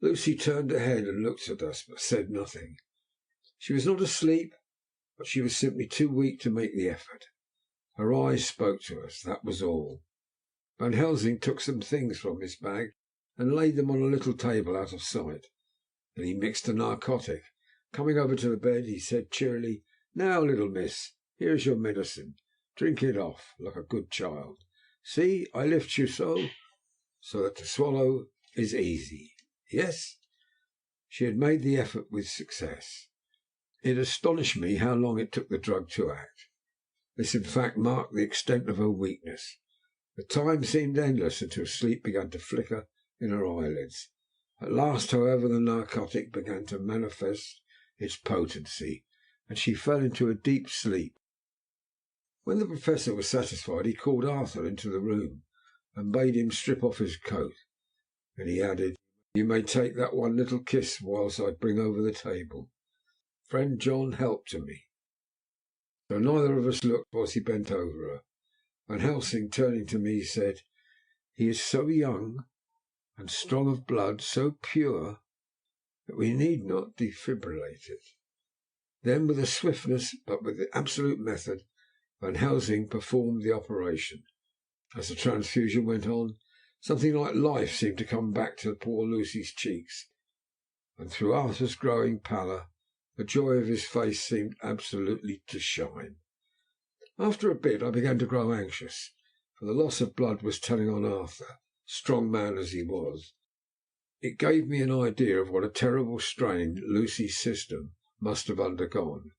Lucy turned her head and looked at us, but said nothing. She was not asleep, but she was simply too weak to make the effort. Her eyes spoke to us, that was all. Van Helsing took some things from his bag and laid them on a little table out of sight. Then he mixed a narcotic. Coming over to the bed, he said cheerily, "Now, little miss, here is your medicine. Drink it off, like a good child. See, I lift you so that to swallow is easy. Yes?" She had made the effort with success. It astonished me how long it took the drug to act. This, in fact, marked the extent of her weakness. The time seemed endless until sleep began to flicker in her eyelids. At last, however, the narcotic began to manifest its potency, and she fell into a deep sleep. When the Professor was satisfied, he called Arthur into the room and bade him strip off his coat. Then he added, "You may take that one little kiss whilst I bring over the table. Friend John helped to me." So neither of us looked whilst he bent over her. Van Helsing, turning to me, said, "He is so young and strong of blood, so pure, that we need not defibrillate it." Then, with a swiftness, but with absolute method, Van Helsing performed the operation. As the transfusion went on, something like life seemed to come back to poor Lucy's cheeks, and through Arthur's growing pallor, the joy of his face seemed absolutely to shine. After a bit I began to grow anxious, for the loss of blood was telling on Arthur, strong man as he was. It gave me an idea of what a terrible strain Lucy's system must have undergone.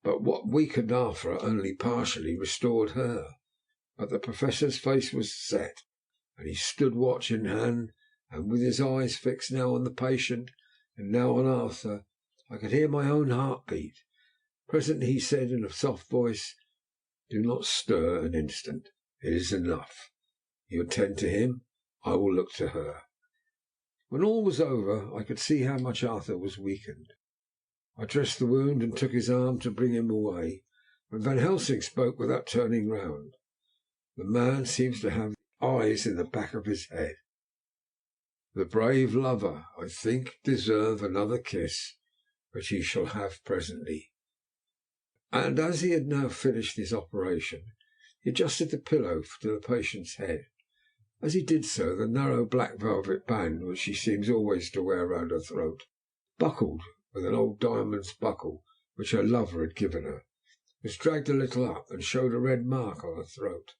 But what weakened Arthur only partially restored her. But the Professor's face was set, and he stood watch in hand, and with his eyes fixed now on the patient and now on Arthur, I could hear my own heart beat. Presently he said in a soft voice, "Do not stir an instant. It is enough. You attend to him. I will look to her." When all was over, I could see how much Arthur was weakened. I dressed the wound and took his arm to bring him away, when Van Helsing spoke without turning round. "The man seems to have eyes in the back of his head. The brave lover, I think, deserve another kiss, which he shall have presently." And as he had now finished his operation, he adjusted the pillow to the patient's head. As he did so, the narrow black velvet band, which she seems always to wear round her throat, buckled with an old diamond's buckle which her lover had given her, was dragged a little up and showed a red mark on her throat.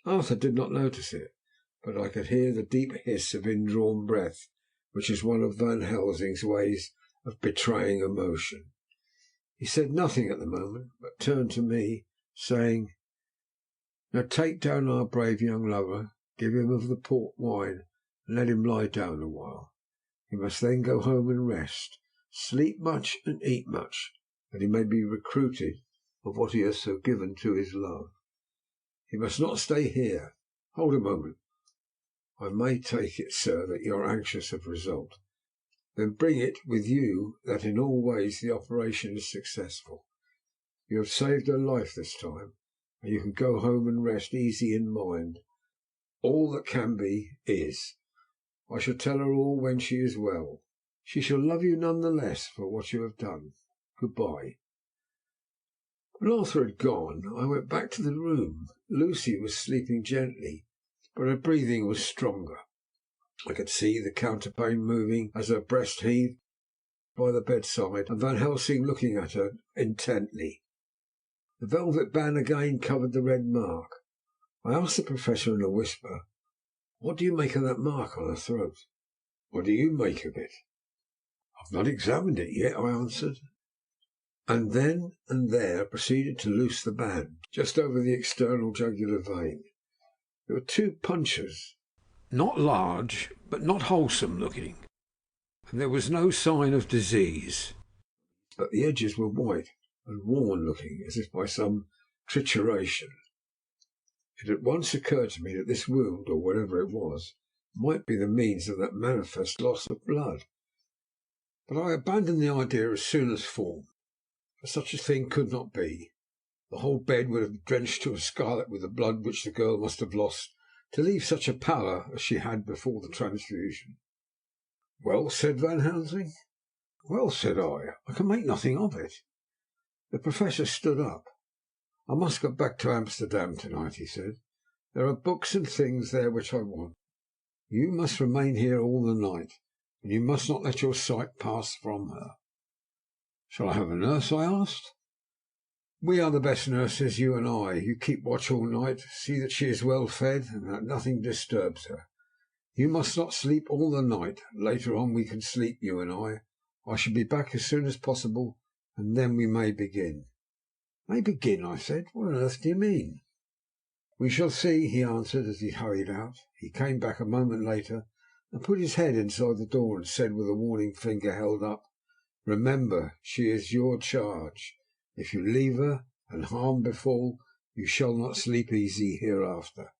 Arthur did not notice it, but I could hear the deep hiss of indrawn breath, which is one of Van Helsing's ways of betraying emotion. He said nothing at the moment, but turned to me, saying, "Now take down our brave young lover, give him of the port wine, and let him lie down a while. He must then go home and rest, sleep much and eat much, that he may be recruited of what he has so given to his love. He must not stay here. Hold a moment. I may take it, sir, that you are anxious of result. Then bring it with you that in all ways the operation is successful. You have saved her life this time, and you can go home and rest easy in mind. All that can be is. I shall tell her all when she is well. She shall love you none the less for what you have done. Good-bye." When Arthur had gone, I went back to the room. Lucy was sleeping gently, but her breathing was stronger. I could see the counterpane moving as her breast heaved by the bedside, and Van Helsing looking at her intently. The velvet band again covered the red mark. I asked the Professor in a whisper, "What do you make of that mark on her throat?" "What do you make of it?" "I've not examined it yet," I answered, and then and there proceeded to loose the band just over the external jugular vein. There were 2 punctures, not large, but not wholesome looking, and there was no sign of disease, but the edges were white and worn looking, as if by some trituration. It at once occurred to me that this wound, or whatever it was, might be the means of that manifest loss of blood, but I abandoned the idea as soon as formed, for such a thing could not be. The whole bed would have drenched to a scarlet with the blood which the girl must have lost to leave such a pallor as she had before the transfusion. "Well?" said Van Helsing. "Well," said I can make nothing of it." The Professor stood up. "I must go back to Amsterdam tonight," he said. "There are books and things there which I want. You must remain here all the night, and you must not let your sight pass from her." "Shall I have a nurse?" I asked. "We are the best nurses, you and I. You keep watch all night, see that she is well fed, and that nothing disturbs her. You must not sleep all the night. Later on we can sleep, you and I. I shall be back as soon as possible, and then we may begin." "May begin?" I said. "What on earth do you mean?" "We shall see," he answered as he hurried out. He came back a moment later and put his head inside the door and said, with a warning finger held up, "Remember, she is your charge. If you leave her and harm befall, you shall not sleep easy hereafter."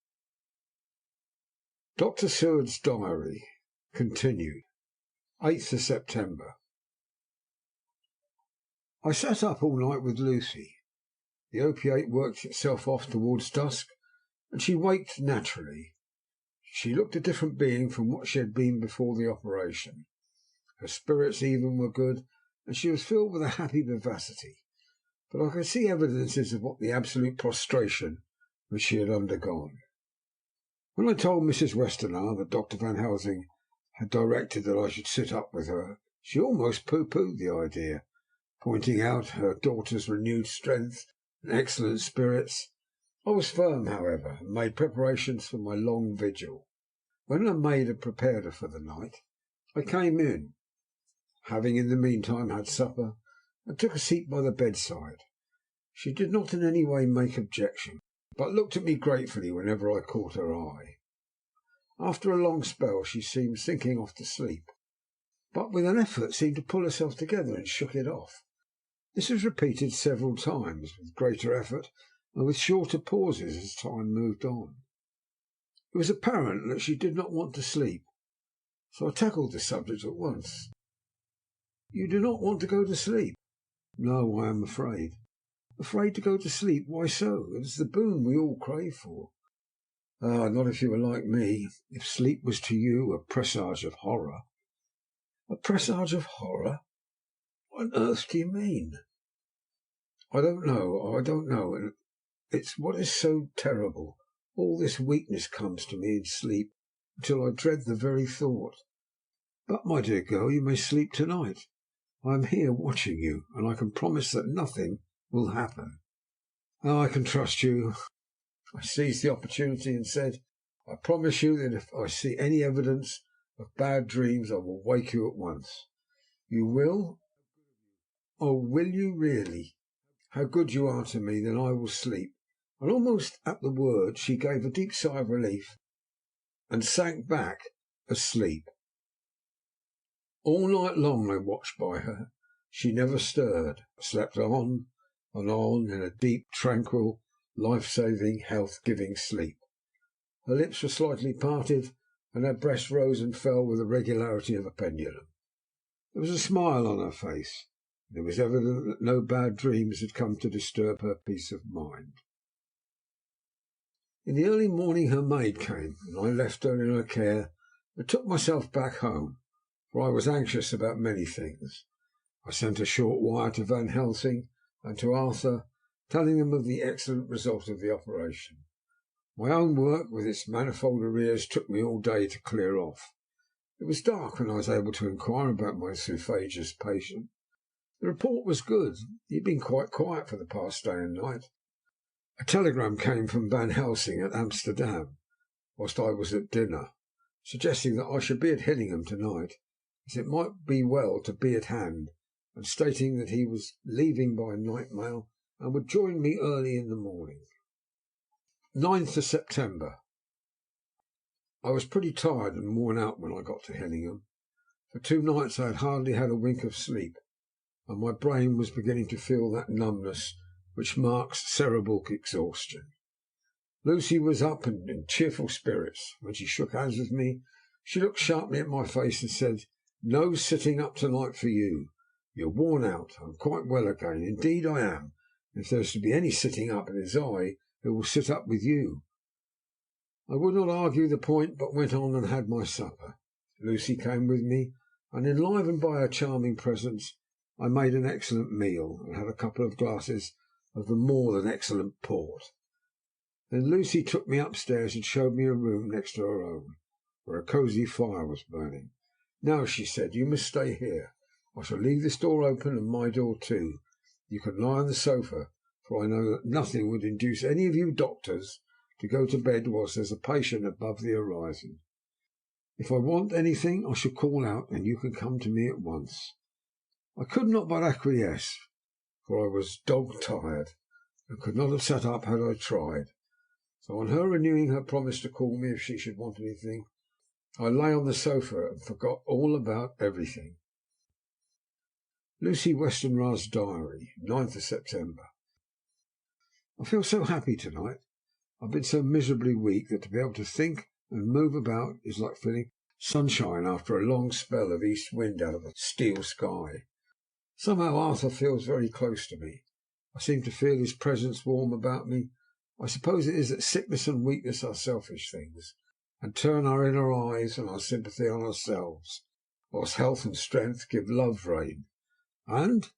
Dr. Seward's Diary continued. 8th of September. I sat up all night with Lucy. The opiate worked itself off towards dusk, and she waked naturally. She looked a different being from what she had been before the operation. Her spirits even were good, and she was filled with a happy vivacity, but I could see evidences of what the absolute prostration which she had undergone. When I told Mrs. Westernar that Dr. Van Helsing had directed that I should sit up with her, she almost pooh-poohed the idea, pointing out her daughter's renewed strength and excellent spirits. I was firm, however, and made preparations for my long vigil. When her maid had prepared her for the night, I came in, having in the meantime had supper, and took a seat by the bedside. She did not in any way make objection, but looked at me gratefully whenever I caught her eye. After a long spell she seemed sinking off to sleep, but with an effort seemed to pull herself together and shook it off. This was repeated several times, with greater effort and with shorter pauses as time moved on. It was apparent that she did not want to sleep, so I tackled the subject at once. "You do not want to go to sleep?" "No, I am afraid." "Afraid to go to sleep? Why so? It is the boon we all crave for." "Ah, not if you were like me. If sleep was to you a presage of horror." "A presage of horror? What on earth do you mean?" I don't know, and it's what is so terrible. All this weakness comes to me in sleep, until I dread the very thought." "But, my dear girl, you may sleep to-night. I am here watching you, and I can promise that nothing will happen." "Oh, I can trust you." I seized the opportunity and said, "I promise you that if I see any evidence of bad dreams I will wake you at once." "You will?" "Oh, will you really? How good you are to me! Then I will sleep." And almost at the word she gave a deep sigh of relief and sank back asleep. All night long I watched by her. She never stirred, but slept on and on in a deep, tranquil, life-saving, health-giving sleep. Her lips were slightly parted, and her breast rose and fell with the regularity of a pendulum. There was a smile on her face, and it was evident that no bad dreams had come to disturb her peace of mind. In the early morning her maid came, and I left her in her care and took myself back home, for I was anxious about many things. I sent a short wire to Van Helsing and to Arthur, telling them of the excellent result of the operation. My own work, with its manifold arrears, took me all day to clear off. It was dark when I was able to inquire about my Zoophagus patient. The report was good. He had been quite quiet for the past day and night. A telegram came from Van Helsing at Amsterdam, whilst I was at dinner, suggesting that I should be at Hillingham tonight, as it might be well to be at hand, and stating that he was leaving by night mail and would join me early in the morning. 9th of September. I was pretty tired and worn out when I got to Hillingham. For 2 nights I had hardly had a wink of sleep, and my brain was beginning to feel that numbness which marks cerebral exhaustion. Lucy was up and in cheerful spirits. When she shook hands with me, she looked sharply at my face and said, "No sitting up tonight for you. You're worn out. I'm quite well again. Indeed I am. If there's to be any sitting up, it is I who will sit up with you." I would not argue the point, but went on and had my supper. Lucy came with me, and, enlivened by her charming presence, I made an excellent meal, and had a couple of glasses of the more than excellent port. Then Lucy took me upstairs and showed me a room next to her own, where a cosy fire was burning. "Now," she said, "you must stay here. I shall leave this door open, and my door too. You can lie on the sofa, for I know that nothing would induce any of you doctors to go to bed whilst there's a patient above the horizon. If I want anything, I shall call out, and you can come to me at once." I could not but acquiesce, for I was dog-tired, and could not have sat up had I tried. So on her renewing her promise to call me if she should want anything, I lay on the sofa and forgot all about everything. Lucy Westenra's Diary, 9th of September. I feel so happy tonight. I've been so miserably weak that to be able to think and move about is like feeling sunshine after a long spell of east wind out of a steel sky. Somehow Arthur feels very close to me. I seem to feel his presence warm about me. I suppose it is that sickness and weakness are selfish things, and turn our inner eyes and our sympathy on ourselves, whilst health and strength give love rein, and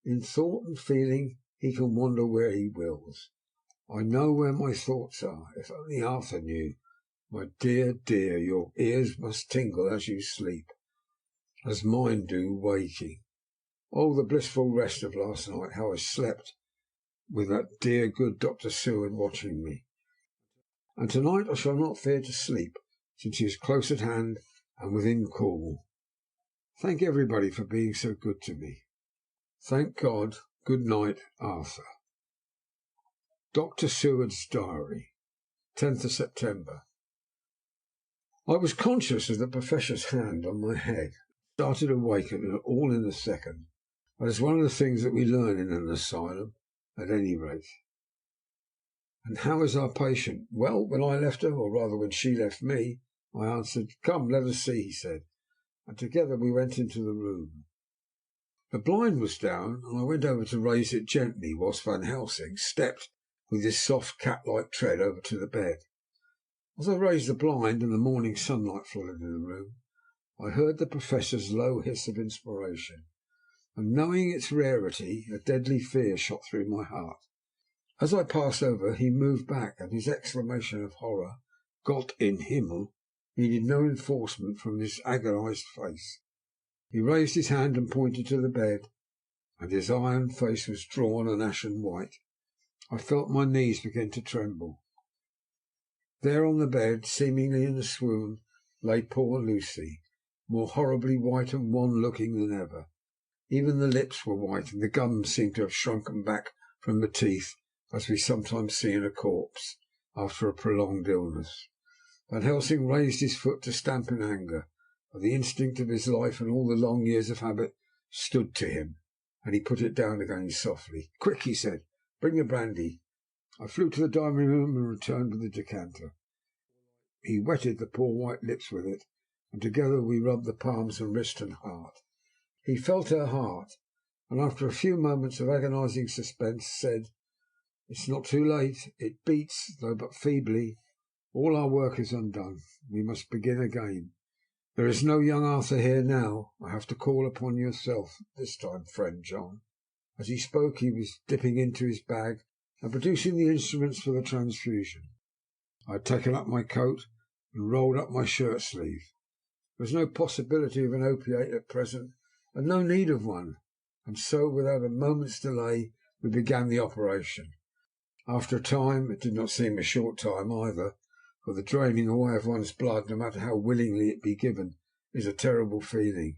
in thought and feeling he can wander where he wills. I know where my thoughts are. If only Arthur knew. My dear, dear, your ears must tingle as you sleep, as mine do waking. Oh, the blissful rest of last night, how I slept with that dear good Dr. Seward watching me. And tonight I shall not fear to sleep, since he is close at hand and within call. Thank everybody for being so good to me. Thank God. Good night, Arthur. Dr. Seward's Diary, 10th of September. I was conscious of the Professor's hand on my head, started awake and all in a second. That is one of the things that we learn in an asylum, at any rate. "And how is our patient?" "Well, when I left her, or rather when she left me," I answered. "Come, let us see," he said, and together we went into the room. The blind was down, and I went over to raise it gently, whilst Van Helsing stepped with his soft cat-like tread over to the bed. As I raised the blind and the morning sunlight flooded in the room, I heard the Professor's low hiss of inspiration, and knowing its rarity, a deadly fear shot through my heart. As I passed over, he moved back, and his exclamation of horror, "Gott in Himmel," needed no enforcement from his agonized face. He raised his hand and pointed to the bed, and his iron face was drawn and ashen white. I felt my knees begin to tremble. There on the bed, seemingly in a swoon, lay poor Lucy, more horribly white and wan-looking than ever. Even the lips were white, and the gums seemed to have shrunken back from the teeth, as we sometimes see in a corpse after a prolonged illness. Van Helsing raised his foot to stamp in anger, but the instinct of his life and all the long years of habit stood to him, and he put it down again softly. "Quick," he said, "bring the brandy." I flew to the dining room and returned with the decanter. He wetted the poor white lips with it, and together we rubbed the palms and wrist and heart. He felt her heart, and after a few moments of agonizing suspense, said, "It's not too late. It beats, though but feebly. All our work is undone. We must begin again. There is no young Arthur here now. I have to call upon yourself this time, friend John." As he spoke, he was dipping into his bag and producing the instruments for the transfusion. I had taken up my coat and rolled up my shirt sleeve. There was no possibility of an opiate at present, and no need of one, and so, without a moment's delay, we began the operation. After a time, it did not seem a short time either, for the draining away of one's blood, no matter how willingly it be given, is a terrible feeling.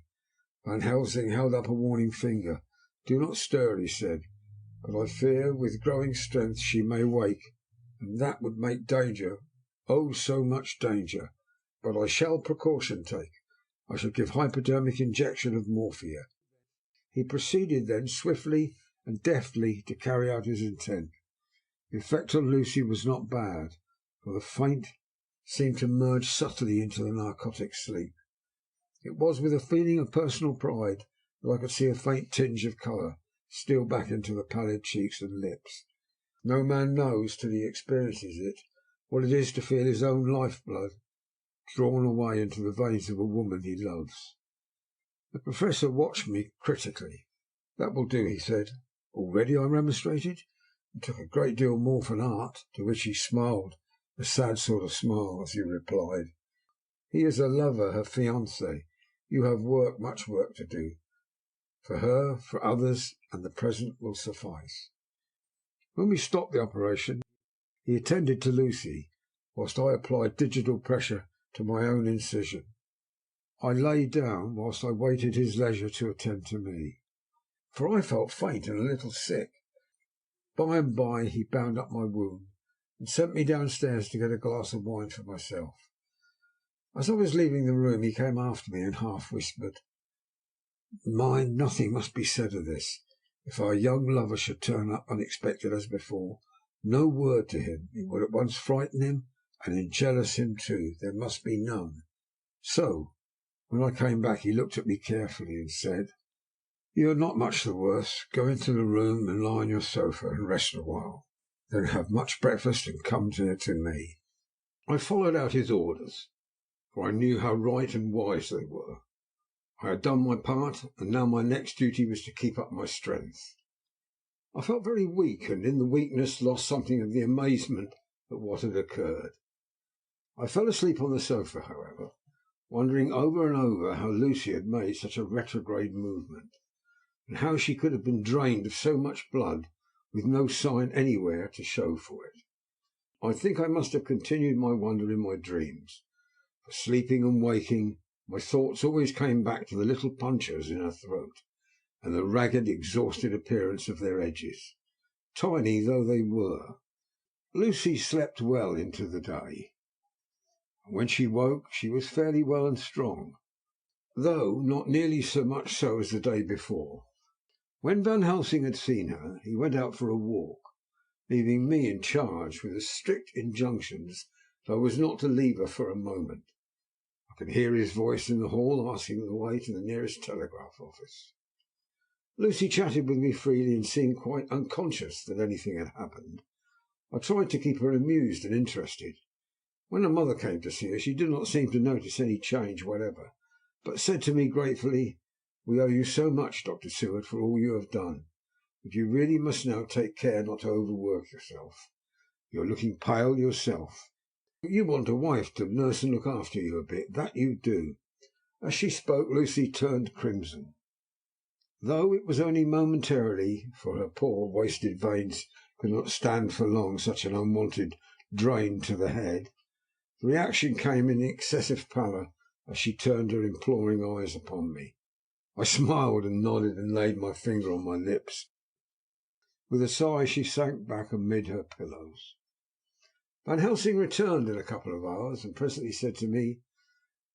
Van Helsing held up a warning finger. "Do not stir," he said, "but I fear with growing strength she may wake, and that would make danger, oh, so much danger. But I shall precaution take. I shall give hypodermic injection of morphia." He proceeded then swiftly and deftly to carry out his intent. The effect on Lucy was not bad, for the faint seemed to merge subtly into the narcotic sleep. It was with a feeling of personal pride that I could see a faint tinge of colour steal back into the pallid cheeks and lips. No man knows, till he experiences it, what it is to feel his own life-blood drawn away into the veins of a woman he loves. The Professor watched me critically. That will do, he said. Already, I remonstrated. It took a great deal more for an art, to which he smiled, a sad sort of smile, as he replied, he is a lover, her fiancé. You have work, much work to do. For her, for others, and the present will suffice. When we stopped the operation, he attended to Lucy, whilst I applied digital pressure to my own incision. I lay down whilst I waited his leisure to attend to me, for I felt faint and a little sick. By and by he bound up my wound and sent me downstairs to get a glass of wine for myself. As I was leaving the room, he came after me and half whispered, Mind, nothing must be said of this. If our young lover should turn up unexpected as before, no word to him. It would at once frighten him and enjealous him too. There must be none. So, when I came back, he looked at me carefully and said, You are not much the worse. Go into the room and lie on your sofa and rest a while. Then have much breakfast and come to me. I followed out his orders, for I knew how right and wise they were. I had done my part, and now my next duty was to keep up my strength. I felt very weak, and in the weakness lost something of the amazement at what had occurred. I fell asleep on the sofa, however, wondering over and over how Lucy had made such a retrograde movement, and how she could have been drained of so much blood with no sign anywhere to show for it. I think I must have continued my wonder in my dreams, for sleeping and waking, my thoughts always came back to the little punctures in her throat, and the ragged, exhausted appearance of their edges, tiny though they were. Lucy slept well into the day, and when she woke she was fairly well and strong, though not nearly so much so as the day before. When Van Helsing had seen her, he went out for a walk, leaving me in charge with the strict injunctions that I was not to leave her for a moment. I could hear his voice in the hall asking the way to the nearest telegraph office. Lucy chatted with me freely and seemed quite unconscious that anything had happened. I tried to keep her amused and interested. When her mother came to see her, she did not seem to notice any change whatever, but said to me gratefully, We owe you so much, Dr. Seward, for all you have done, but you really must now take care not to overwork yourself. You are looking pale yourself. You want a wife to nurse and look after you a bit, that you do. As she spoke, Lucy turned crimson, though it was only momentarily, for her poor wasted veins could not stand for long such an unwanted drain to the head. The reaction came in the excessive pallor as she turned her imploring eyes upon me. I smiled and nodded and laid my finger on my lips. With a sigh she sank back amid her pillows. Van Helsing returned in a couple of hours, and presently said to me,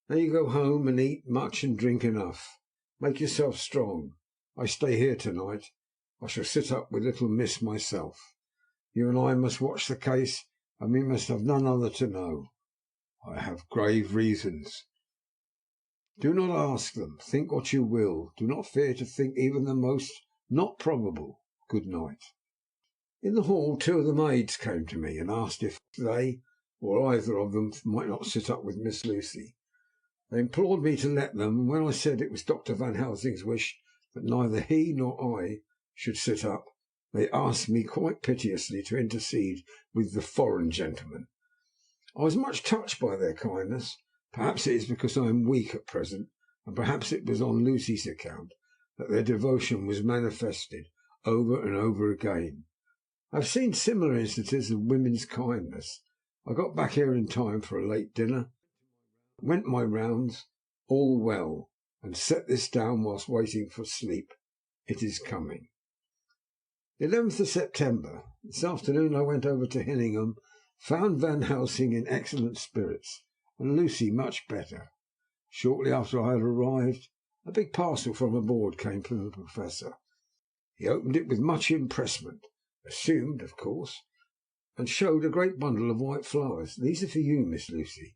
Now you go home and eat much and drink enough. Make yourself strong. I stay here tonight. I shall sit up with little Miss myself. You and I must watch the case, and we must have none other to know. I have grave reasons. Do not ask them. Think what you will. Do not fear to think even the most not probable. Good night. In the hall, two of the maids came to me and asked if they, or either of them, might not sit up with Miss Lucy. They implored me to let them, and when I said it was Dr. Van Helsing's wish that neither he nor I should sit up, they asked me quite piteously to intercede with the foreign gentleman. I was much touched by their kindness. Perhaps it is because I am weak at present, and perhaps it was on Lucy's account, that their devotion was manifested over and over again. I have seen similar instances of women's kindness. I got back here in time for a late dinner, went my rounds, all well, and set this down whilst waiting for sleep. It is coming. The 11th of September. This afternoon I went over to Hillingham, found Van Helsing in excellent spirits, and Lucy much better. Shortly after I had arrived, a big parcel from aboard came from the Professor. He opened it with much impressment, assumed, of course, and showed a great bundle of white flowers. These are for you, Miss Lucy.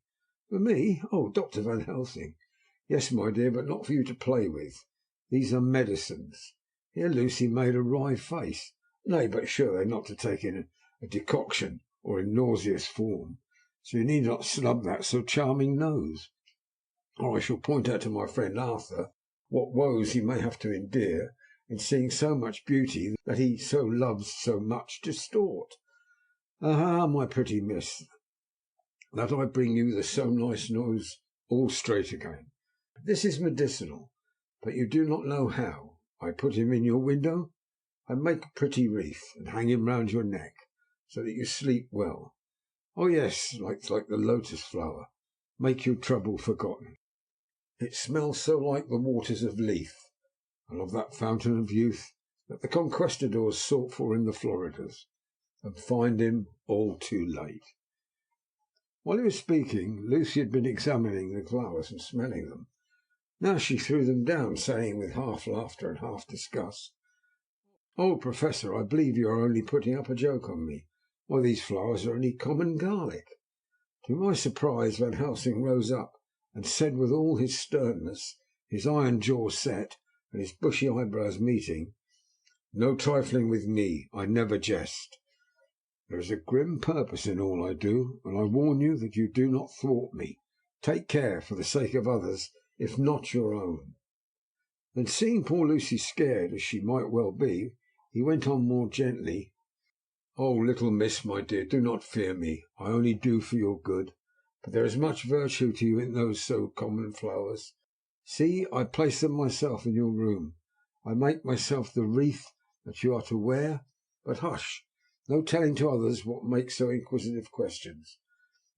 For me? Oh, Dr. Van Helsing. Yes, my dear, but not for you to play with. These are medicines. Here Lucy made a wry face. Nay, but surely not to take in a decoction or in nauseous form, so you need not snub that so charming nose. Or I shall point out to my friend Arthur what woes he may have to endure in seeing so much beauty that he so loves so much distort. Aha, my pretty miss, that I bring you the so nice news all straight again. This is medicinal, but you do not know how. I put him in your window. I make a pretty wreath and hang him round your neck, so that you sleep well. Oh yes, like the lotus flower, make your trouble forgotten. It smells so like the waters of Lethe, and of that fountain of youth that the conquistadors sought for in the Floridas, and find him all too late. While he was speaking, Lucy had been examining the flowers and smelling them. Now she threw them down, saying with half laughter and half disgust, "Oh, Professor, I believe you are only putting up a joke on me. Why, these flowers are only common garlic." To my surprise, Van Helsing rose up and said with all his sternness, his iron jaw set, and his bushy eyebrows meeting, "No trifling with me. I never jest. There is a grim purpose in all I do, and I warn you that you do not thwart me. Take care, for the sake of others, if not your own." Then, seeing poor Lucy scared, as she might well be, he went on more gently, "Oh, little miss, my dear, do not fear me. I only do for your good. But there is much virtue to you in those so common flowers. See, I place them myself in your room. I make myself the wreath that you are to wear. But hush, no telling to others what makes so inquisitive questions.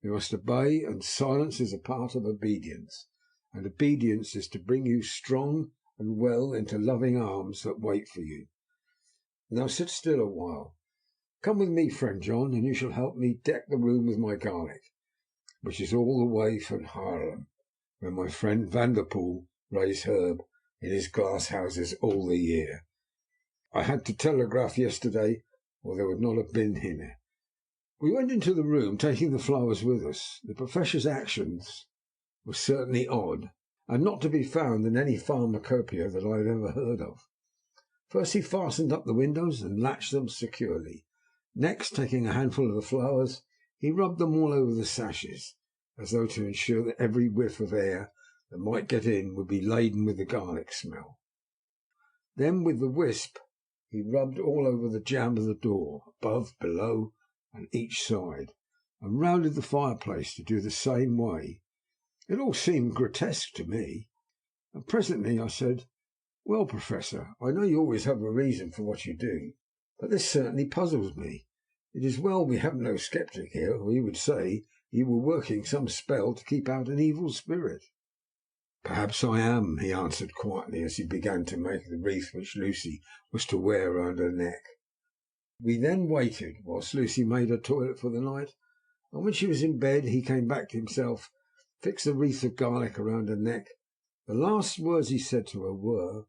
You must obey, and silence is a part of obedience, and obedience is to bring you strong and well into loving arms that wait for you. Now sit still a while. Come with me, friend John, and you shall help me deck the room with my garlic, which is all the way from Haarlem, where my friend Vanderpoel raised herb in his glass houses all the year. I had to telegraph yesterday, or there would not have been here." We went into the room, taking the flowers with us. The Professor's actions were certainly odd, and not to be found in any pharmacopoeia that I had ever heard of. First he fastened up the windows and latched them securely. Next, taking a handful of the flowers, he rubbed them all over the sashes, as though to ensure that every whiff of air that might get in would be laden with the garlic smell. Then with the wisp he rubbed all over the jamb of the door, above, below, and each side, and rounded the fireplace to do the same way. It all seemed grotesque to me, and presently I said, "Well, Professor, I know you always have a reason for what you do, but this certainly puzzles me. It is well we have no sceptic here, or he would say you were working some spell to keep out an evil spirit." "Perhaps I am," he answered quietly, as he began to make the wreath which Lucy was to wear round her neck. We then waited whilst Lucy made her toilet for the night, and when she was in bed he came back to himself, fixed the wreath of garlic around her neck. The last words he said to her were,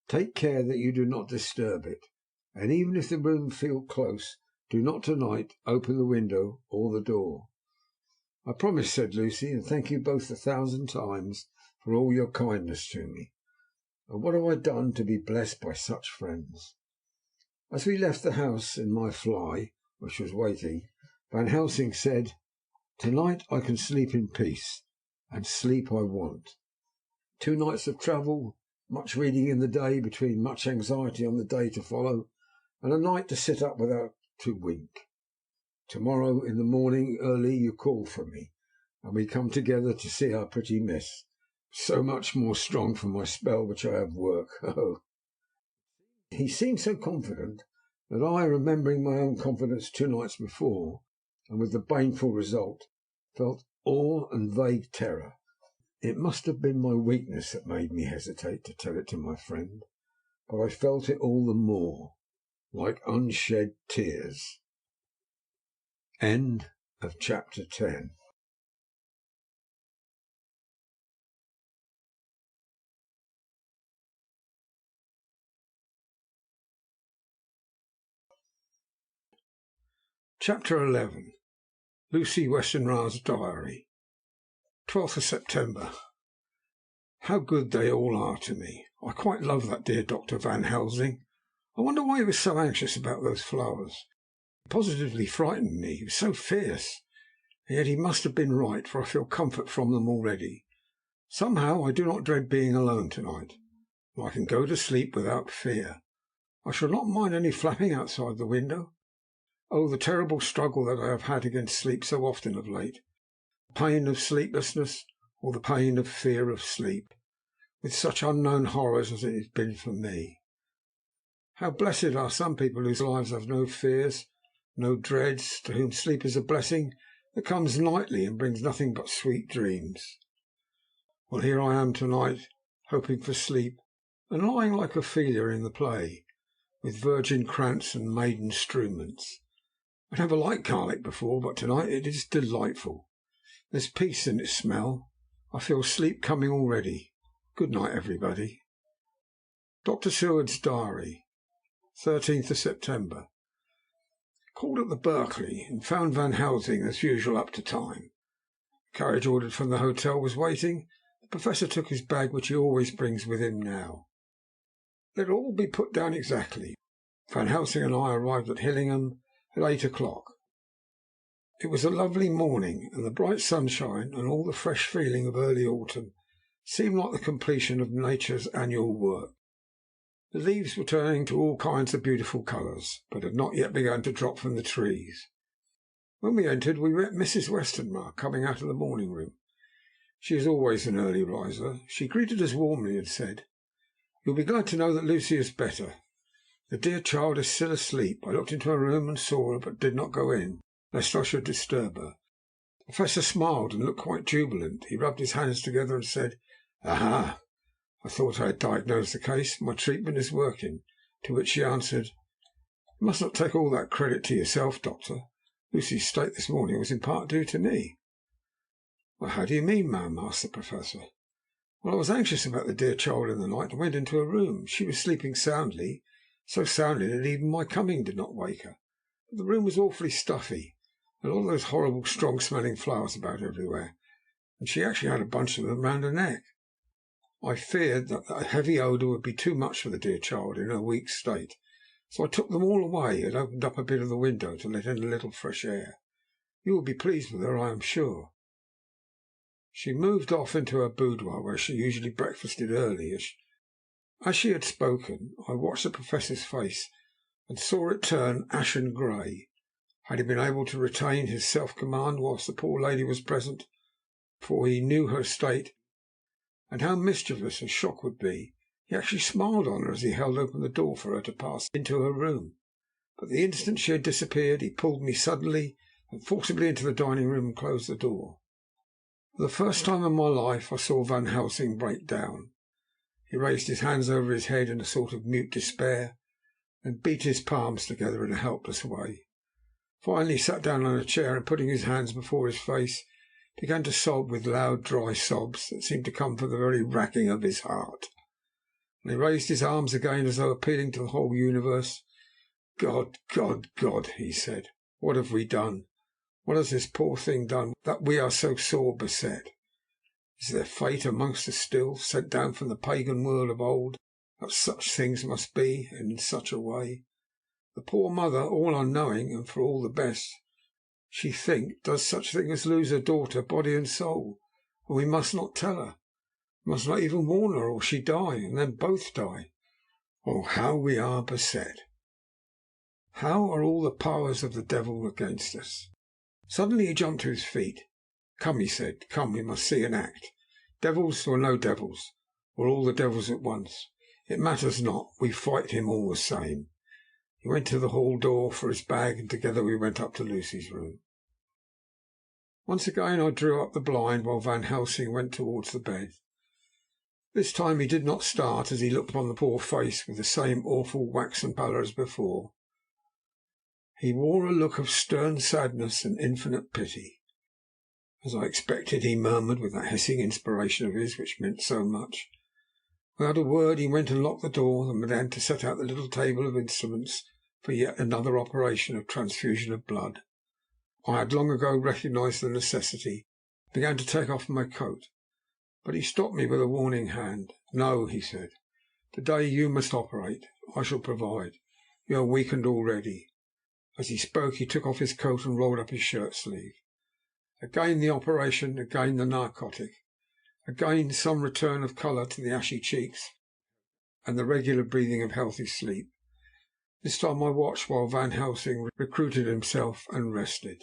"Take care that you do not disturb it, and even if the room feel close, do not tonight open the window or the door." "I promise," said Lucy, "and thank you both 1,000 times for all your kindness to me. And what have I done to be blessed by such friends?" As we left the house in my fly, which was waiting, Van Helsing said, "Tonight I can sleep in peace, and sleep I want. 2 nights of travel, much reading in the day, between much anxiety on the day to follow, and a night to sit up without to wink. Tomorrow in the morning early you call for me, and we come together to see our pretty miss, so much more strong for my spell which I have work. Oh!" He seemed so confident that I, remembering my own confidence 2 nights before, and with the baneful result, felt awe and vague terror. It must have been my weakness that made me hesitate to tell it to my friend, but I felt it all the more, like unshed tears. End of chapter 10. Chapter 11. Lucy Westenra's Diary. 12th of September. How good they all are to me. I quite love that dear Dr. Van Helsing. I wonder why he was so anxious about those flowers. He positively frightened me. He was so fierce. And yet he must have been right, for I feel comfort from them already. Somehow I do not dread being alone tonight. and I can go to sleep without fear. I shall not mind any flapping outside the window. Oh, the terrible struggle that I have had against sleep so often of late, the pain of sleeplessness, or the pain of fear of sleep, with such unknown horrors as it has been for me. How blessed are some people whose lives have no fears, no dreads, to whom sleep is a blessing that comes nightly and brings nothing but sweet dreams. Well, here I am tonight, hoping for sleep, and lying like Ophelia in the play, with virgin krantz and maiden struments. I never liked garlic before, but tonight it is delightful. There's peace in its smell. I feel sleep coming already. Good night, everybody. Dr. Seward's Diary, 13th of September. Called at the Berkeley and found Van Helsing as usual up to time. The carriage ordered from the hotel was waiting. The Professor took his bag, which he always brings with him now. Let it all be put down exactly. Van Helsing and I arrived at Hillingham at 8 o'clock. It was a lovely morning, and the bright sunshine and all the fresh feeling of early autumn seemed like the completion of nature's annual work. The leaves were turning to all kinds of beautiful colours, but had not yet begun to drop from the trees. When we entered, we met Mrs. Westenra coming out of the morning room. She is always an early riser. She greeted us warmly and said, "You'll be glad to know that Lucy is better. The dear child is still asleep. I looked into her room and saw her, but did not go in, lest I should disturb her." The Professor smiled and looked quite jubilant. He rubbed his hands together and said, "Aha! I thought I had diagnosed the case. My treatment is working." To which she answered, "You must not take all that credit to yourself, Doctor. Lucy's state this morning was in part due to me." "Well, how do you mean, ma'am?" asked the Professor. "Well, I was anxious about the dear child in the night and went into her room. She was sleeping soundly, so soundly that even my coming did not wake her. But the room was awfully stuffy, and a lot of those horrible strong-smelling flowers about everywhere, and she actually had a bunch of them round her neck. I feared that a heavy odour would be too much for the dear child in her weak state, so I took them all away and opened up a bit of the window to let in a little fresh air. You will be pleased with her, I am sure." She moved off into her boudoir, where she usually breakfasted early. As she had spoken, I watched the Professor's face and saw it turn ashen grey. Had he been able to retain his self-command whilst the poor lady was present, for he knew her state, and how mischievous a shock would be? He actually smiled on her as he held open the door for her to pass into her room. But the instant she had disappeared, he pulled me suddenly and forcibly into the dining room and closed the door. For the first time in my life I saw Van Helsing break down. He raised his hands over his head in a sort of mute despair, and beat his palms together in a helpless way. Finally he sat down on a chair and, putting his hands before his face, began to sob with loud, dry sobs that seemed to come from the very racking of his heart. And he raised his arms again as though appealing to the whole universe. "God, God, God," he said, "what have we done? What has this poor thing done that we are so sore beset? Is there fate amongst us still, sent down from the pagan world of old, that such things must be, and in such a way? The poor mother, all unknowing, and for all the best, she does such thing as lose her daughter, body and soul, and we must not tell her. We must not even warn her, or she die, and then both die. Oh, how we are beset! How are all the powers of the devil against us?" Suddenly he jumped to his feet. "Come," he said, "come, we must see an act. Devils or no devils, or all the devils at once, it matters not. We fight him all the same." He went to the hall door for his bag, and together we went up to Lucy's room. Once again I drew up the blind while Van Helsing went towards the bed. This time he did not start as he looked upon the poor face with the same awful waxen pallor as before. He wore a look of stern sadness and infinite pity. "As I expected," he murmured, with that hissing inspiration of his which meant so much. Without a word he went and locked the door, and began to set out the little table of instruments for yet another operation of transfusion of blood. I had long ago recognized the necessity, and began to take off my coat. But he stopped me with a warning hand. "No," he said. "To-day you must operate. I shall provide. You are weakened already." As he spoke he took off his coat and rolled up his shirt sleeve. Again the operation, again the narcotic, again some return of colour to the ashy cheeks, and the regular breathing of healthy sleep. This time I watched while Van Helsing recruited himself and rested.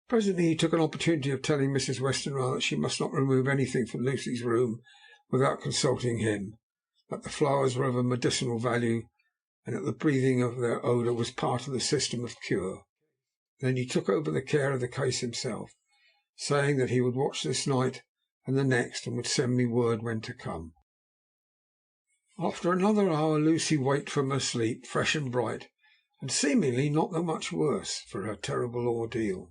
Presently he took an opportunity of telling Mrs. Westenra that she must not remove anything from Lucy's room without consulting him, that the flowers were of a medicinal value, and that the breathing of their odour was part of the system of cure. Then he took over the care of the case himself, saying that he would watch this night and the next, and would send me word when to come. After another hour Lucy waked from her sleep, fresh and bright, and seemingly not that much worse for her terrible ordeal.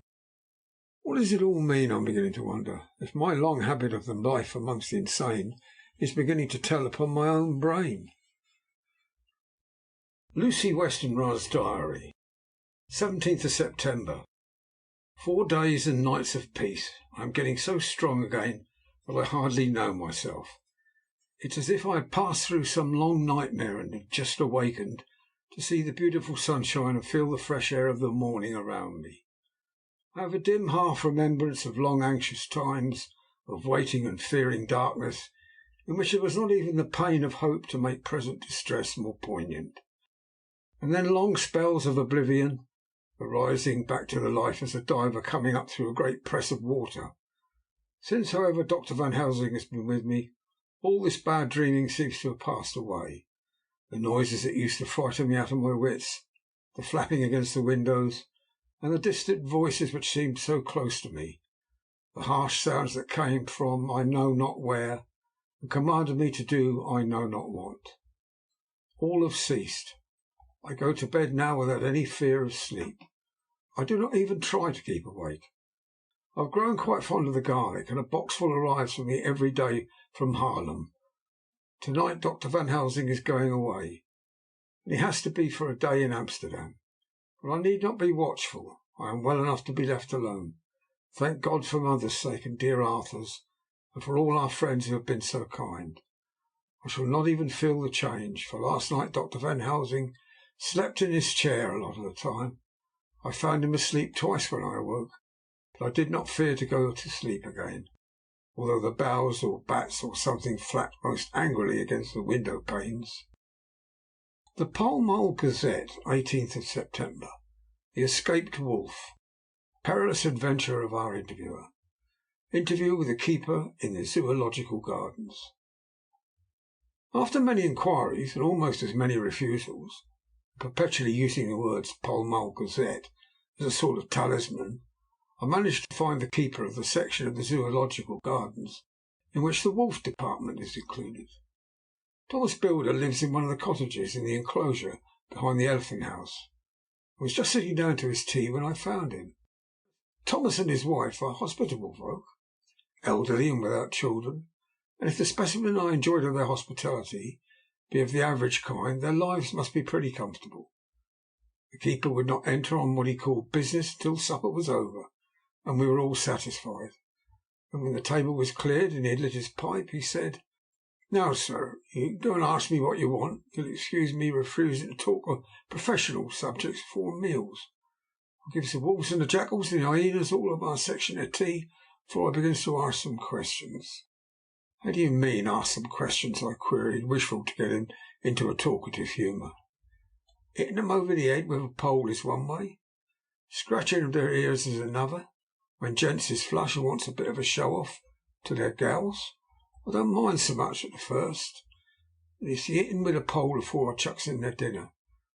What does it all mean, I'm beginning to wonder, if my long habit of the life amongst the insane is beginning to tell upon my own brain? Lucy Westenra's diary. 17th of September. 4 days and nights of peace. I am getting so strong again that I hardly know myself. It's as if I had passed through some long nightmare and had just awakened to see the beautiful sunshine and feel the fresh air of the morning around me. I have a dim half remembrance of long anxious times, of waiting and fearing darkness, in which there was not even the pain of hope to make present distress more poignant. And then long spells of oblivion, arising back to the life as a diver coming up through a great press of water. Since, however, Dr. Van Helsing has been with me, all this bad dreaming seems to have passed away. The noises that used to frighten me out of my wits, the flapping against the windows, and the distant voices which seemed so close to me, the harsh sounds that came from I know not where, and commanded me to do I know not what. All have ceased. I go to bed now without any fear of sleep. I do not even try to keep awake. I have grown quite fond of the garlic, and a boxful arrives for me every day from Haarlem. Tonight Dr. Van Helsing is going away, and he has to be for a day in Amsterdam. But I need not be watchful. I am well enough to be left alone. Thank God for mother's sake and dear Arthur's, and for all our friends who have been so kind. I shall not even feel the change, for last night Dr. Van Helsing slept in his chair a lot of the time. I found him asleep twice when I awoke, but I did not fear to go to sleep again, although the boughs or bats or something flapped most angrily against the window panes. The Pall Mall Gazette, 18th of September. The Escaped Wolf. Perilous adventure of our interviewer. Interview with the keeper in the Zoological Gardens. After many inquiries and almost as many refusals, perpetually using the words Pall Mall Gazette as a sort of talisman, I managed to find the keeper of the section of the Zoological Gardens in which the wolf department is included. Thomas Builder lives in one of the cottages in the enclosure behind the Elephant House. I was just sitting down to his tea when I found him. Thomas and his wife are hospitable folk, elderly and without children, and if the specimen I enjoyed of their hospitality be of the average kind, their lives must be pretty comfortable. The keeper would not enter on what he called business till supper was over, and we were all satisfied. And when the table was cleared and he had lit his pipe, he said, "Now, sir, you don't ask me what you want. You'll excuse me refusing to talk of professional subjects before meals. I'll give the wolves and the jackals and the hyenas all of our section of tea before I begin to ask some questions." "How do you mean, ask some questions?" I queried, wishful to get him into a talkative humour. "Hitting them over the head with a pole is one way. Scratching of their ears is another, when gents is flush and wants a bit of a show-off to their gals. I don't mind so much at the first. It's the hitting with a pole afore I chucks in their dinner,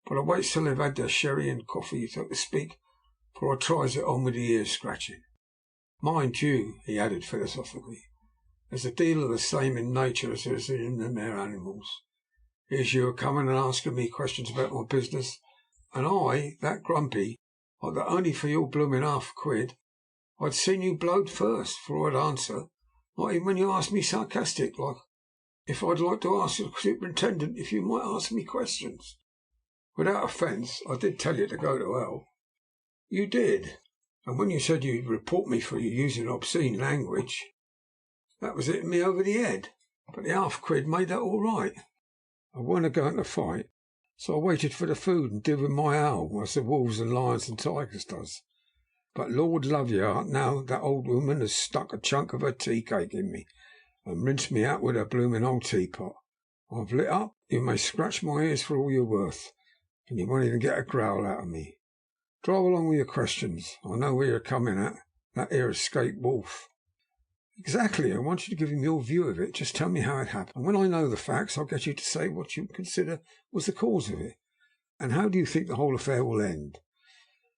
but I waits till they've had their sherry and coffee, so to speak, before I tries it on with the ear scratching. Mind you," he added philosophically, "there's a deal of the same in nature as there is in them there animals. Here's you a coming and asking me questions about my business, and I, that grumpy, like that only for your blooming £50. I'd seen you blowed first, for I'd answer, not even when you asked me sarcastic, like, if I'd like to ask the superintendent if you might ask me questions. Without offence, I did tell you to go to hell." "You did, and when you said you'd report me for using obscene language, that was hitting me over the head, but the £50 made that all right. I weren't a going to fight, so I waited for the food and did with my owl, as the wolves and lions and tigers does. But Lord love you, now that old woman has stuck a chunk of her tea cake in me and rinsed me out with her blooming old teapot. I've lit up You may scratch my ears for all you're worth, and you won't even get a growl out of me. Drive along with your questions. I know where you're coming at. That here escaped wolf." "Exactly. I want you to give him your view of it. Just tell me how it happened, and when I know the facts I'll get you to say what you consider was the cause of it. And how do you think the whole affair will end?"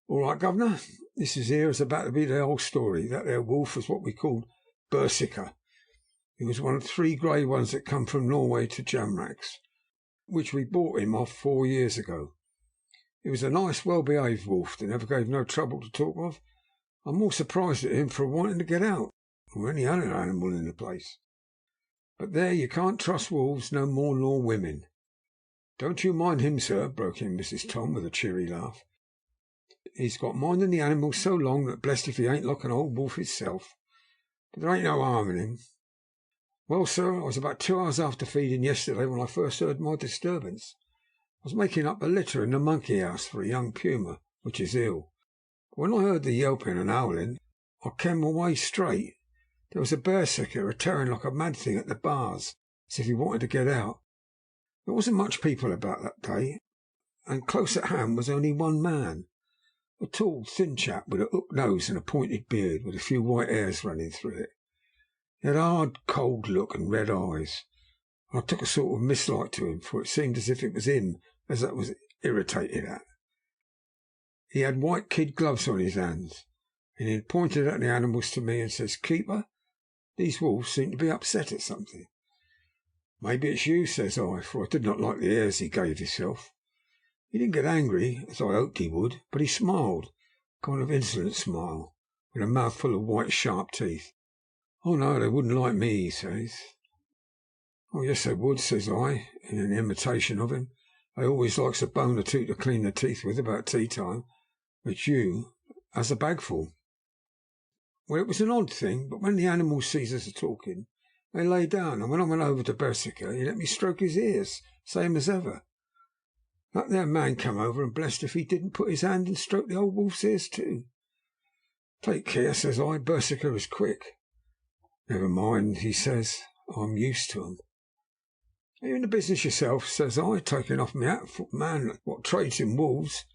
"All right, governor. This is about to be the whole story. That there wolf was what we called Berserker. He was one of 3 grey ones that come from Norway to Jamrach's, which we bought him off 4 years ago. He was a nice, well-behaved wolf that never gave no trouble to talk of. I'm more surprised at him for wanting to get out, or any other animal in the place. But there, you can't trust wolves no more nor women." "Don't you mind him, sir," broke in Mrs. Tom with a cheery laugh. "He's got minding the animals so long that blessed if he ain't like an old wolf himself. But there ain't no harm in him. Well, sir, I was about 2 hours after feeding yesterday when I first heard my disturbance. I was making up a litter in the monkey house for a young puma, which is ill. But when I heard the yelping and howling, I came away straight. There was a Berserker a-tearing like a mad thing at the bars, as if he wanted to get out. There wasn't much people about that day, and close at hand was only one man, a tall, thin chap with a hooked nose and a pointed beard, with a few white hairs running through it. He had a hard, cold look and red eyes, and I took a sort of mislike to him, for it seemed as if it was him as I was irritated at. He had white kid gloves on his hands, and he had pointed out the animals to me and says, 'Keeper, these wolves seem to be upset at something.' 'Maybe it's you,' says I, for I did not like the airs he gave himself. He didn't get angry, as I hoped he would, but he smiled, a kind of insolent smile, with a mouthful of white sharp teeth. 'Oh no, they wouldn't like me,' he says. 'Oh yes, they would,' says I, in an imitation of him. 'I always likes a bone or two to clean the teeth with about tea time, which you has a bagful.' Well, it was an odd thing, but when the animals sees us talking, they lay down, and when I went over to Berserker, he let me stroke his ears, same as ever. That there man come over, and blessed if he didn't put his hand and stroke the old wolf's ears too. 'Take care,' says I, 'Berserker is quick.' 'Never mind,' he says, 'I'm used to 'em.' 'Are you in the business yourself?' says I, taking off my hat, for a man what trades in wolves,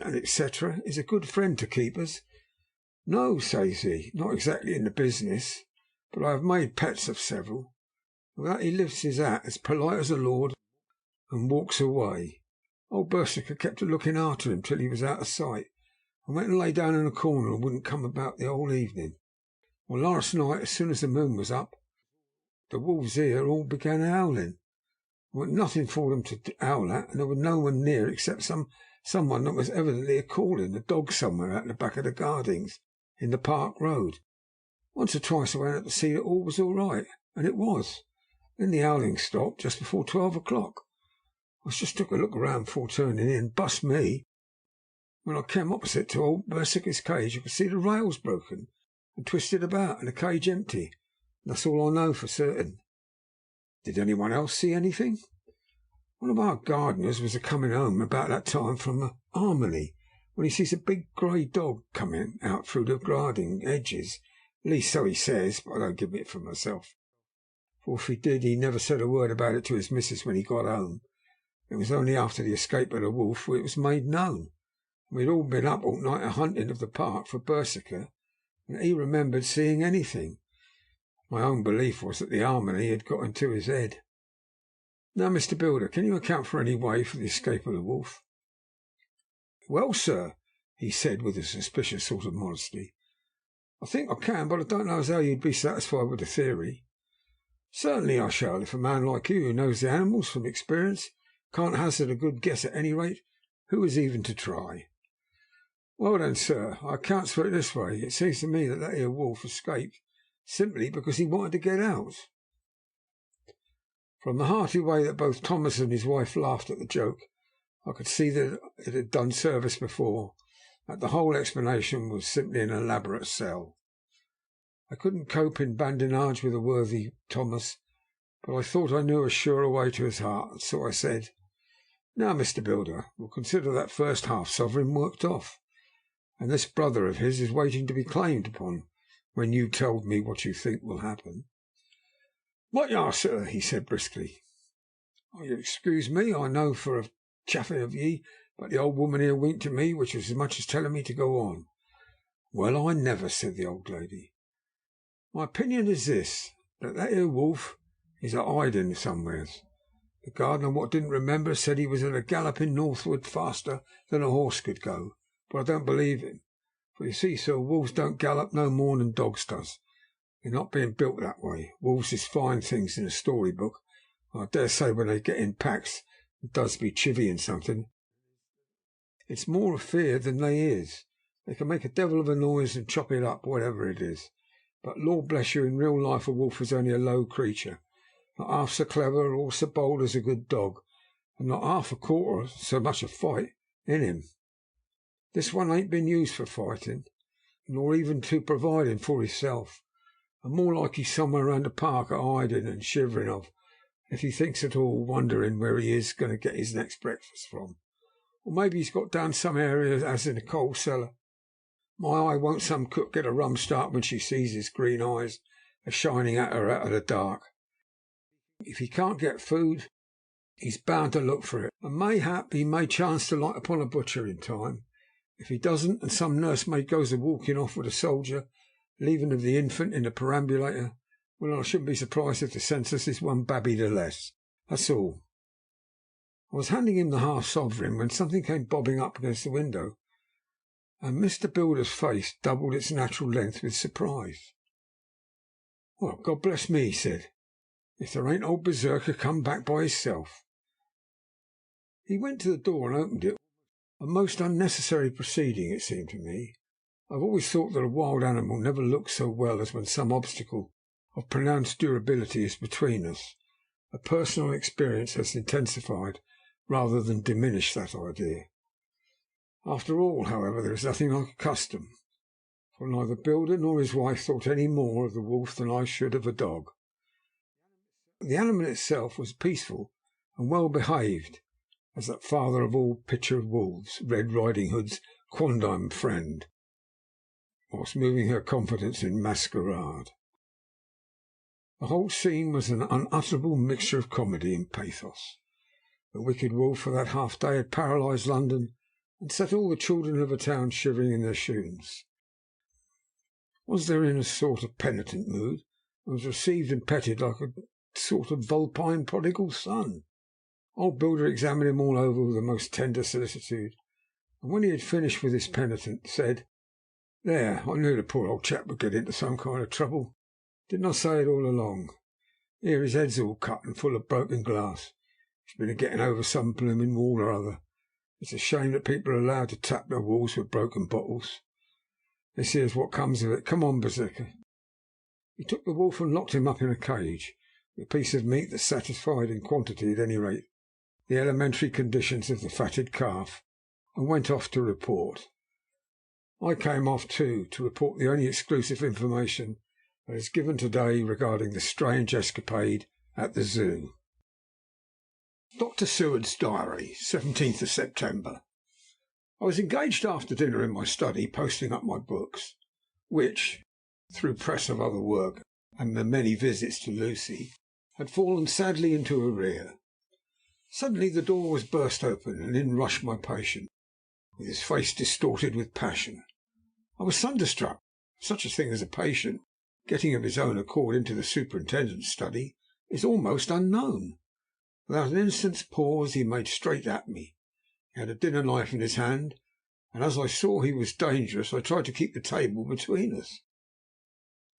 and etc., is a good friend to keepers. 'No,' says he, 'not exactly in the business, but I have made pets of several.' With that he lifts his hat as polite as a lord and walks away. Old Berserker kept a looking after him till he was out of sight, and went and lay down in a corner and wouldn't come about the whole evening. Well, last night, as soon as the moon was up, the wolves here all began howling. There wasn't nothing for them to howl at, and there was no one near except someone that was evidently a-calling, a dog somewhere out the back of the gardings in the Park Road. Once or twice I went out to see that all was all right, and it was. Then the howling stopped just before 12 o'clock. I just took a look round before turning in, bust me. When I came opposite to old Berserker's cage, I could see the rails broken and twisted about, and the cage empty. That's all I know for certain." "Did anyone else see anything?" "One of our gardeners was a-coming home about that time from a harmony, when he sees a big grey dog coming out through the garden edges. At least so he says, but I don't give it for myself, for if he did he never said a word about it to his missus when he got home. It was only after the escape of the wolf it was made known. We had all been up all night a-hunting of the park for Berserker, and he remembered seeing anything. My own belief was that the harmony had got into his head. Now, Mr. Builder, can you account for any way for the escape of the wolf?" "Well, sir," he said with a suspicious sort of modesty, "I think I can, but I don't know as how you'd be satisfied with the theory." "Certainly I shall, if a man like you, who knows the animals from experience, can't hazard a good guess at any rate. Who is even to try?" "Well then, sir, I accounts for it this way. It seems to me that here wolf escaped simply because he wanted to get out." From the hearty way that both Thomas and his wife laughed at the joke, I could see that it had done service before, that the whole explanation was simply an elaborate sell. I couldn't cope in badinage with the worthy Thomas, but I thought I knew a surer way to his heart, so I said, "Now, Mr. Builder, we'll consider that first half-sovereign worked off, and this brother of his is waiting to be claimed upon, when you told me what you think will happen." "What you are, sir?" he said briskly. Oh, you'll excuse me, I know for a chaffing of ye, but the old woman here winked at me, which was as much as telling me to go on. Well, I never, said the old lady. My opinion is this, that here wolf is a hiding somewheres. The gardener what didn't remember said he was at a galloping northward faster than a horse could go, but I don't believe him. For you see, sir, wolves don't gallop no more than dogs does. They're not being built that way. Wolves is fine things in a storybook. I dare say when they get in packs, it does be chivying something. It's more of fear than they is. They can make a devil of a noise and chop it up, whatever it is. But, Lord bless you, in real life a wolf is only a low creature, not half so clever or so bold as a good dog, and not half a quarter so much a fight in him. This one ain't been used for fighting, nor even to providing for himself, and more like he's somewhere round the park a hiding and shivering of, if he thinks at all, wondering where he is going to get his next breakfast from. Or maybe he's got down some area as in a coal cellar. My eye, won't some cook get a rum start when she sees his green eyes a shining at her out of the dark? If he can't get food, he's bound to look for it, and mayhap he may chance to light upon a butcher in time. If he doesn't, and some nursemaid goes a walking off with a soldier, leaving of the infant in the perambulator, well, I shouldn't be surprised if the census is one babby the less. That's all. I was handing him the half-sovereign when something came bobbing up against the window, and Mr. Builder's face doubled its natural length with surprise. Well, God bless me, he said, if there ain't old Berserker come back by hisself. He went to the door and opened it, a most unnecessary proceeding, it seemed to me. I've always thought that a wild animal never looks so well as when some obstacle of pronounced durability is between us. A personal experience has intensified rather than diminished that idea. After all, however, there is nothing like a custom, for neither Builder nor his wife thought any more of the wolf than I should of a dog. The animal itself was peaceful and well behaved, as that father of all picture wolves, Red Riding Hood's quondam friend, whilst moving her confidence in masquerade. The whole scene was an unutterable mixture of comedy and pathos. The wicked wolf for that half day had paralysed London and set all the children of a town shivering in their shoes. Was there in a sort of penitent mood, and was received and petted like a sort of vulpine prodigal son. Old Builder examined him all over with the most tender solicitude, and when he had finished with his penitent, said, There, I knew the poor old chap would get into some kind of trouble. Didn't I say it all along? Here his head's all cut and full of broken glass. He's been a-getting over some blooming wall or other. It's a shame that people are allowed to tap their walls with broken bottles. This here's what comes of it. Come on, Berserker. He took the wolf and locked him up in a cage, with a piece of meat that satisfied in quantity, at any rate, the elementary conditions of the fatted calf, and went off to report. I came off too, to report the only exclusive information that is given today regarding the strange escapade at the zoo. Dr. Seward's Diary, 17th of September. I was engaged after dinner in my study posting up my books, which, through press of other work and the many visits to Lucy, had fallen sadly into arrear. Suddenly the door was burst open, and in rushed my patient, with his face distorted with passion. I was thunderstruck. Such a thing as a patient getting of his own accord into the superintendent's study is almost unknown. Without an instant's pause he made straight at me. He had a dinner knife in his hand, and as I saw he was dangerous, I tried to keep the table between us.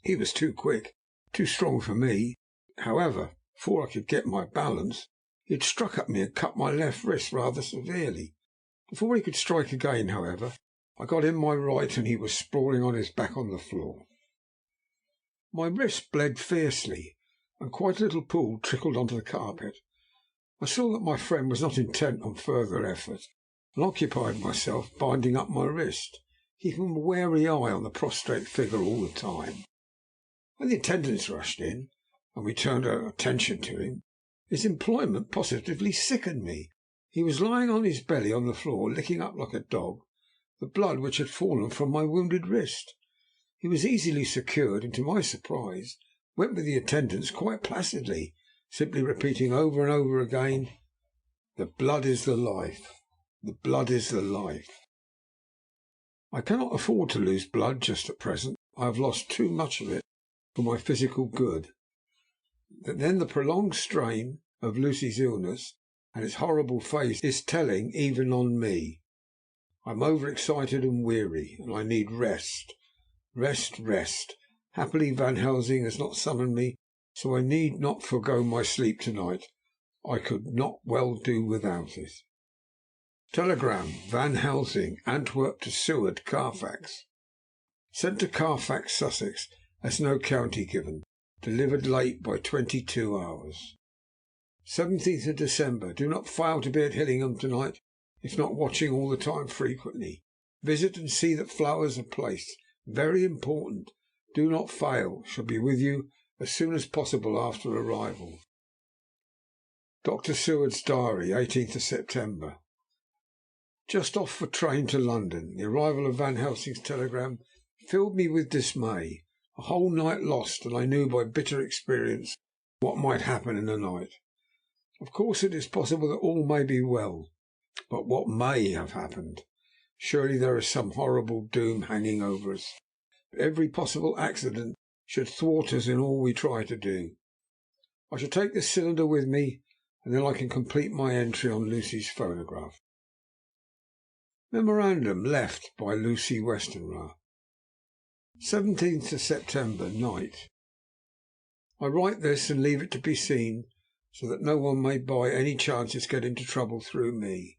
He was too quick, too strong for me. However, before I could get my balance, he had struck at me and cut my left wrist rather severely. Before he could strike again, however, I got in my right, and he was sprawling on his back on the floor. My wrist bled fiercely, and quite a little pool trickled onto the carpet. I saw that my friend was not intent on further effort, and occupied myself binding up my wrist, keeping a wary eye on the prostrate figure all the time. When the attendants rushed in, and we turned our attention to him, his employment positively sickened me. He was lying on his belly on the floor, licking up like a dog the blood which had fallen from my wounded wrist. He was easily secured, and to my surprise went with the attendants quite placidly, simply repeating over and over again, "The blood is the life. The blood is the life." I cannot afford to lose blood just at present. I have lost too much of it for my physical good. But then the prolonged strain of Lucy's illness and its horrible phase is telling even on me. I am overexcited and weary, and I need rest. Rest, rest. Happily Van Helsing has not summoned me, so I need not forego my sleep tonight. I could not well do without it. Telegram, Van Helsing, Antwerp to Seward, Carfax. Sent to Carfax, Sussex, as no county given. Delivered late by 22 hours. 17th of December. Do not fail to be at Hillingham tonight, if not watching all the time frequently. Visit and see that flowers are placed. Very important. Do not fail. Shall be with you as soon as possible after arrival. Dr. Seward's diary, 18th of September. Just off for train to London. The arrival of Van Helsing's telegram filled me with dismay. A whole night lost, and I knew by bitter experience what might happen in the night. Of course it is possible that all may be well, but what may have happened? Surely there is some horrible doom hanging over us. Every possible accident should thwart us in all we try to do. I shall take this cylinder with me, and then I can complete my entry on Lucy's phonograph. Memorandum left by Lucy Westenra. 17th of September, night. I write this and leave it to be seen, so that no one may by any chances get into trouble through me.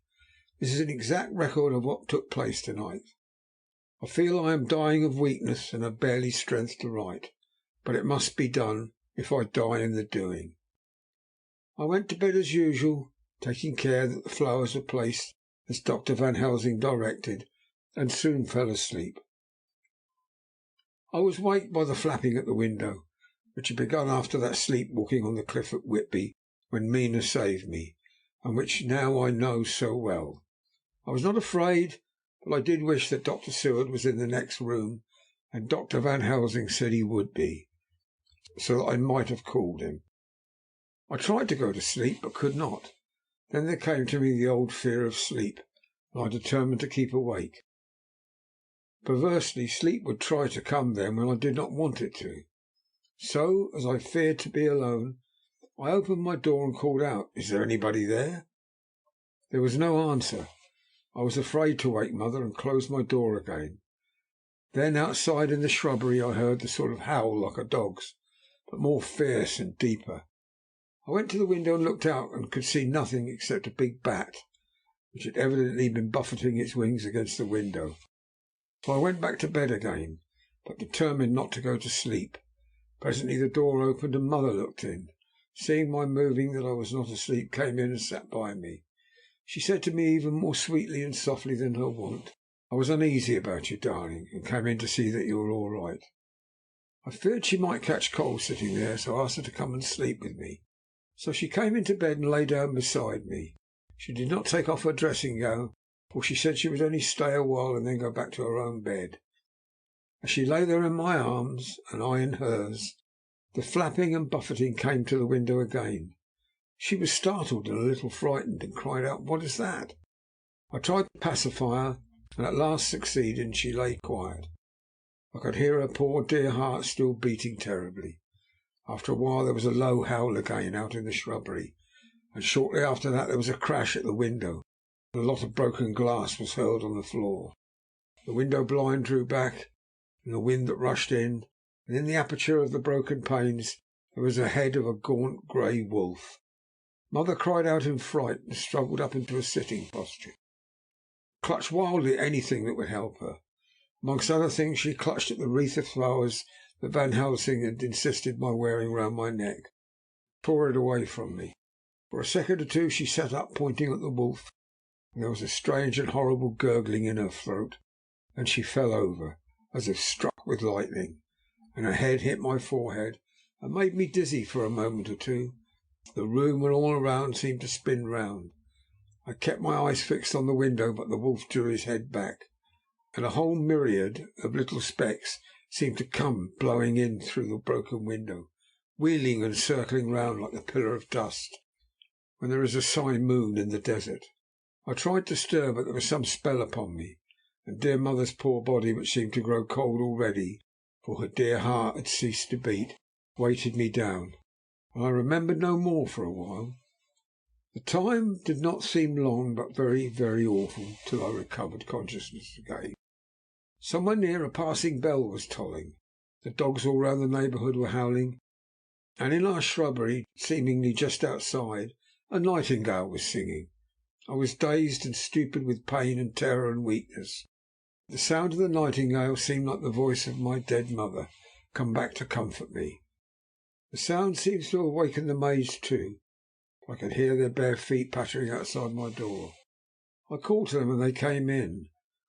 This is an exact record of what took place tonight. I feel I am dying of weakness and have barely strength to write, but it must be done if I die in the doing. I went to bed as usual, taking care that the flowers were placed as Dr. Van Helsing directed, and soon fell asleep. I was waked by the flapping at the window, which had begun after that sleepwalking on the cliff at Whitby, when Mina saved me, and which now I know so well. I was not afraid, but I did wish that Dr. Seward was in the next room, and Dr. Van Helsing said he would be, so that I might have called him. I tried to go to sleep, but could not. Then there came to me the old fear of sleep, and I determined to keep awake. Perversely, sleep would try to come then when I did not want it to. So, as I feared to be alone, I opened my door and called out, "Is there anybody there?" There was no answer. I was afraid to wake Mother, and closed my door again. Then outside in the shrubbery I heard the sort of howl like a dog's, but more fierce and deeper. I went to the window and looked out, and could see nothing except a big bat, which had evidently been buffeting its wings against the window. So I went back to bed again, but determined not to go to sleep. Presently the door opened, and Mother looked in. Seeing my moving that I was not asleep, came in and sat by me. She said to me even more sweetly and softly than her wont, "I was uneasy about you, darling, and came in to see that you were all right." I feared she might catch cold sitting there, so I asked her to come and sleep with me. So she came into bed and lay down beside me. She did not take off her dressing gown, for she said she would only stay a while and then go back to her own bed. As she lay there in my arms, and I in hers, the flapping and buffeting came to the window again. She was startled and a little frightened, and cried out, "What is that?" I tried to pacify her, and at last succeeded, and she lay quiet. I could hear her poor dear heart still beating terribly. After a while there was a low howl again out in the shrubbery, and shortly after that there was a crash at the window, and a lot of broken glass was hurled on the floor. The window blind drew back, and the wind that rushed in, and in the aperture of the broken panes there was the head of a gaunt grey wolf. Mother cried out in fright, and struggled up into a sitting posture, clutched wildly at anything that would help her. Amongst other things, she clutched at the wreath of flowers that Van Helsing had insisted my wearing round my neck, tore it away from me. For a second or two she sat up, pointing at the wolf, and there was a strange and horrible gurgling in her throat. Then she fell over, as if struck with lightning, and her head hit my forehead, and made me dizzy for a moment or two. The room and all around seemed to spin round. I kept my eyes fixed on the window, but the wolf drew his head back, and a whole myriad of little specks seemed to come blowing in through the broken window, wheeling and circling round like a pillar of dust when there is a sign moon in the desert. I tried to stir, but there was some spell upon me, and dear mother's poor body, which seemed to grow cold already, for her dear heart had ceased to beat, weighted me down, and I remembered no more for a while. The time did not seem long, but very, very awful, till I recovered consciousness again. Somewhere near, a passing bell was tolling. The dogs all round the neighbourhood were howling, and in our shrubbery, seemingly just outside, a nightingale was singing. I was dazed and stupid with pain and terror and weakness. The sound of the nightingale seemed like the voice of my dead mother, come back to comfort me. The sound seems to have awakened the maids too. I could hear their bare feet pattering outside my door. I called to them, and they came in.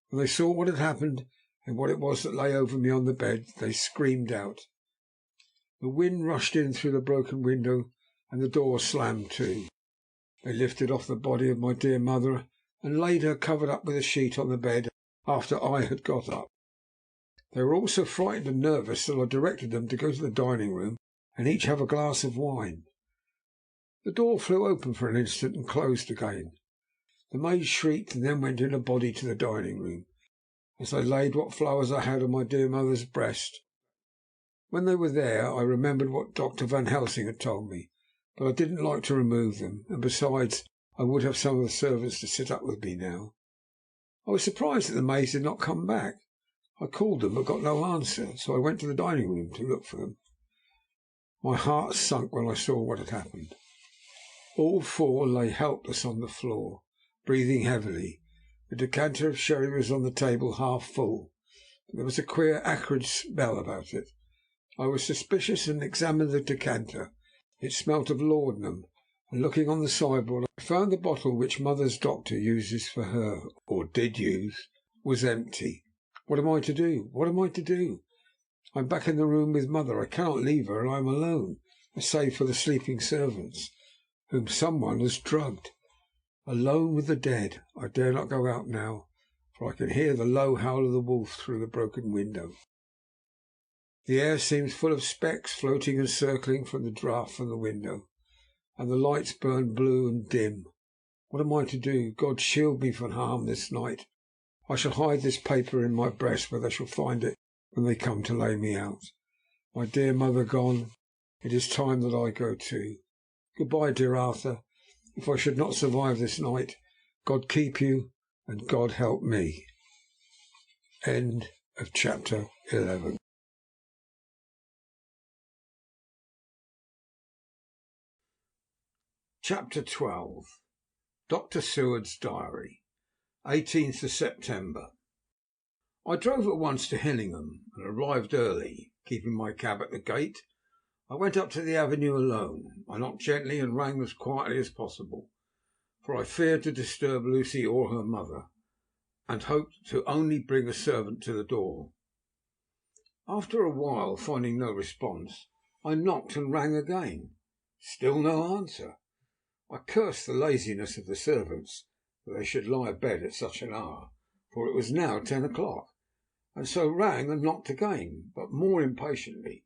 When they saw what had happened, and what it was that lay over me on the bed, they screamed out. The wind rushed in through the broken window, and the door slammed to. They lifted off the body of my dear mother and laid her covered up with a sheet on the bed after I had got up. They were all so frightened and nervous that I directed them to go to the dining room and each have a glass of wine. The door flew open for an instant and closed again. The maid shrieked and then went in a body to the dining room. As I laid what flowers I had on my dear mother's breast, when they were there, I remembered what Dr. Van Helsing had told me, but I didn't like to remove them, and besides, I would have some of the servants to sit up with me now. I was surprised that the maids did not come back. I called them, but got no answer, so I went to the dining room to look for them. My heart sunk when I saw what had happened. All four lay helpless on the floor, breathing heavily. The decanter of sherry was on the table, half full, but there was a queer acrid smell about it. I was suspicious and examined the decanter. It smelt of laudanum, and looking on the sideboard, I found the bottle which mother's doctor uses for her, or did use, was empty. What am I to do? What am I to do? I am back in the room with mother. I cannot leave her, and I am alone, save for the sleeping servants, whom someone has drugged. Alone with the dead. I dare not go out now, for I can hear the low howl of the wolf through the broken window. The air seems full of specks floating and circling from the draught from the window, and the lights burn blue and dim. What am I to do? God shield me from harm this night. I shall hide this paper in my breast, where they shall find it when they come to lay me out. My dear mother gone, it is time that I go too. Goodbye, dear Arthur. If I should not survive this night, God keep you, and God help me. End of chapter 11. Chapter 12. Dr. Seward's Diary. 18th of September. I drove at once to Hillingham and arrived early. Keeping my cab at the gate, I went up to the avenue alone. I knocked gently and rang as quietly as possible, for I feared to disturb Lucy or her mother, and hoped to only bring a servant to the door. After a while, finding no response, I knocked and rang again. Still no answer. I cursed the laziness of the servants, that they should lie abed at such an hour, for it was now 10 o'clock, and so rang and knocked again, but more impatiently,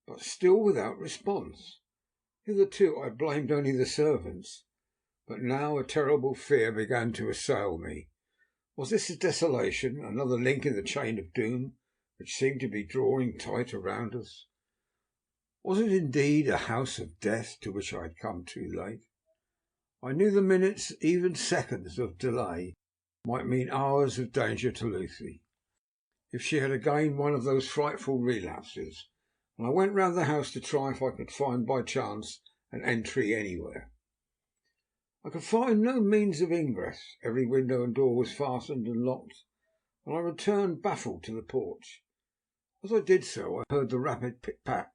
but still without response. Hitherto I blamed only the servants, but now a terrible fear began to assail me. Was this a desolation, another link in the chain of doom which seemed to be drawing tight around us? Was it indeed a house of death to which I had come too late? I knew the minutes, even seconds, of delay might mean hours of danger to Lucy, if she had again one of those frightful relapses, and I went round the house to try if I could find by chance an entry anywhere. I could find no means of ingress. Every window and door was fastened and locked, and I returned baffled to the porch. As I did so, I heard the rapid pit-pat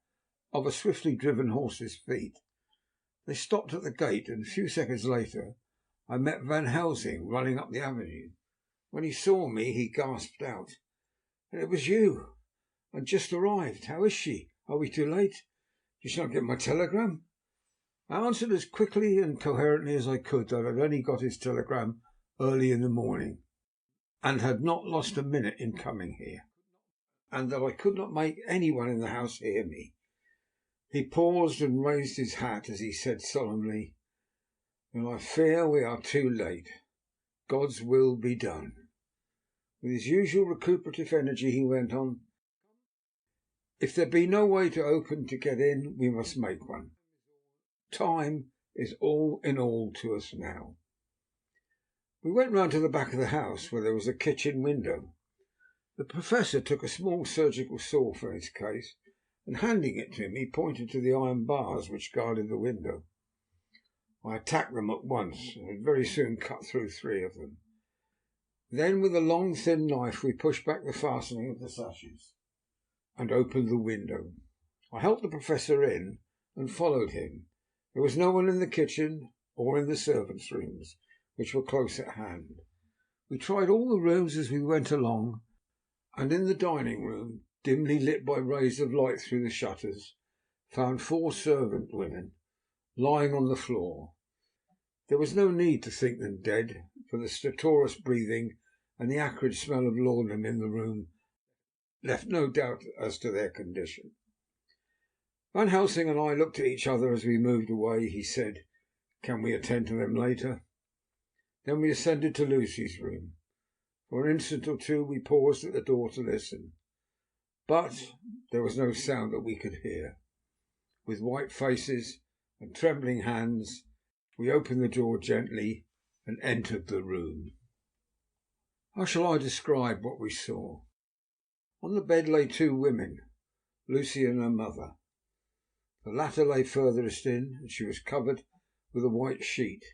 of a swiftly driven horse's feet. They stopped at the gate, and a few seconds later I met Van Helsing running up the avenue. When he saw me, he gasped out, "And it was you! And just arrived! How is she? Are we too late? Did she not get my telegram?" I answered as quickly and coherently as I could that I had only got his telegram early in the morning, and had not lost a minute in coming here, and that I could not make any one in the house hear me. He paused and raised his hat as he said solemnly, "And I fear we are too late. God's will be done." With his usual recuperative energy he went on, "If there be no way to open to get in, we must make one. Time is all in all to us now." We went round to the back of the house, where there was a kitchen window. The Professor took a small surgical saw from his case, and handing it to him, he pointed to the iron bars which guarded the window. I attacked them at once, and had very soon cut through 3 of them. Then, with a long, thin knife, we pushed back the fastening of the sashes, and opened the window. I helped the Professor in, and followed him. There was no one in the kitchen, or in the servants' rooms, which were close at hand. We tried all the rooms as we went along, and in the dining room, dimly lit by rays of light through the shutters, found 4 servant women lying on the floor. There was no need to think them dead, for the stertorous breathing and the acrid smell of laudanum in the room left no doubt as to their condition. Van Helsing and I looked at each other as we moved away. He said, "Can we attend to them later?" Then we ascended to Lucy's room. For an instant or two we paused at the door to listen, but there was no sound that we could hear. With white faces and trembling hands, we opened the door gently and entered the room. How shall I describe what we saw? On the bed lay 2 women, Lucy and her mother. The latter lay furthest in, and she was covered with a white sheet,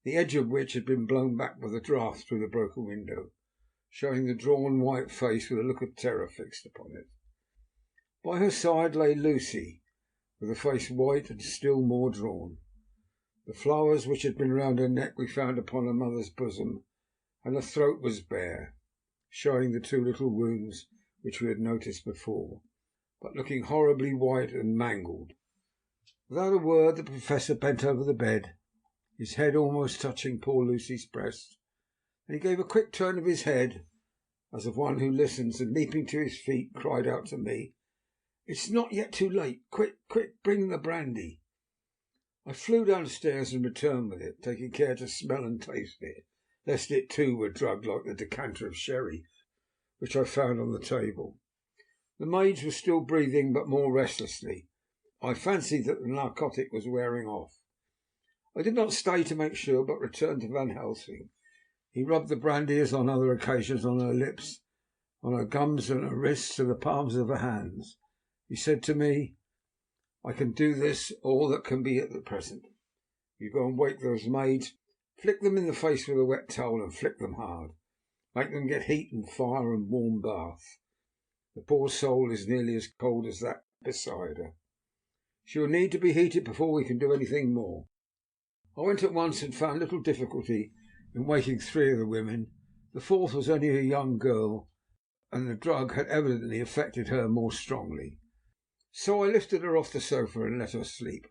the edge of which had been blown back by the draught through the broken window, showing the drawn white face with a look of terror fixed upon it. By her side lay Lucy, with a face white and still more drawn. The flowers which had been round her neck we found upon her mother's bosom, and her throat was bare, showing the 2 little wounds which we had noticed before, but looking horribly white and mangled. Without a word the Professor bent over the bed, his head almost touching poor Lucy's breast, and he gave a quick turn of his head, as of one who listens, and leaping to his feet, cried out to me, "It's not yet too late. Quick, quick, bring the brandy." I flew downstairs and returned with it, taking care to smell and taste it, lest it too were drugged like the decanter of sherry which I found on the table. The maids were still breathing, but more restlessly. I fancied that the narcotic was wearing off. I did not stay to make sure, but returned to Van Helsing. He rubbed the brandy, as on other occasions, on her lips, on her gums and her wrists and the palms of her hands. He said to me, "I can do this, all that can be at the present. You go and wake those maids, flick them in the face with a wet towel, and flick them hard. Make them get heat and fire and warm bath. The poor soul is nearly as cold as that beside her. She will need to be heated before we can do anything more." I went at once and found little difficulty in waking 3 of the women. The 4th was only a young girl, and the drug had evidently affected her more strongly. So I lifted her off the sofa and let her sleep.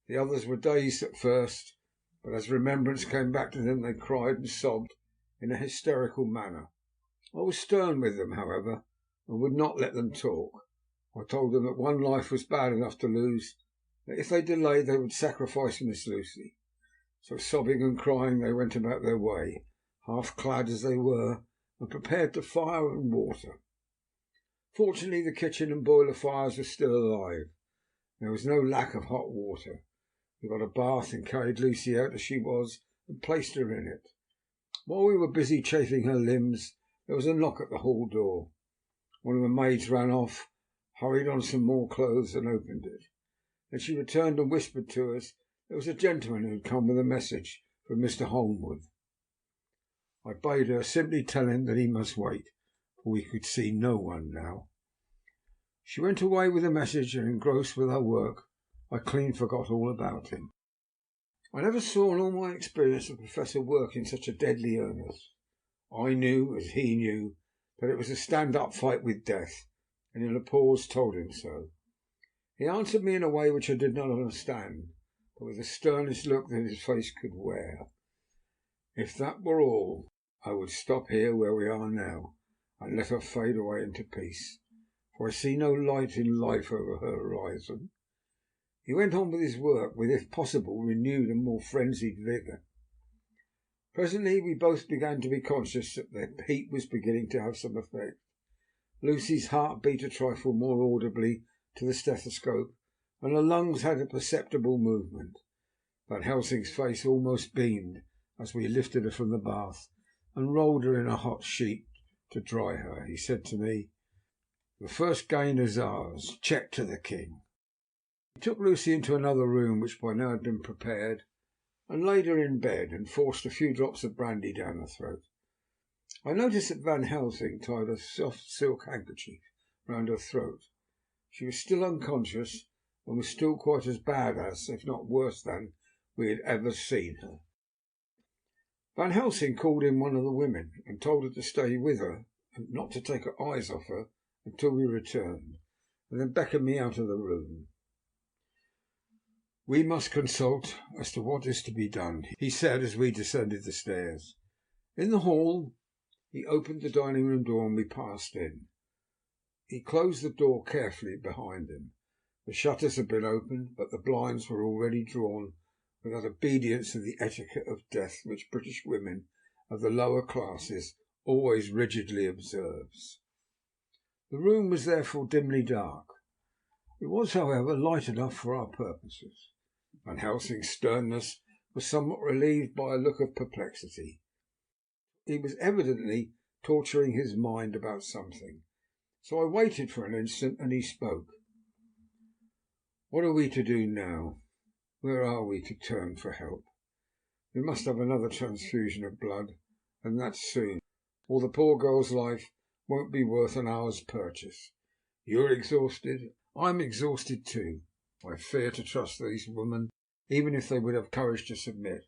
The others were dazed at first, but as remembrance came back to them they cried and sobbed in a hysterical manner. I was stern with them, however, and would not let them talk. I told them that one life was bad enough to lose, that if they delayed they would sacrifice Miss Lucy. So, sobbing and crying, they went about their way, half clad as they were, and prepared to fire and water. Fortunately, the kitchen and boiler fires were still alive. There was no lack of hot water. We got a bath and carried Lucy out as she was, and placed her in it. While we were busy chafing her limbs, there was a knock at the hall door. One of the maids ran off, hurried on some more clothes, and opened it. Then she returned and whispered to us there was a gentleman who had come with a message from Mr. Holmwood. I bade her simply tell him that he must wait, for we could see no one now. She went away with the message, and engrossed with her work, I clean forgot all about him. I never saw in all my experience the Professor work in such a deadly earnest. I knew, as he knew, that it was a stand-up fight with death, and in a pause told him so. He answered me in a way which I did not understand, but with the sternest look that his face could wear. If that were all, I would stop here where we are now, and let her fade away into peace, for I see no light in life over her horizon. He went on with his work with, if possible, renewed and more frenzied vigour. Presently we both began to be conscious that the heat was beginning to have some effect. Lucy's heart beat a trifle more audibly to the stethoscope, and her lungs had a perceptible movement. Van Helsing's face almost beamed as we lifted her from the bath and rolled her in a hot sheet to dry her. He said to me, "The first gain is ours. Check to the king." He took Lucy into another room, which by now had been prepared, and laid her in bed and forced a few drops of brandy down her throat. I noticed that Van Helsing tied a soft silk handkerchief round her throat. She was still unconscious, and was still quite as bad as, if not worse than, we had ever seen her. Van Helsing called in one of the women and told her to stay with her and not to take her eyes off her until we returned, and then beckoned me out of the room. "We must consult as to what is to be done," he said as we descended the stairs. In the hall he opened the dining room door and we passed in. He closed the door carefully behind him. The shutters had been opened, but the blinds were already drawn with that obedience to the etiquette of death which British women of the lower classes always rigidly observes. The room was therefore dimly dark. It was, however, light enough for our purposes. Van Helsing's sternness was somewhat relieved by a look of perplexity. He was evidently torturing his mind about something, so I waited for an instant, and he spoke. "What are we to do now? Where are we to turn for help? We must have another transfusion of blood, and that soon, or the poor girl's life won't be worth an hour's purchase. You're exhausted. I'm exhausted too. I fear to trust these women, even if they would have courage to submit.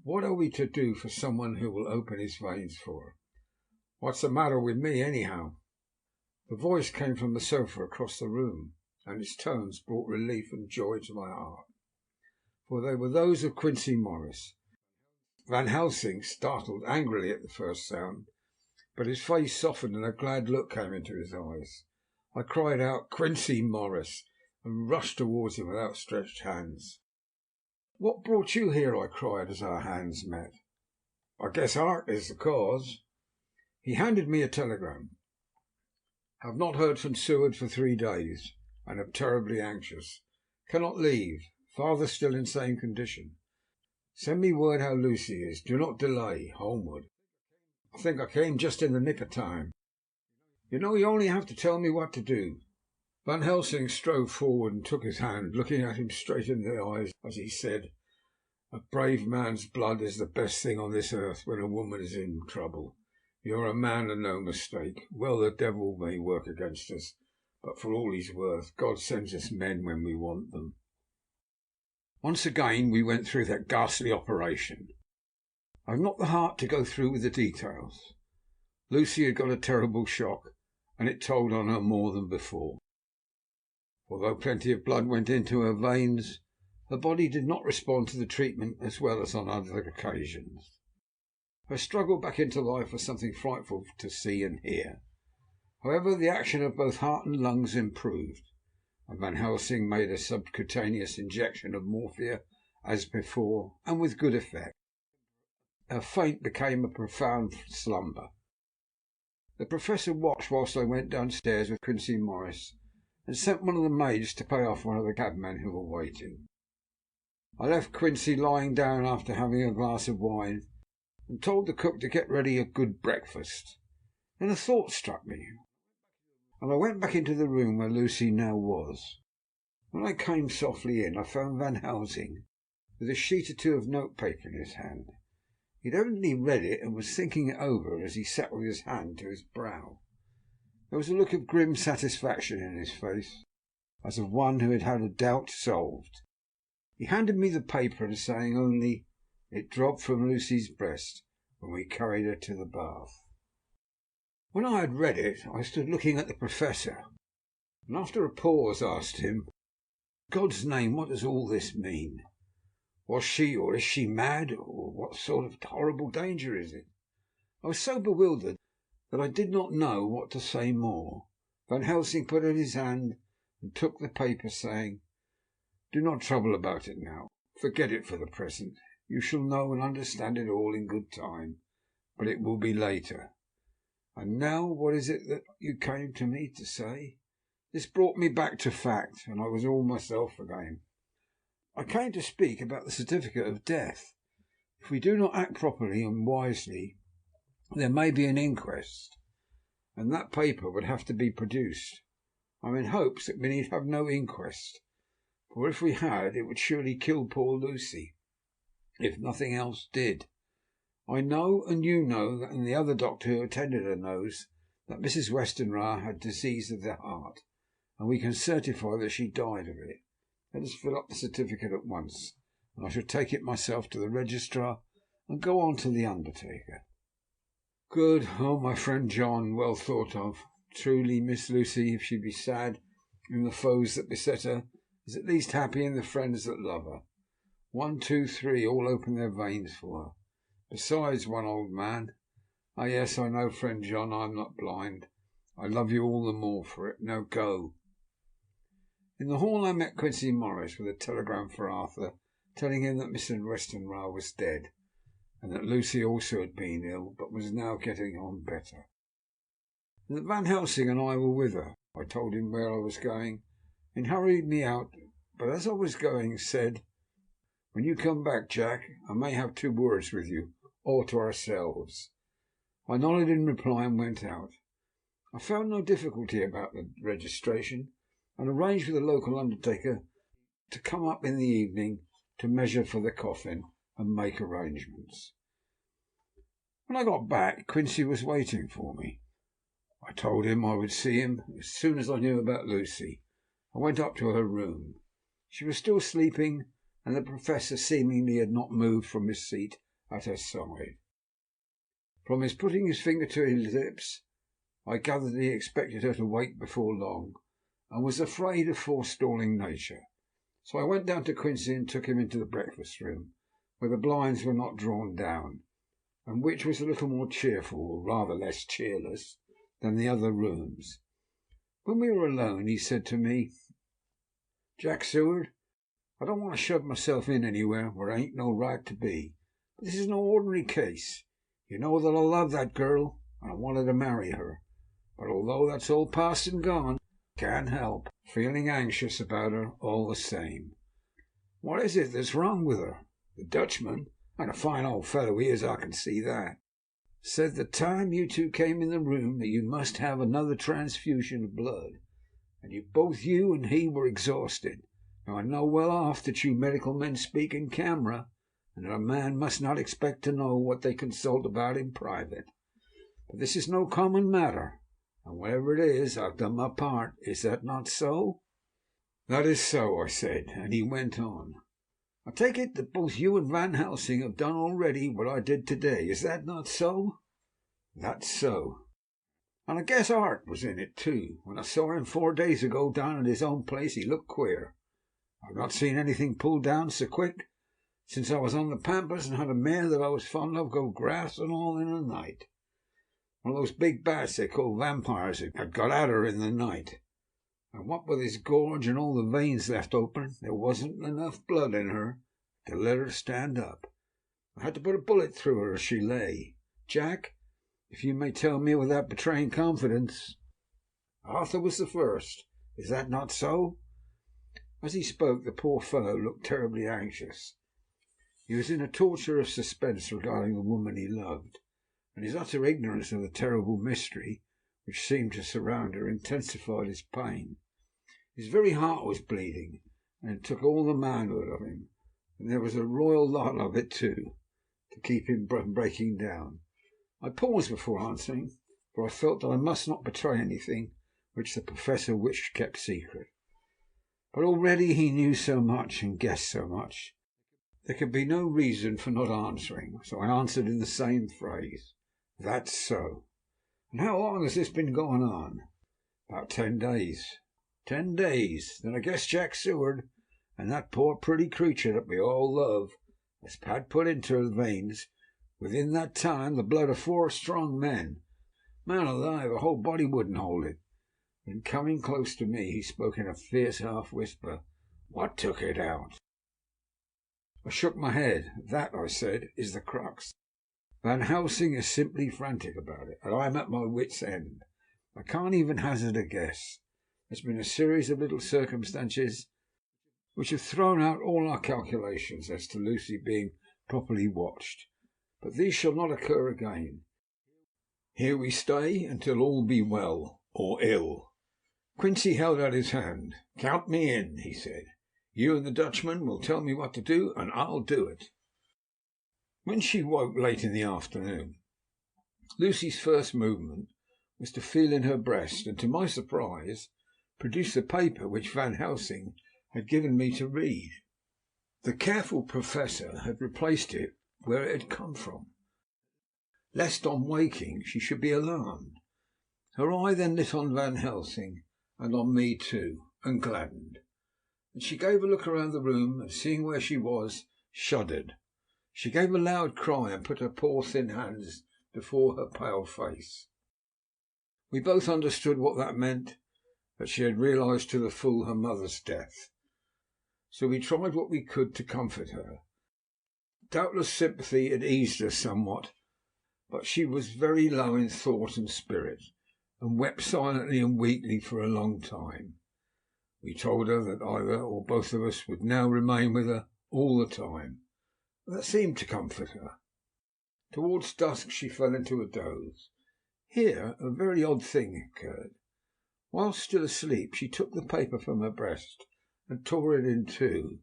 What are we to do for someone who will open his veins for her? What's the matter with me, anyhow?" The voice came from the sofa across the room, and its tones brought relief and joy to my heart, for they were those of Quincy Morris. Van Helsing startled angrily at the first sound, but his face softened and a glad look came into his eyes. I cried out, "Quincy Morris," and rushed towards him with outstretched hands. "What brought you here?" I cried as our hands met. "I guess art is the cause." He handed me a telegram. "Have not heard from Seward for 3 days, and am terribly anxious. Cannot leave. Father still in same condition. Send me word how Lucy is. Do not delay. Homeward." I think I came just in the nick of time. "You know, you only have to tell me what to do." Van Helsing strode forward and took his hand, looking at him straight in the eyes as he said, "A brave man's blood is the best thing on this earth when a woman is in trouble. You're a man and no mistake. Well, the devil may work against us, but for all he's worth, God sends us men when we want them." Once again we went through that ghastly operation. I have not the heart to go through with the details. Lucy had got a terrible shock, and it told on her more than before. Although plenty of blood went into her veins, her body did not respond to the treatment as well as on other occasions. Her struggle back into life was something frightful to see and hear. However, the action of both heart and lungs improved, and Van Helsing made a subcutaneous injection of morphia as before, and with good effect. Her faint became a profound slumber. The Professor watched whilst I went downstairs with Quincy Morris, and sent one of the maids to pay off one of the cabmen who were waiting. I left Quincy lying down after having a glass of wine, and told the cook to get ready a good breakfast. Then a thought struck me, and I went back into the room where Lucy now was. When I came softly in, I found Van Helsing with a sheet or two of notepaper in his hand. He had evidently read it and was thinking it over as he sat with his hand to his brow. There was a look of grim satisfaction in his face, as of one who had had a doubt solved. He handed me the paper, and saying only, "It dropped from Lucy's breast when we carried her to the bath." When I had read it, I stood looking at the Professor, and after a pause asked him, "God's name, what does all this mean? Was she or is she mad, or what sort of horrible danger is it?" I was so bewildered that I did not know what to say more. Van Helsing put out his hand and took the paper, saying, Do not trouble about it now. Forget it for the present. You shall know and understand it all in good time, but it will be later. And now, what is it that you came to me to say?" This brought me back to fact, and I was all myself again. "I came to speak about the certificate of death. If we do not act properly and wisely, there may be an inquest, and that paper would have to be produced. I'm in hopes that we need have no inquest, for if we had, it would surely kill poor Lucy, if nothing else did. I know, and you know, and the other doctor who attended her knows, that Mrs. Westenra had disease of the heart, and we can certify that she died of it. Let us fill up the certificate at once, and I shall take it myself to the registrar and go on to the undertaker." "Good. Oh, my friend John, well thought of. Truly, Miss Lucy, if she be sad in the foes that beset her, is at least happy in the friends that love her. 1, 2, 3, all open their veins for her. Besides one old man. Ah, yes, I know, friend John, I am not blind. I love you all the more for it. Now go." In the hall I met Quincy Morris with a telegram for Arthur, telling him that Mr. Westenra was dead, and that Lucy also had been ill, but was now getting on better, and that Van Helsing and I were with her. I told him where I was going, and hurried me out, but as I was going, said, "When you come back, Jack, I may have 2 words with you, all to ourselves." I nodded in reply and went out. I found no difficulty about the registration, and arranged with the local undertaker to come up in the evening to measure for the coffin and make arrangements. When I got back, Quincy was waiting for me. I told him I would see him as soon as I knew about Lucy. I went up to her room. She was still sleeping, and the Professor seemingly had not moved from his seat at her side. From his putting his finger to his lips, I gathered that he expected her to wake before long, and was afraid of forestalling nature. So I went down to Quincy and took him into the breakfast room, where the blinds were not drawn down, and which was a little more cheerful, or rather less cheerless, than the other rooms. When we were alone, he said to me, "Jack Seward, I don't want to shove myself in anywhere where ain't no right to be, but this is no ordinary case. You know that I love that girl, and I wanted to marry her, but although that's all past and gone, I can't help feeling anxious about her all the same. What is it that's wrong with her? The Dutchman, and a fine old fellow he is, I can see that, said the time you 2 came in the room that you must have another transfusion of blood, and both you and he were exhausted. Now I know well off that you medical men speak in camera, and that a man must not expect to know what they consult about in private. But this is no common matter, and whatever it is, I've done my part. Is that not so?" "That is so," I said, and he went on. "I take it that both you and Van Helsing have done already what I did today. Is that not so?" "That's so." "And I guess Art was in it too. When I saw him 4 days ago down at his own place, he looked queer. I've not seen anything pulled down so quick since I was on the Pampas and had a mare that I was fond of go grass and all in a night. One of those big bats they call vampires had got at her in the night, and what with his gorge and all the veins left open, there wasn't enough blood in her to let her stand up. I had to put a bullet through her as she lay. Jack, if you may tell me without betraying confidence, Arthur was the first. Is that not so?" As he spoke, the poor fellow looked terribly anxious. He was in a torture of suspense regarding the woman he loved, and his utter ignorance of the terrible mystery which seemed to surround her intensified his pain. His very heart was bleeding, and it took all the manhood of him, and there was a royal lot of it too, to keep him from breaking down. I paused before answering, for I felt that I must not betray anything which the Professor wished kept secret. But already he knew so much and guessed so much, there could be no reason for not answering, so I answered in the same phrase. "That's so." "And how long has this been going on?" "About 10 days." "10 days. Then I guess Jack Seward and that poor pretty creature that we all love has had put into her veins within that time the blood of 4 strong men. Man alive, a whole body wouldn't hold it." Then coming close to me, he spoke in a fierce half whisper. What took it out? I shook my head. That, I said, is the crux. Van Helsing is simply frantic about it, and I am at my wit's end. I can't even hazard a guess. There's been a series of little circumstances which have thrown out all our calculations as to Lucy being properly watched, but these shall not occur again. Here we stay until all be well, or ill. Quincy held out his hand. Count me in, he said. You and the Dutchman will tell me what to do, and I'll do it. When she woke late in the afternoon, Lucy's first movement was to feel in her breast, and to my surprise, produce the paper which Van Helsing had given me to read. The careful professor had replaced it where it had come from, lest on waking she should be alarmed. Her eye then lit on Van Helsing, and on me too, and gladdened. And she gave a look around the room, and seeing where she was, shuddered. She gave a loud cry, and put her poor thin hands before her pale face. We both understood what that meant, that she had realized to the full her mother's death. So we tried what we could to comfort her. Doubtless sympathy had eased her somewhat, but she was very low in thought and spirit, and wept silently and weakly for a long time. We told her that either or both of us would now remain with her all the time. That seemed to comfort her. Towards dusk she fell into a doze. Here a very odd thing occurred. Whilst still asleep, she took the paper from her breast and tore it in two.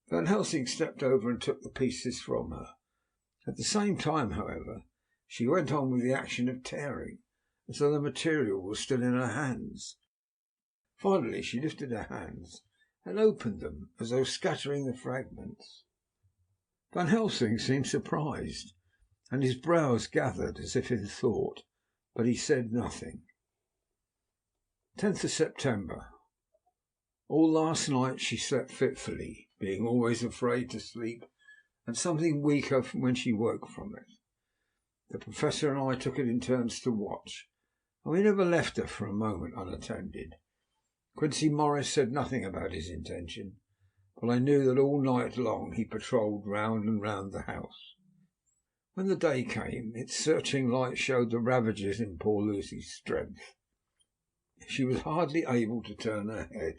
Van Helsing stepped over and took the pieces from her. At the same time, however, she went on with the action of tearing, as though the material was still in her hands. Finally she lifted her hands and opened them, as though scattering the fragments. Van Helsing seemed surprised, and his brows gathered as if in thought, but he said nothing. 10th of September. All last night she slept fitfully, being always afraid to sleep, and something weaker when she woke from it. The professor and I took it in turns to watch, and we never left her for a moment unattended. Quincy Morris said nothing about his intention, but I knew that all night long he patrolled round and round the house. When the day came, its searching light showed the ravages in poor Lucy's strength. She was hardly able to turn her head,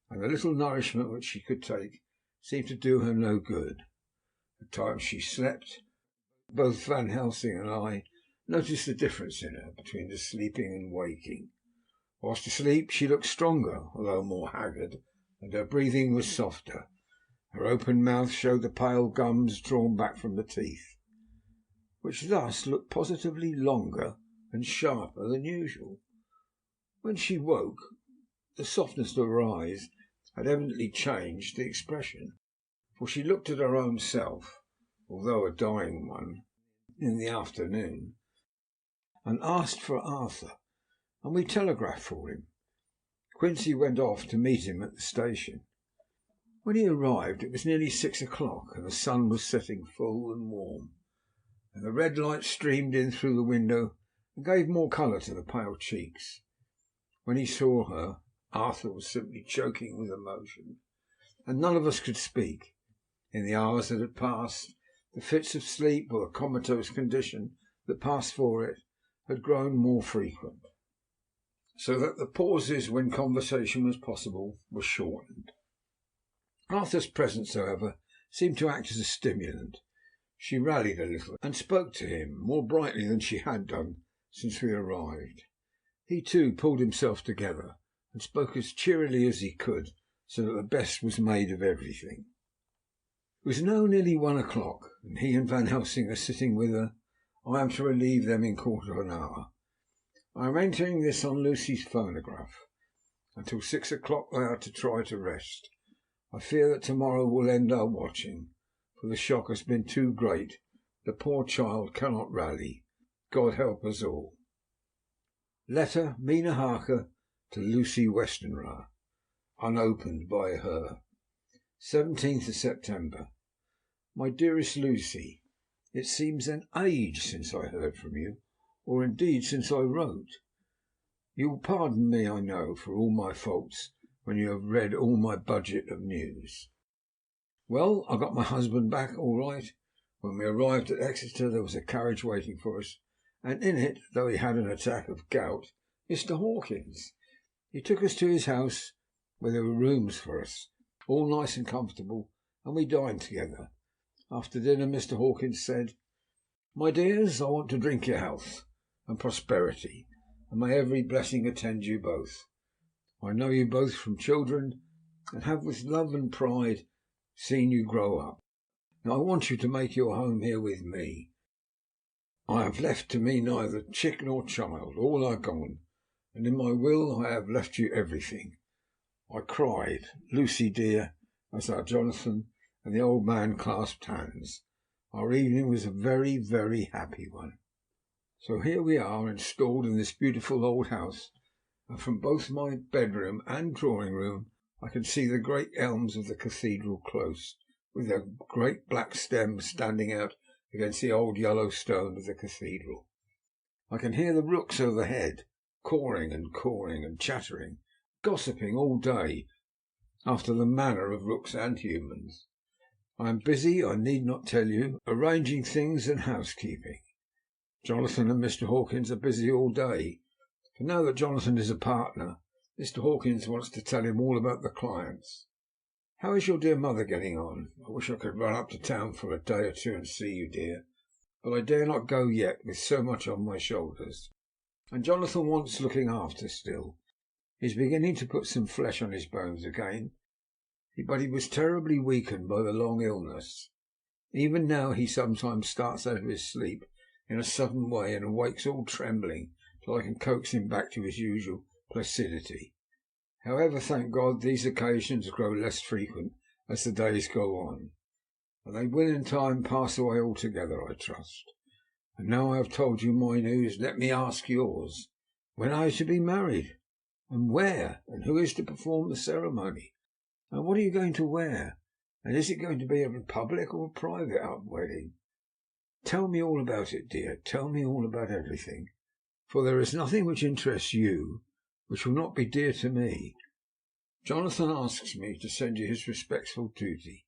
and the little nourishment which she could take seemed to do her no good. At times she slept. Both Van Helsing and I noticed the difference in her between the sleeping and waking. Whilst asleep she looked stronger, although more haggard, and her breathing was softer. Her open mouth showed the pale gums drawn back from the teeth, which thus looked positively longer and sharper than usual. When she woke, the softness of her eyes had evidently changed the expression, for she looked at her own self, although a dying one, in the afternoon, and asked for Arthur, and we telegraphed for him. Quincy went off to meet him at the station. When he arrived it was nearly 6 o'clock, and the sun was setting full and warm, and the red light streamed in through the window and gave more colour to the pale cheeks. When he saw her, Arthur was simply choking with emotion, and none of us could speak. In the hours that had passed, the fits of sleep or the comatose condition that passed for it had grown more frequent, so that the pauses when conversation was possible were shortened. Arthur's presence, however, seemed to act as a stimulant. She rallied a little and spoke to him more brightly than she had done since we arrived. He too pulled himself together and spoke as cheerily as he could, so that the best was made of everything. It was now nearly 1 o'clock, and he and Van Helsing are sitting with her. I am to relieve them in quarter of an hour. I am entering this on Lucy's phonograph. Until 6 o'clock they are to try to rest. I fear that tomorrow will end our watching, for the shock has been too great. The poor child cannot rally. God help us all. Letter Mina Harker to Lucy Westenra, unopened by her. 17th of September. My dearest Lucy, it seems an age since I heard from you, or indeed since I wrote. You will pardon me, I know, for all my faults, when you have read all my budget of news. Well, I got my husband back all right. When we arrived at Exeter, there was a carriage waiting for us, and in it, though he had an attack of gout, Mr. Hawkins. He took us to his house, where there were rooms for us, all nice and comfortable, and we dined together. After dinner, Mr. Hawkins said, "My dears, I want to drink your health and prosperity, and may every blessing attend you both. I know you both from children, and have with love and pride seen you grow up. Now I want you to make your home here with me. I have left to me neither chick nor child, all are gone, and in my will I have left you everything." I cried, "Lucy dear," as our Jonathan and the old man clasped hands. Our evening was a very, very happy one. So here we are, installed in this beautiful old house, and from both my bedroom and drawing-room I can see the great elms of the cathedral close, with their great black stems standing out against the old yellow stone of the cathedral. I can hear the rooks overhead, cawing and chattering, gossiping all day, after the manner of rooks and humans. I am busy, I need not tell you, arranging things and housekeeping. Jonathan and Mr. Hawkins are busy all day, for now that Jonathan is a partner, Mr. Hawkins wants to tell him all about the clients. "How is your dear mother getting on? I wish I could run up to town for a day or two and see you, dear, but I dare not go yet, with so much on my shoulders. And Jonathan wants looking after still. He's beginning to put some flesh on his bones again, but he was terribly weakened by the long illness. Even now he sometimes starts out of his sleep in a sudden way and awakes all trembling till I can coax him back to his usual placidity. However, thank God, these occasions grow less frequent as the days go on, and they will in time pass away altogether, I trust. And now I have told you my news, let me ask yours. When are you to be married? And where? And who is to perform the ceremony? And what are you going to wear? And is it going to be a public or a private wedding? Tell me all about it, dear. Tell me all about everything. For there is nothing which interests you which will not be dear to me. Jonathan asks me to send you his respectful duty,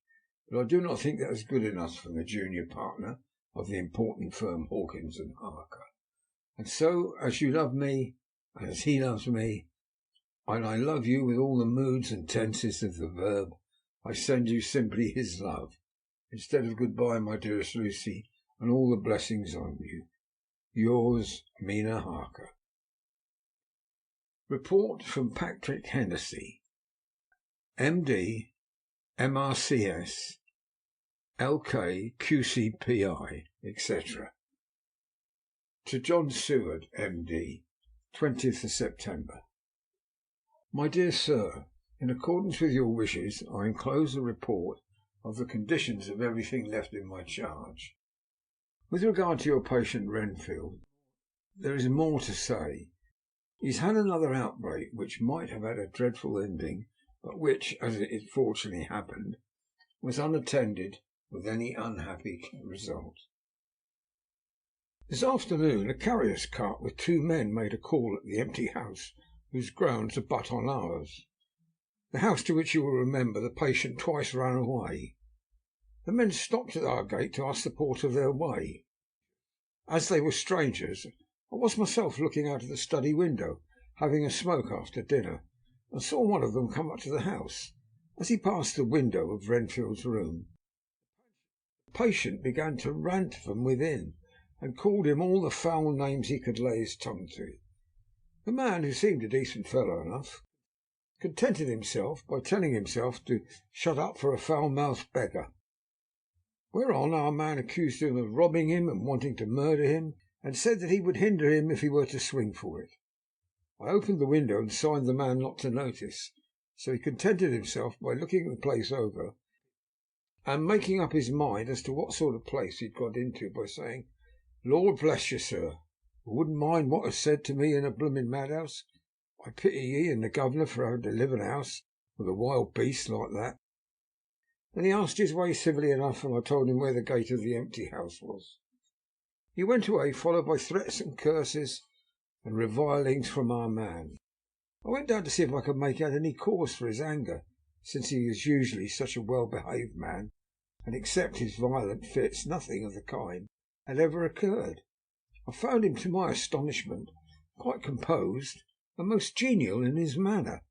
but I do not think that is good enough from the junior partner of the important firm Hawkins and Harker. And so, as you love me, and as he loves me, and I love you with all the moods and tenses of the verb, I send you simply his love, instead of goodbye, my dearest Lucy, and all the blessings on you. Yours, Mina Harker. Report from Patrick Hennessy, MD, MRCS, LK, QCPI, etc. To John Seward, MD, 20th of September. My dear Sir, in accordance with your wishes, I enclose a report of the conditions of everything left in my charge. With regard to your patient Renfield, there is more to say. He's had another outbreak which might have had a dreadful ending, but which, as it fortunately happened, was unattended with any unhappy result. This afternoon a carrier's cart with two men made a call at the empty house whose grounds abut on ours. The house to which you will remember the patient twice ran away. The men stopped at our gate to ask the porter their way. As they were strangers, I was myself looking out of the study window, having a smoke after dinner, and saw one of them come up to the house. As he passed the window of Renfield's room, the patient began to rant from within, and called him all the foul names he could lay his tongue to. The man, who seemed a decent fellow enough, contented himself by telling himself to shut up for a foul-mouthed beggar, whereon our man accused him of robbing him and wanting to murder him, and said that he would hinder him if he were to swing for it. I opened the window and signed the man not to notice, so he contented himself by looking the place over and making up his mind as to what sort of place he'd got into by saying, "Lord bless you, sir, I wouldn't mind what was said to me in a bloomin' madhouse. I pity ye and the governor for having to live in a house with a wild beast like that." Then he asked his way civilly enough, and I told him where the gate of the empty house was. He went away, followed by threats and curses and revilings from our man. I went down to see if I could make out any cause for his anger, since he was usually such a well-behaved man, and except his violent fits, nothing of the kind had ever occurred. I found him, to my astonishment, quite composed and most genial in his manner.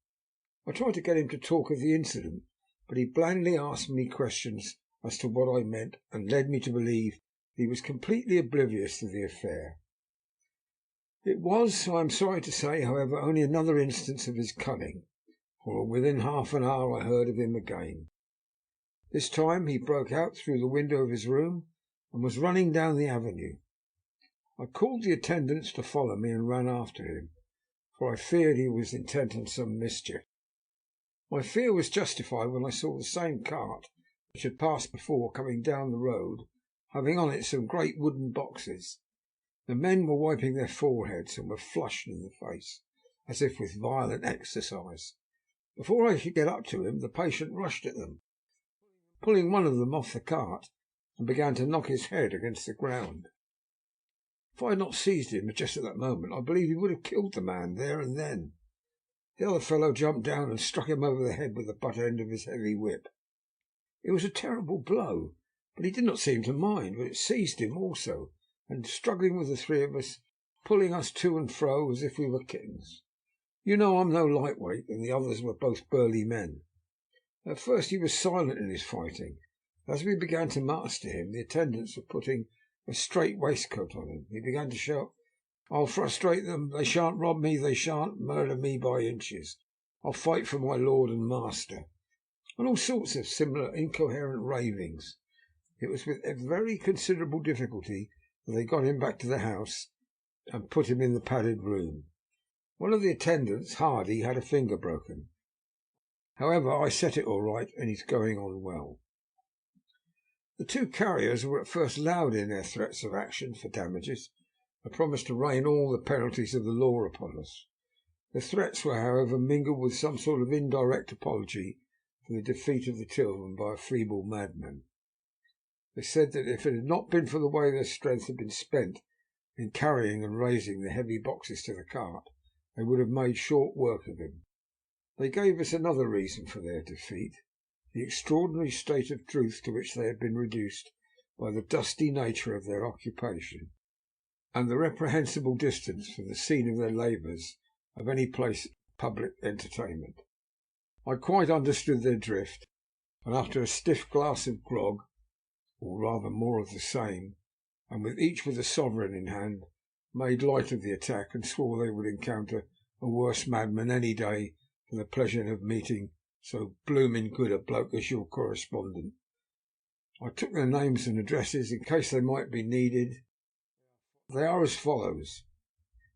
I tried to get him to talk of the incident, but he blandly asked me questions as to what I meant, and led me to believe he was completely oblivious to the affair. It was, I am sorry to say, however, only another instance of his cunning, for within half an hour I heard of him again. This time he broke out through the window of his room and was running down the avenue. I called the attendants to follow me and ran after him, for I feared he was intent on some mischief. My fear was justified when I saw the same cart which had passed before coming down the road, having on it some great wooden boxes. The men were wiping their foreheads and were flushed in the face, as if with violent exercise. Before I could get up to him, the patient rushed at them, pulling one of them off the cart, and began to knock his head against the ground. If I had not seized him just at that moment, I believe he would have killed the man there and then. The other fellow jumped down and struck him over the head with the butt end of his heavy whip. It was a terrible blow, but he did not seem to mind, but it seized him also, and struggling with the three of us, pulling us to and fro as if we were kittens. You know I'm no lightweight, and the others were both burly men. At first he was silent in his fighting. As we began to master him, the attendants were putting a strait waistcoat on him. He began to shout, "I'll frustrate them. They shan't rob me. They shan't murder me by inches. I'll fight for my lord and master," and all sorts of similar incoherent ravings. It was with a very considerable difficulty that they got him back to the house and put him in the padded room. One of the attendants, Hardy, had a finger broken. However, I set it all right, and he's going on well. The two carriers were at first loud in their threats of action for damages, and promised to rain all the penalties of the law upon us. The threats were, however, mingled with some sort of indirect apology for the defeat of the children by a feeble madman. They said that if it had not been for the way their strength had been spent in carrying and raising the heavy boxes to the cart, they would have made short work of him. They gave us another reason for their defeat, the extraordinary state of truth to which they had been reduced by the dusty nature of their occupation, and the reprehensible distance from the scene of their labours of any place of public entertainment. I quite understood their drift, and after a stiff glass of grog, or rather more of the same, and with each with a sovereign in hand, made light of the attack, and swore they would encounter a worse madman any day for the pleasure of meeting so blooming good a bloke as your correspondent. I took their names and addresses in case they might be needed. They are as follows: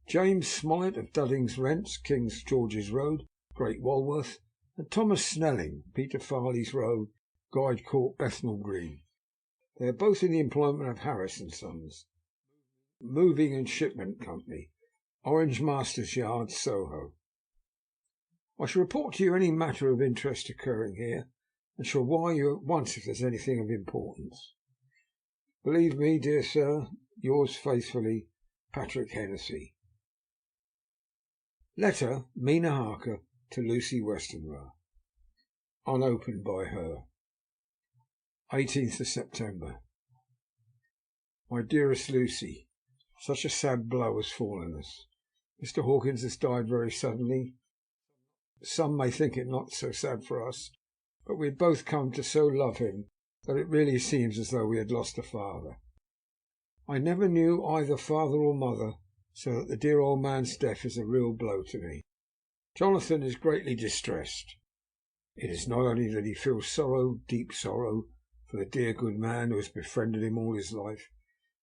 James Smollett of Dudding's Rents, King's George's Road, Great Walworth, and Thomas Snelling, Peter Farley's Road, Guide Court, Bethnal Green. They are both in the employment of Harris and Sons, Moving and Shipment Company, Orange Masters Yard, Soho. I shall report to you any matter of interest occurring here, and shall wire you at once if there's anything of importance. Believe me, dear sir, yours faithfully, Patrick Hennessy. Letter Mina Harker to Lucy Westenra, unopened by her. 18th of September. My dearest Lucy, such a sad blow has fallen us. Mr. Hawkins has died very suddenly. Some may think it not so sad for us, but we had both come to so love him that it really seems as though we had lost a father. I never knew either father or mother, so that the dear old man's death is a real blow to me. Jonathan is greatly distressed. It is not only that he feels sorrow, deep sorrow, for the dear good man who has befriended him all his life,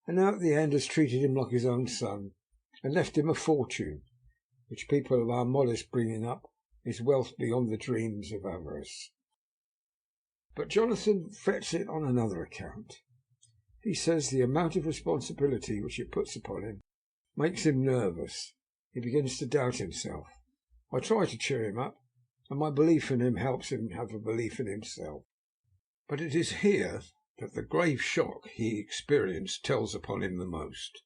and now at the end has treated him like his own son, and left him a fortune, which people of our modest bringing up is wealth beyond the dreams of avarice. But Jonathan frets it on another account. He says the amount of responsibility which it puts upon him makes him nervous. He begins to doubt himself. I try to cheer him up, and my belief in him helps him have a belief in himself. But it is here that the grave shock he experienced tells upon him the most.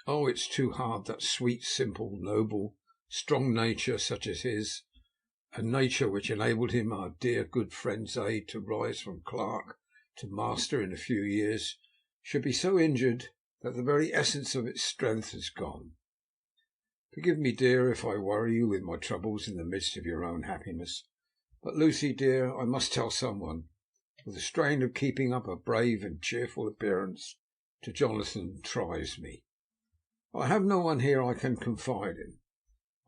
Oh, it's too hard, that sweet, simple, noble, strong nature such as his, a nature which enabled him, our dear good friend's aid, to rise from clerk to master in a few years, should be so injured that the very essence of its strength has gone. Forgive me, dear, if I worry you with my troubles in the midst of your own happiness. But, Lucy, dear, I must tell someone, for the strain of keeping up a brave and cheerful appearance to Jonathan tries me. I have no one here I can confide in.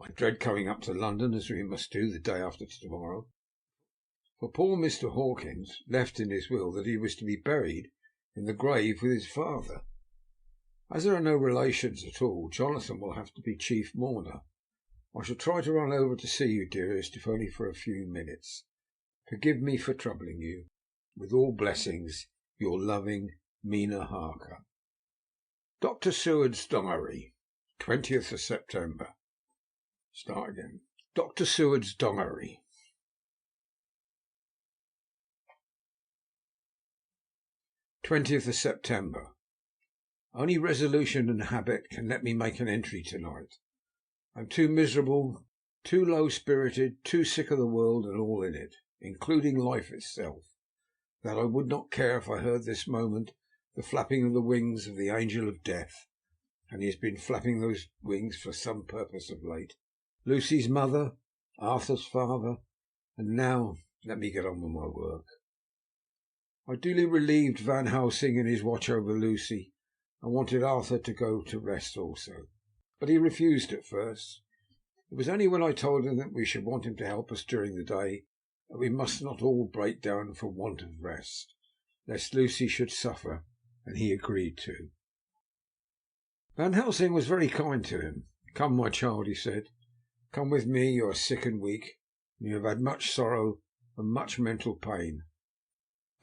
I dread coming up to London, as we must do the day after tomorrow. For poor Mr. Hawkins left in his will that he was to be buried in the grave with his father. As there are no relations at all, Jonathan will have to be chief mourner. I shall try to run over to see you, dearest, if only for a few minutes. Forgive me for troubling you. With all blessings, your loving Mina Harker. Dr. Seward's Diary, 20th of September. Start again. Dr. Seward's Diary. 20th of September. Only resolution and habit can let me make an entry tonight. I am too miserable, too low-spirited, too sick of the world and all in it, including life itself, that I would not care if I heard this moment the flapping of the wings of the angel of death, and he has been flapping those wings for some purpose of late. Lucy's mother, Arthur's father, and now let me get on with my work. I duly relieved Van Helsing in his watch over Lucy, and wanted Arthur to go to rest also, but he refused at first. It was only when I told him that we should want him to help us during the day, that we must not all break down for want of rest, lest Lucy should suffer, and he agreed to. Van Helsing was very kind to him. Come, my child, he said, come with me. You are sick and weak, and you have had much sorrow and much mental pain,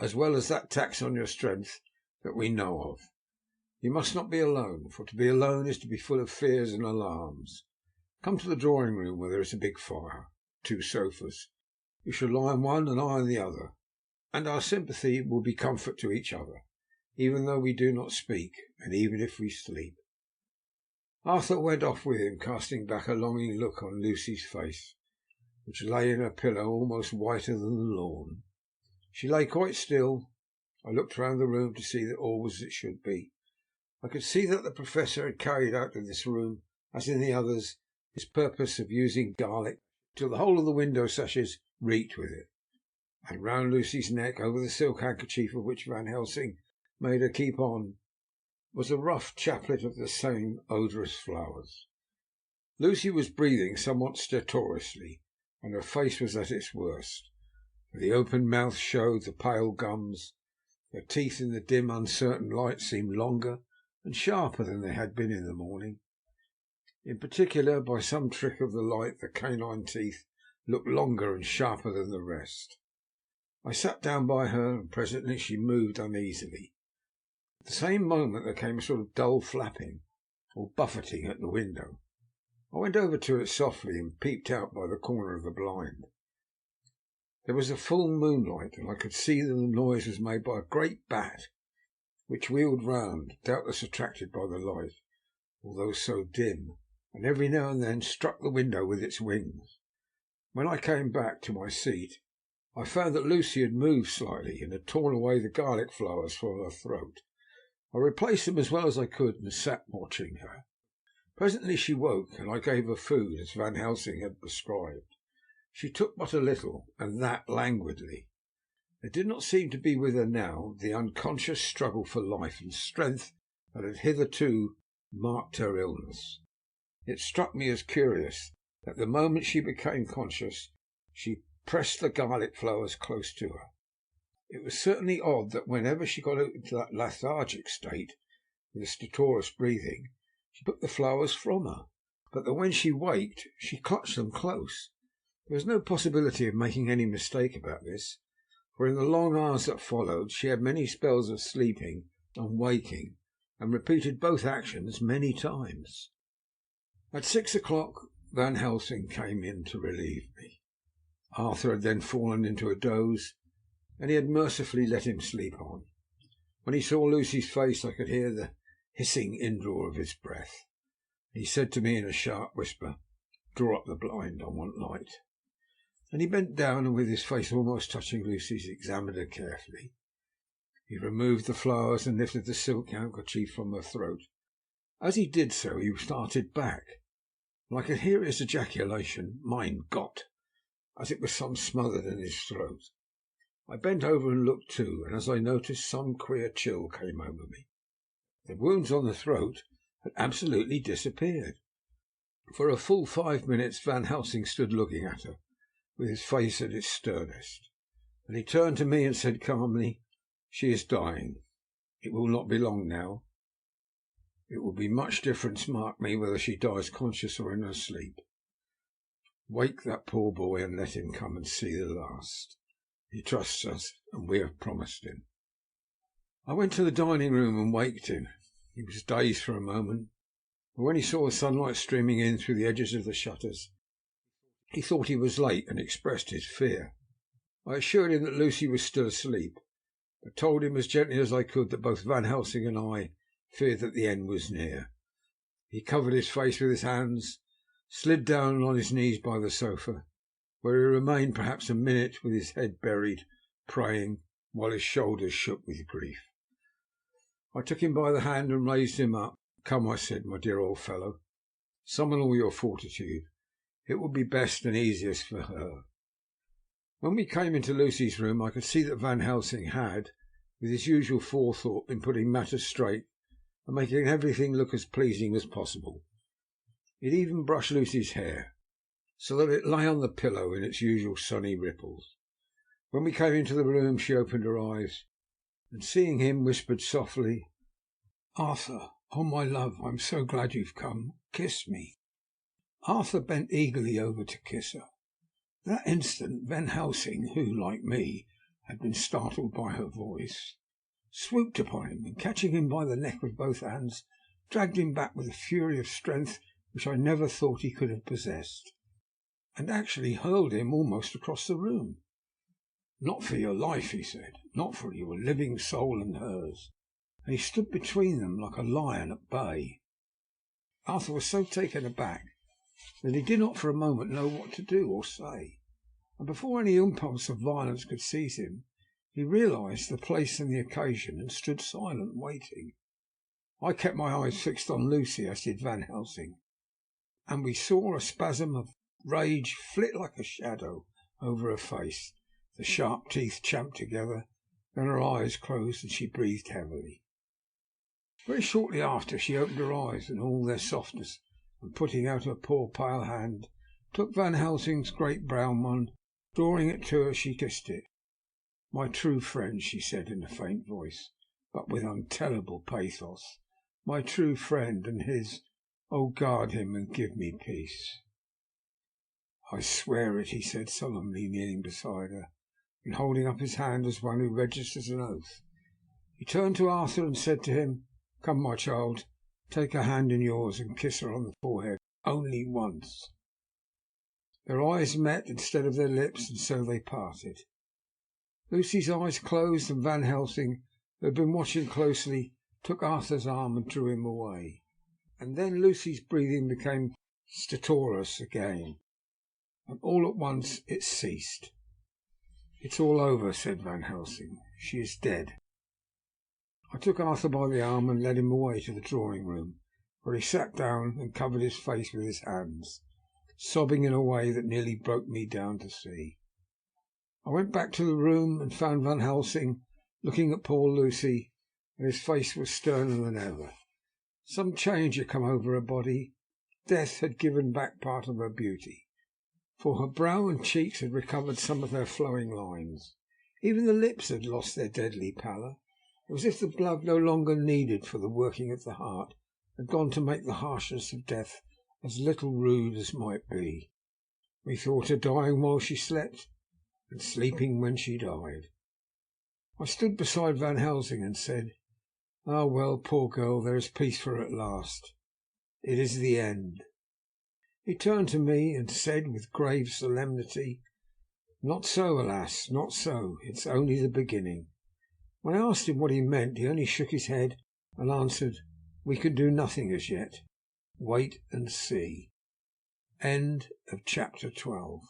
as well as that tax on your strength that we know of. You must not be alone, for to be alone is to be full of fears and alarms. Come to the drawing-room, where there is a big fire, 2 sofas. You shall lie on one and I on the other, and our sympathy will be comfort to each other, even though we do not speak, and even if we sleep. Arthur went off with him, casting back a longing look on Lucy's face, which lay in her pillow almost whiter than the lawn. She lay quite still. I looked round the room to see that all was as it should be. I could see that the Professor had carried out in this room, as in the others, his purpose of using garlic till the whole of the window sashes reeked with it, and round Lucy's neck, over the silk handkerchief of which Van Helsing made her keep on, was a rough chaplet of the same odorous flowers. Lucy was breathing somewhat stertorously, and her face was at its worst. The open mouth showed the pale gums. Her teeth in the dim, uncertain light seemed longer and sharper than they had been in the morning. In particular, by some trick of the light, the canine teeth looked longer and sharper than the rest. I sat down by her, and presently she moved uneasily. At the same moment there came a sort of dull flapping or buffeting at the window. I went over to it softly and peeped out by the corner of the blind. There was a full moonlight, and I could see that the noise was made by a great bat, which wheeled round, doubtless attracted by the light, although so dim, and every now and then struck the window with its wings. When I came back to my seat, I found that Lucy had moved slightly and had torn away the garlic flowers from her throat. I replaced them as well as I could and sat watching her. Presently she woke, and I gave her food as Van Helsing had prescribed. She took but a little, and that languidly. There did not seem to be with her now the unconscious struggle for life and strength that had hitherto marked her illness. It struck me as curious that the moment she became conscious she pressed the garlic flowers close to her. It was certainly odd that whenever she got into that lethargic state, with the stertorous breathing, she took the flowers from her, but that when she waked she clutched them close. There was no possibility of making any mistake about this, for in the long hours that followed she had many spells of sleeping and waking, and repeated both actions many times. At 6 o'clock Van Helsing came in to relieve me. Arthur had then fallen into a doze, and he had mercifully let him sleep on. When he saw Lucy's face I could hear the hissing indraw of his breath. He said to me in a sharp whisper, draw up the blind. I want light." Then he bent down and, with his face almost touching Lucy's, examined her carefully. He removed the flowers and lifted the silk handkerchief from her throat. As he did so, he started back, and I could hear his ejaculation, "Mein Gott," as it was some smothered in his throat. I bent over and looked too, and as I noticed, some queer chill came over me. The wounds on the throat had absolutely disappeared. For a full 5 minutes Van Helsing stood looking at her, with his face at its sternest. Then he turned to me and said calmly, "She is dying. It will not be long now. It will be much difference, mark me, whether she dies conscious or in her sleep. Wake that poor boy and let him come and see the last. He trusts us, and we have promised him." I went to the dining room and waked him. He was dazed for a moment, but when he saw the sunlight streaming in through the edges of the shutters, he thought he was late and expressed his fear. I assured him that Lucy was still asleep, but told him as gently as I could that both Van Helsing and I feared that the end was near. He covered his face with his hands, slid down on his knees by the sofa, where he remained perhaps a minute with his head buried, praying, while his shoulders shook with grief. I took him by the hand and raised him up. "Come," I said, "my dear old fellow, summon all your fortitude. It will be best and easiest for her." When we came into Lucy's room, I could see that Van Helsing had, with his usual forethought, been putting matters straight and making everything look as pleasing as possible. He had even brushed Lucy's hair, so that it lay on the pillow in its usual sunny ripples. When we came into the room, she opened her eyes, and seeing him, whispered softly, "Arthur, oh my love, I'm so glad you've come. Kiss me." Arthur bent eagerly over to kiss her. That instant Van Helsing, who, like me, had been startled by her voice, swooped upon him, and catching him by the neck with both hands, dragged him back with a fury of strength which I never thought he could have possessed, and actually hurled him almost across the room. "Not for your life," he said, "not for your living soul and hers," and he stood between them like a lion at bay. Arthur was so taken aback that he did not for a moment know what to do or say, and before any impulse of violence could seize him, he realized the place and the occasion, and stood silent, waiting. I kept my eyes fixed on Lucy, as did Van Helsing, and we saw a spasm of rage flit like a shadow over her face. The sharp teeth champed together, then her eyes closed and she breathed heavily. Very shortly after she opened her eyes in all their softness, and putting out her poor pale hand, took Van Helsing's great brown one. Drawing it to her, she kissed it. "My true friend," she said in a faint voice, but with untellable pathos, "my true friend, and his, oh, guard him and give me peace." "I swear it," he said solemnly, kneeling beside her, and holding up his hand as one who registers an oath. He turned to Arthur and said to him, "Come, my child, take her hand in yours and kiss her on the forehead only once." Their eyes met instead of their lips, and so they parted. Lucy's eyes closed, and Van Helsing, who had been watching closely, took Arthur's arm and drew him away. And then Lucy's breathing became stertorous again, and all at once it ceased. "It's all over," said Van Helsing. "She is dead." I took Arthur by the arm and led him away to the drawing-room, where he sat down and covered his face with his hands, sobbing in a way that nearly broke me down to see. I went back to the room and found Van Helsing looking at poor Lucy, and his face was sterner than ever. Some change had come over her body. Death had given back part of her beauty, for her brow and cheeks had recovered some of their flowing lines. Even the lips had lost their deadly pallor. It was as if the blood no longer needed for the working of the heart had gone to make the harshness of death as little rude as might be. We thought her dying while she slept, and sleeping when she died. I stood beside Van Helsing and said, "Ah, well, poor girl, there is peace for her at last. It is the end." He turned to me and said with grave solemnity, "Not so, alas, not so. It's only the beginning." When I asked him what he meant, he only shook his head and answered, "We can do nothing as yet. Wait and see." End of chapter 12.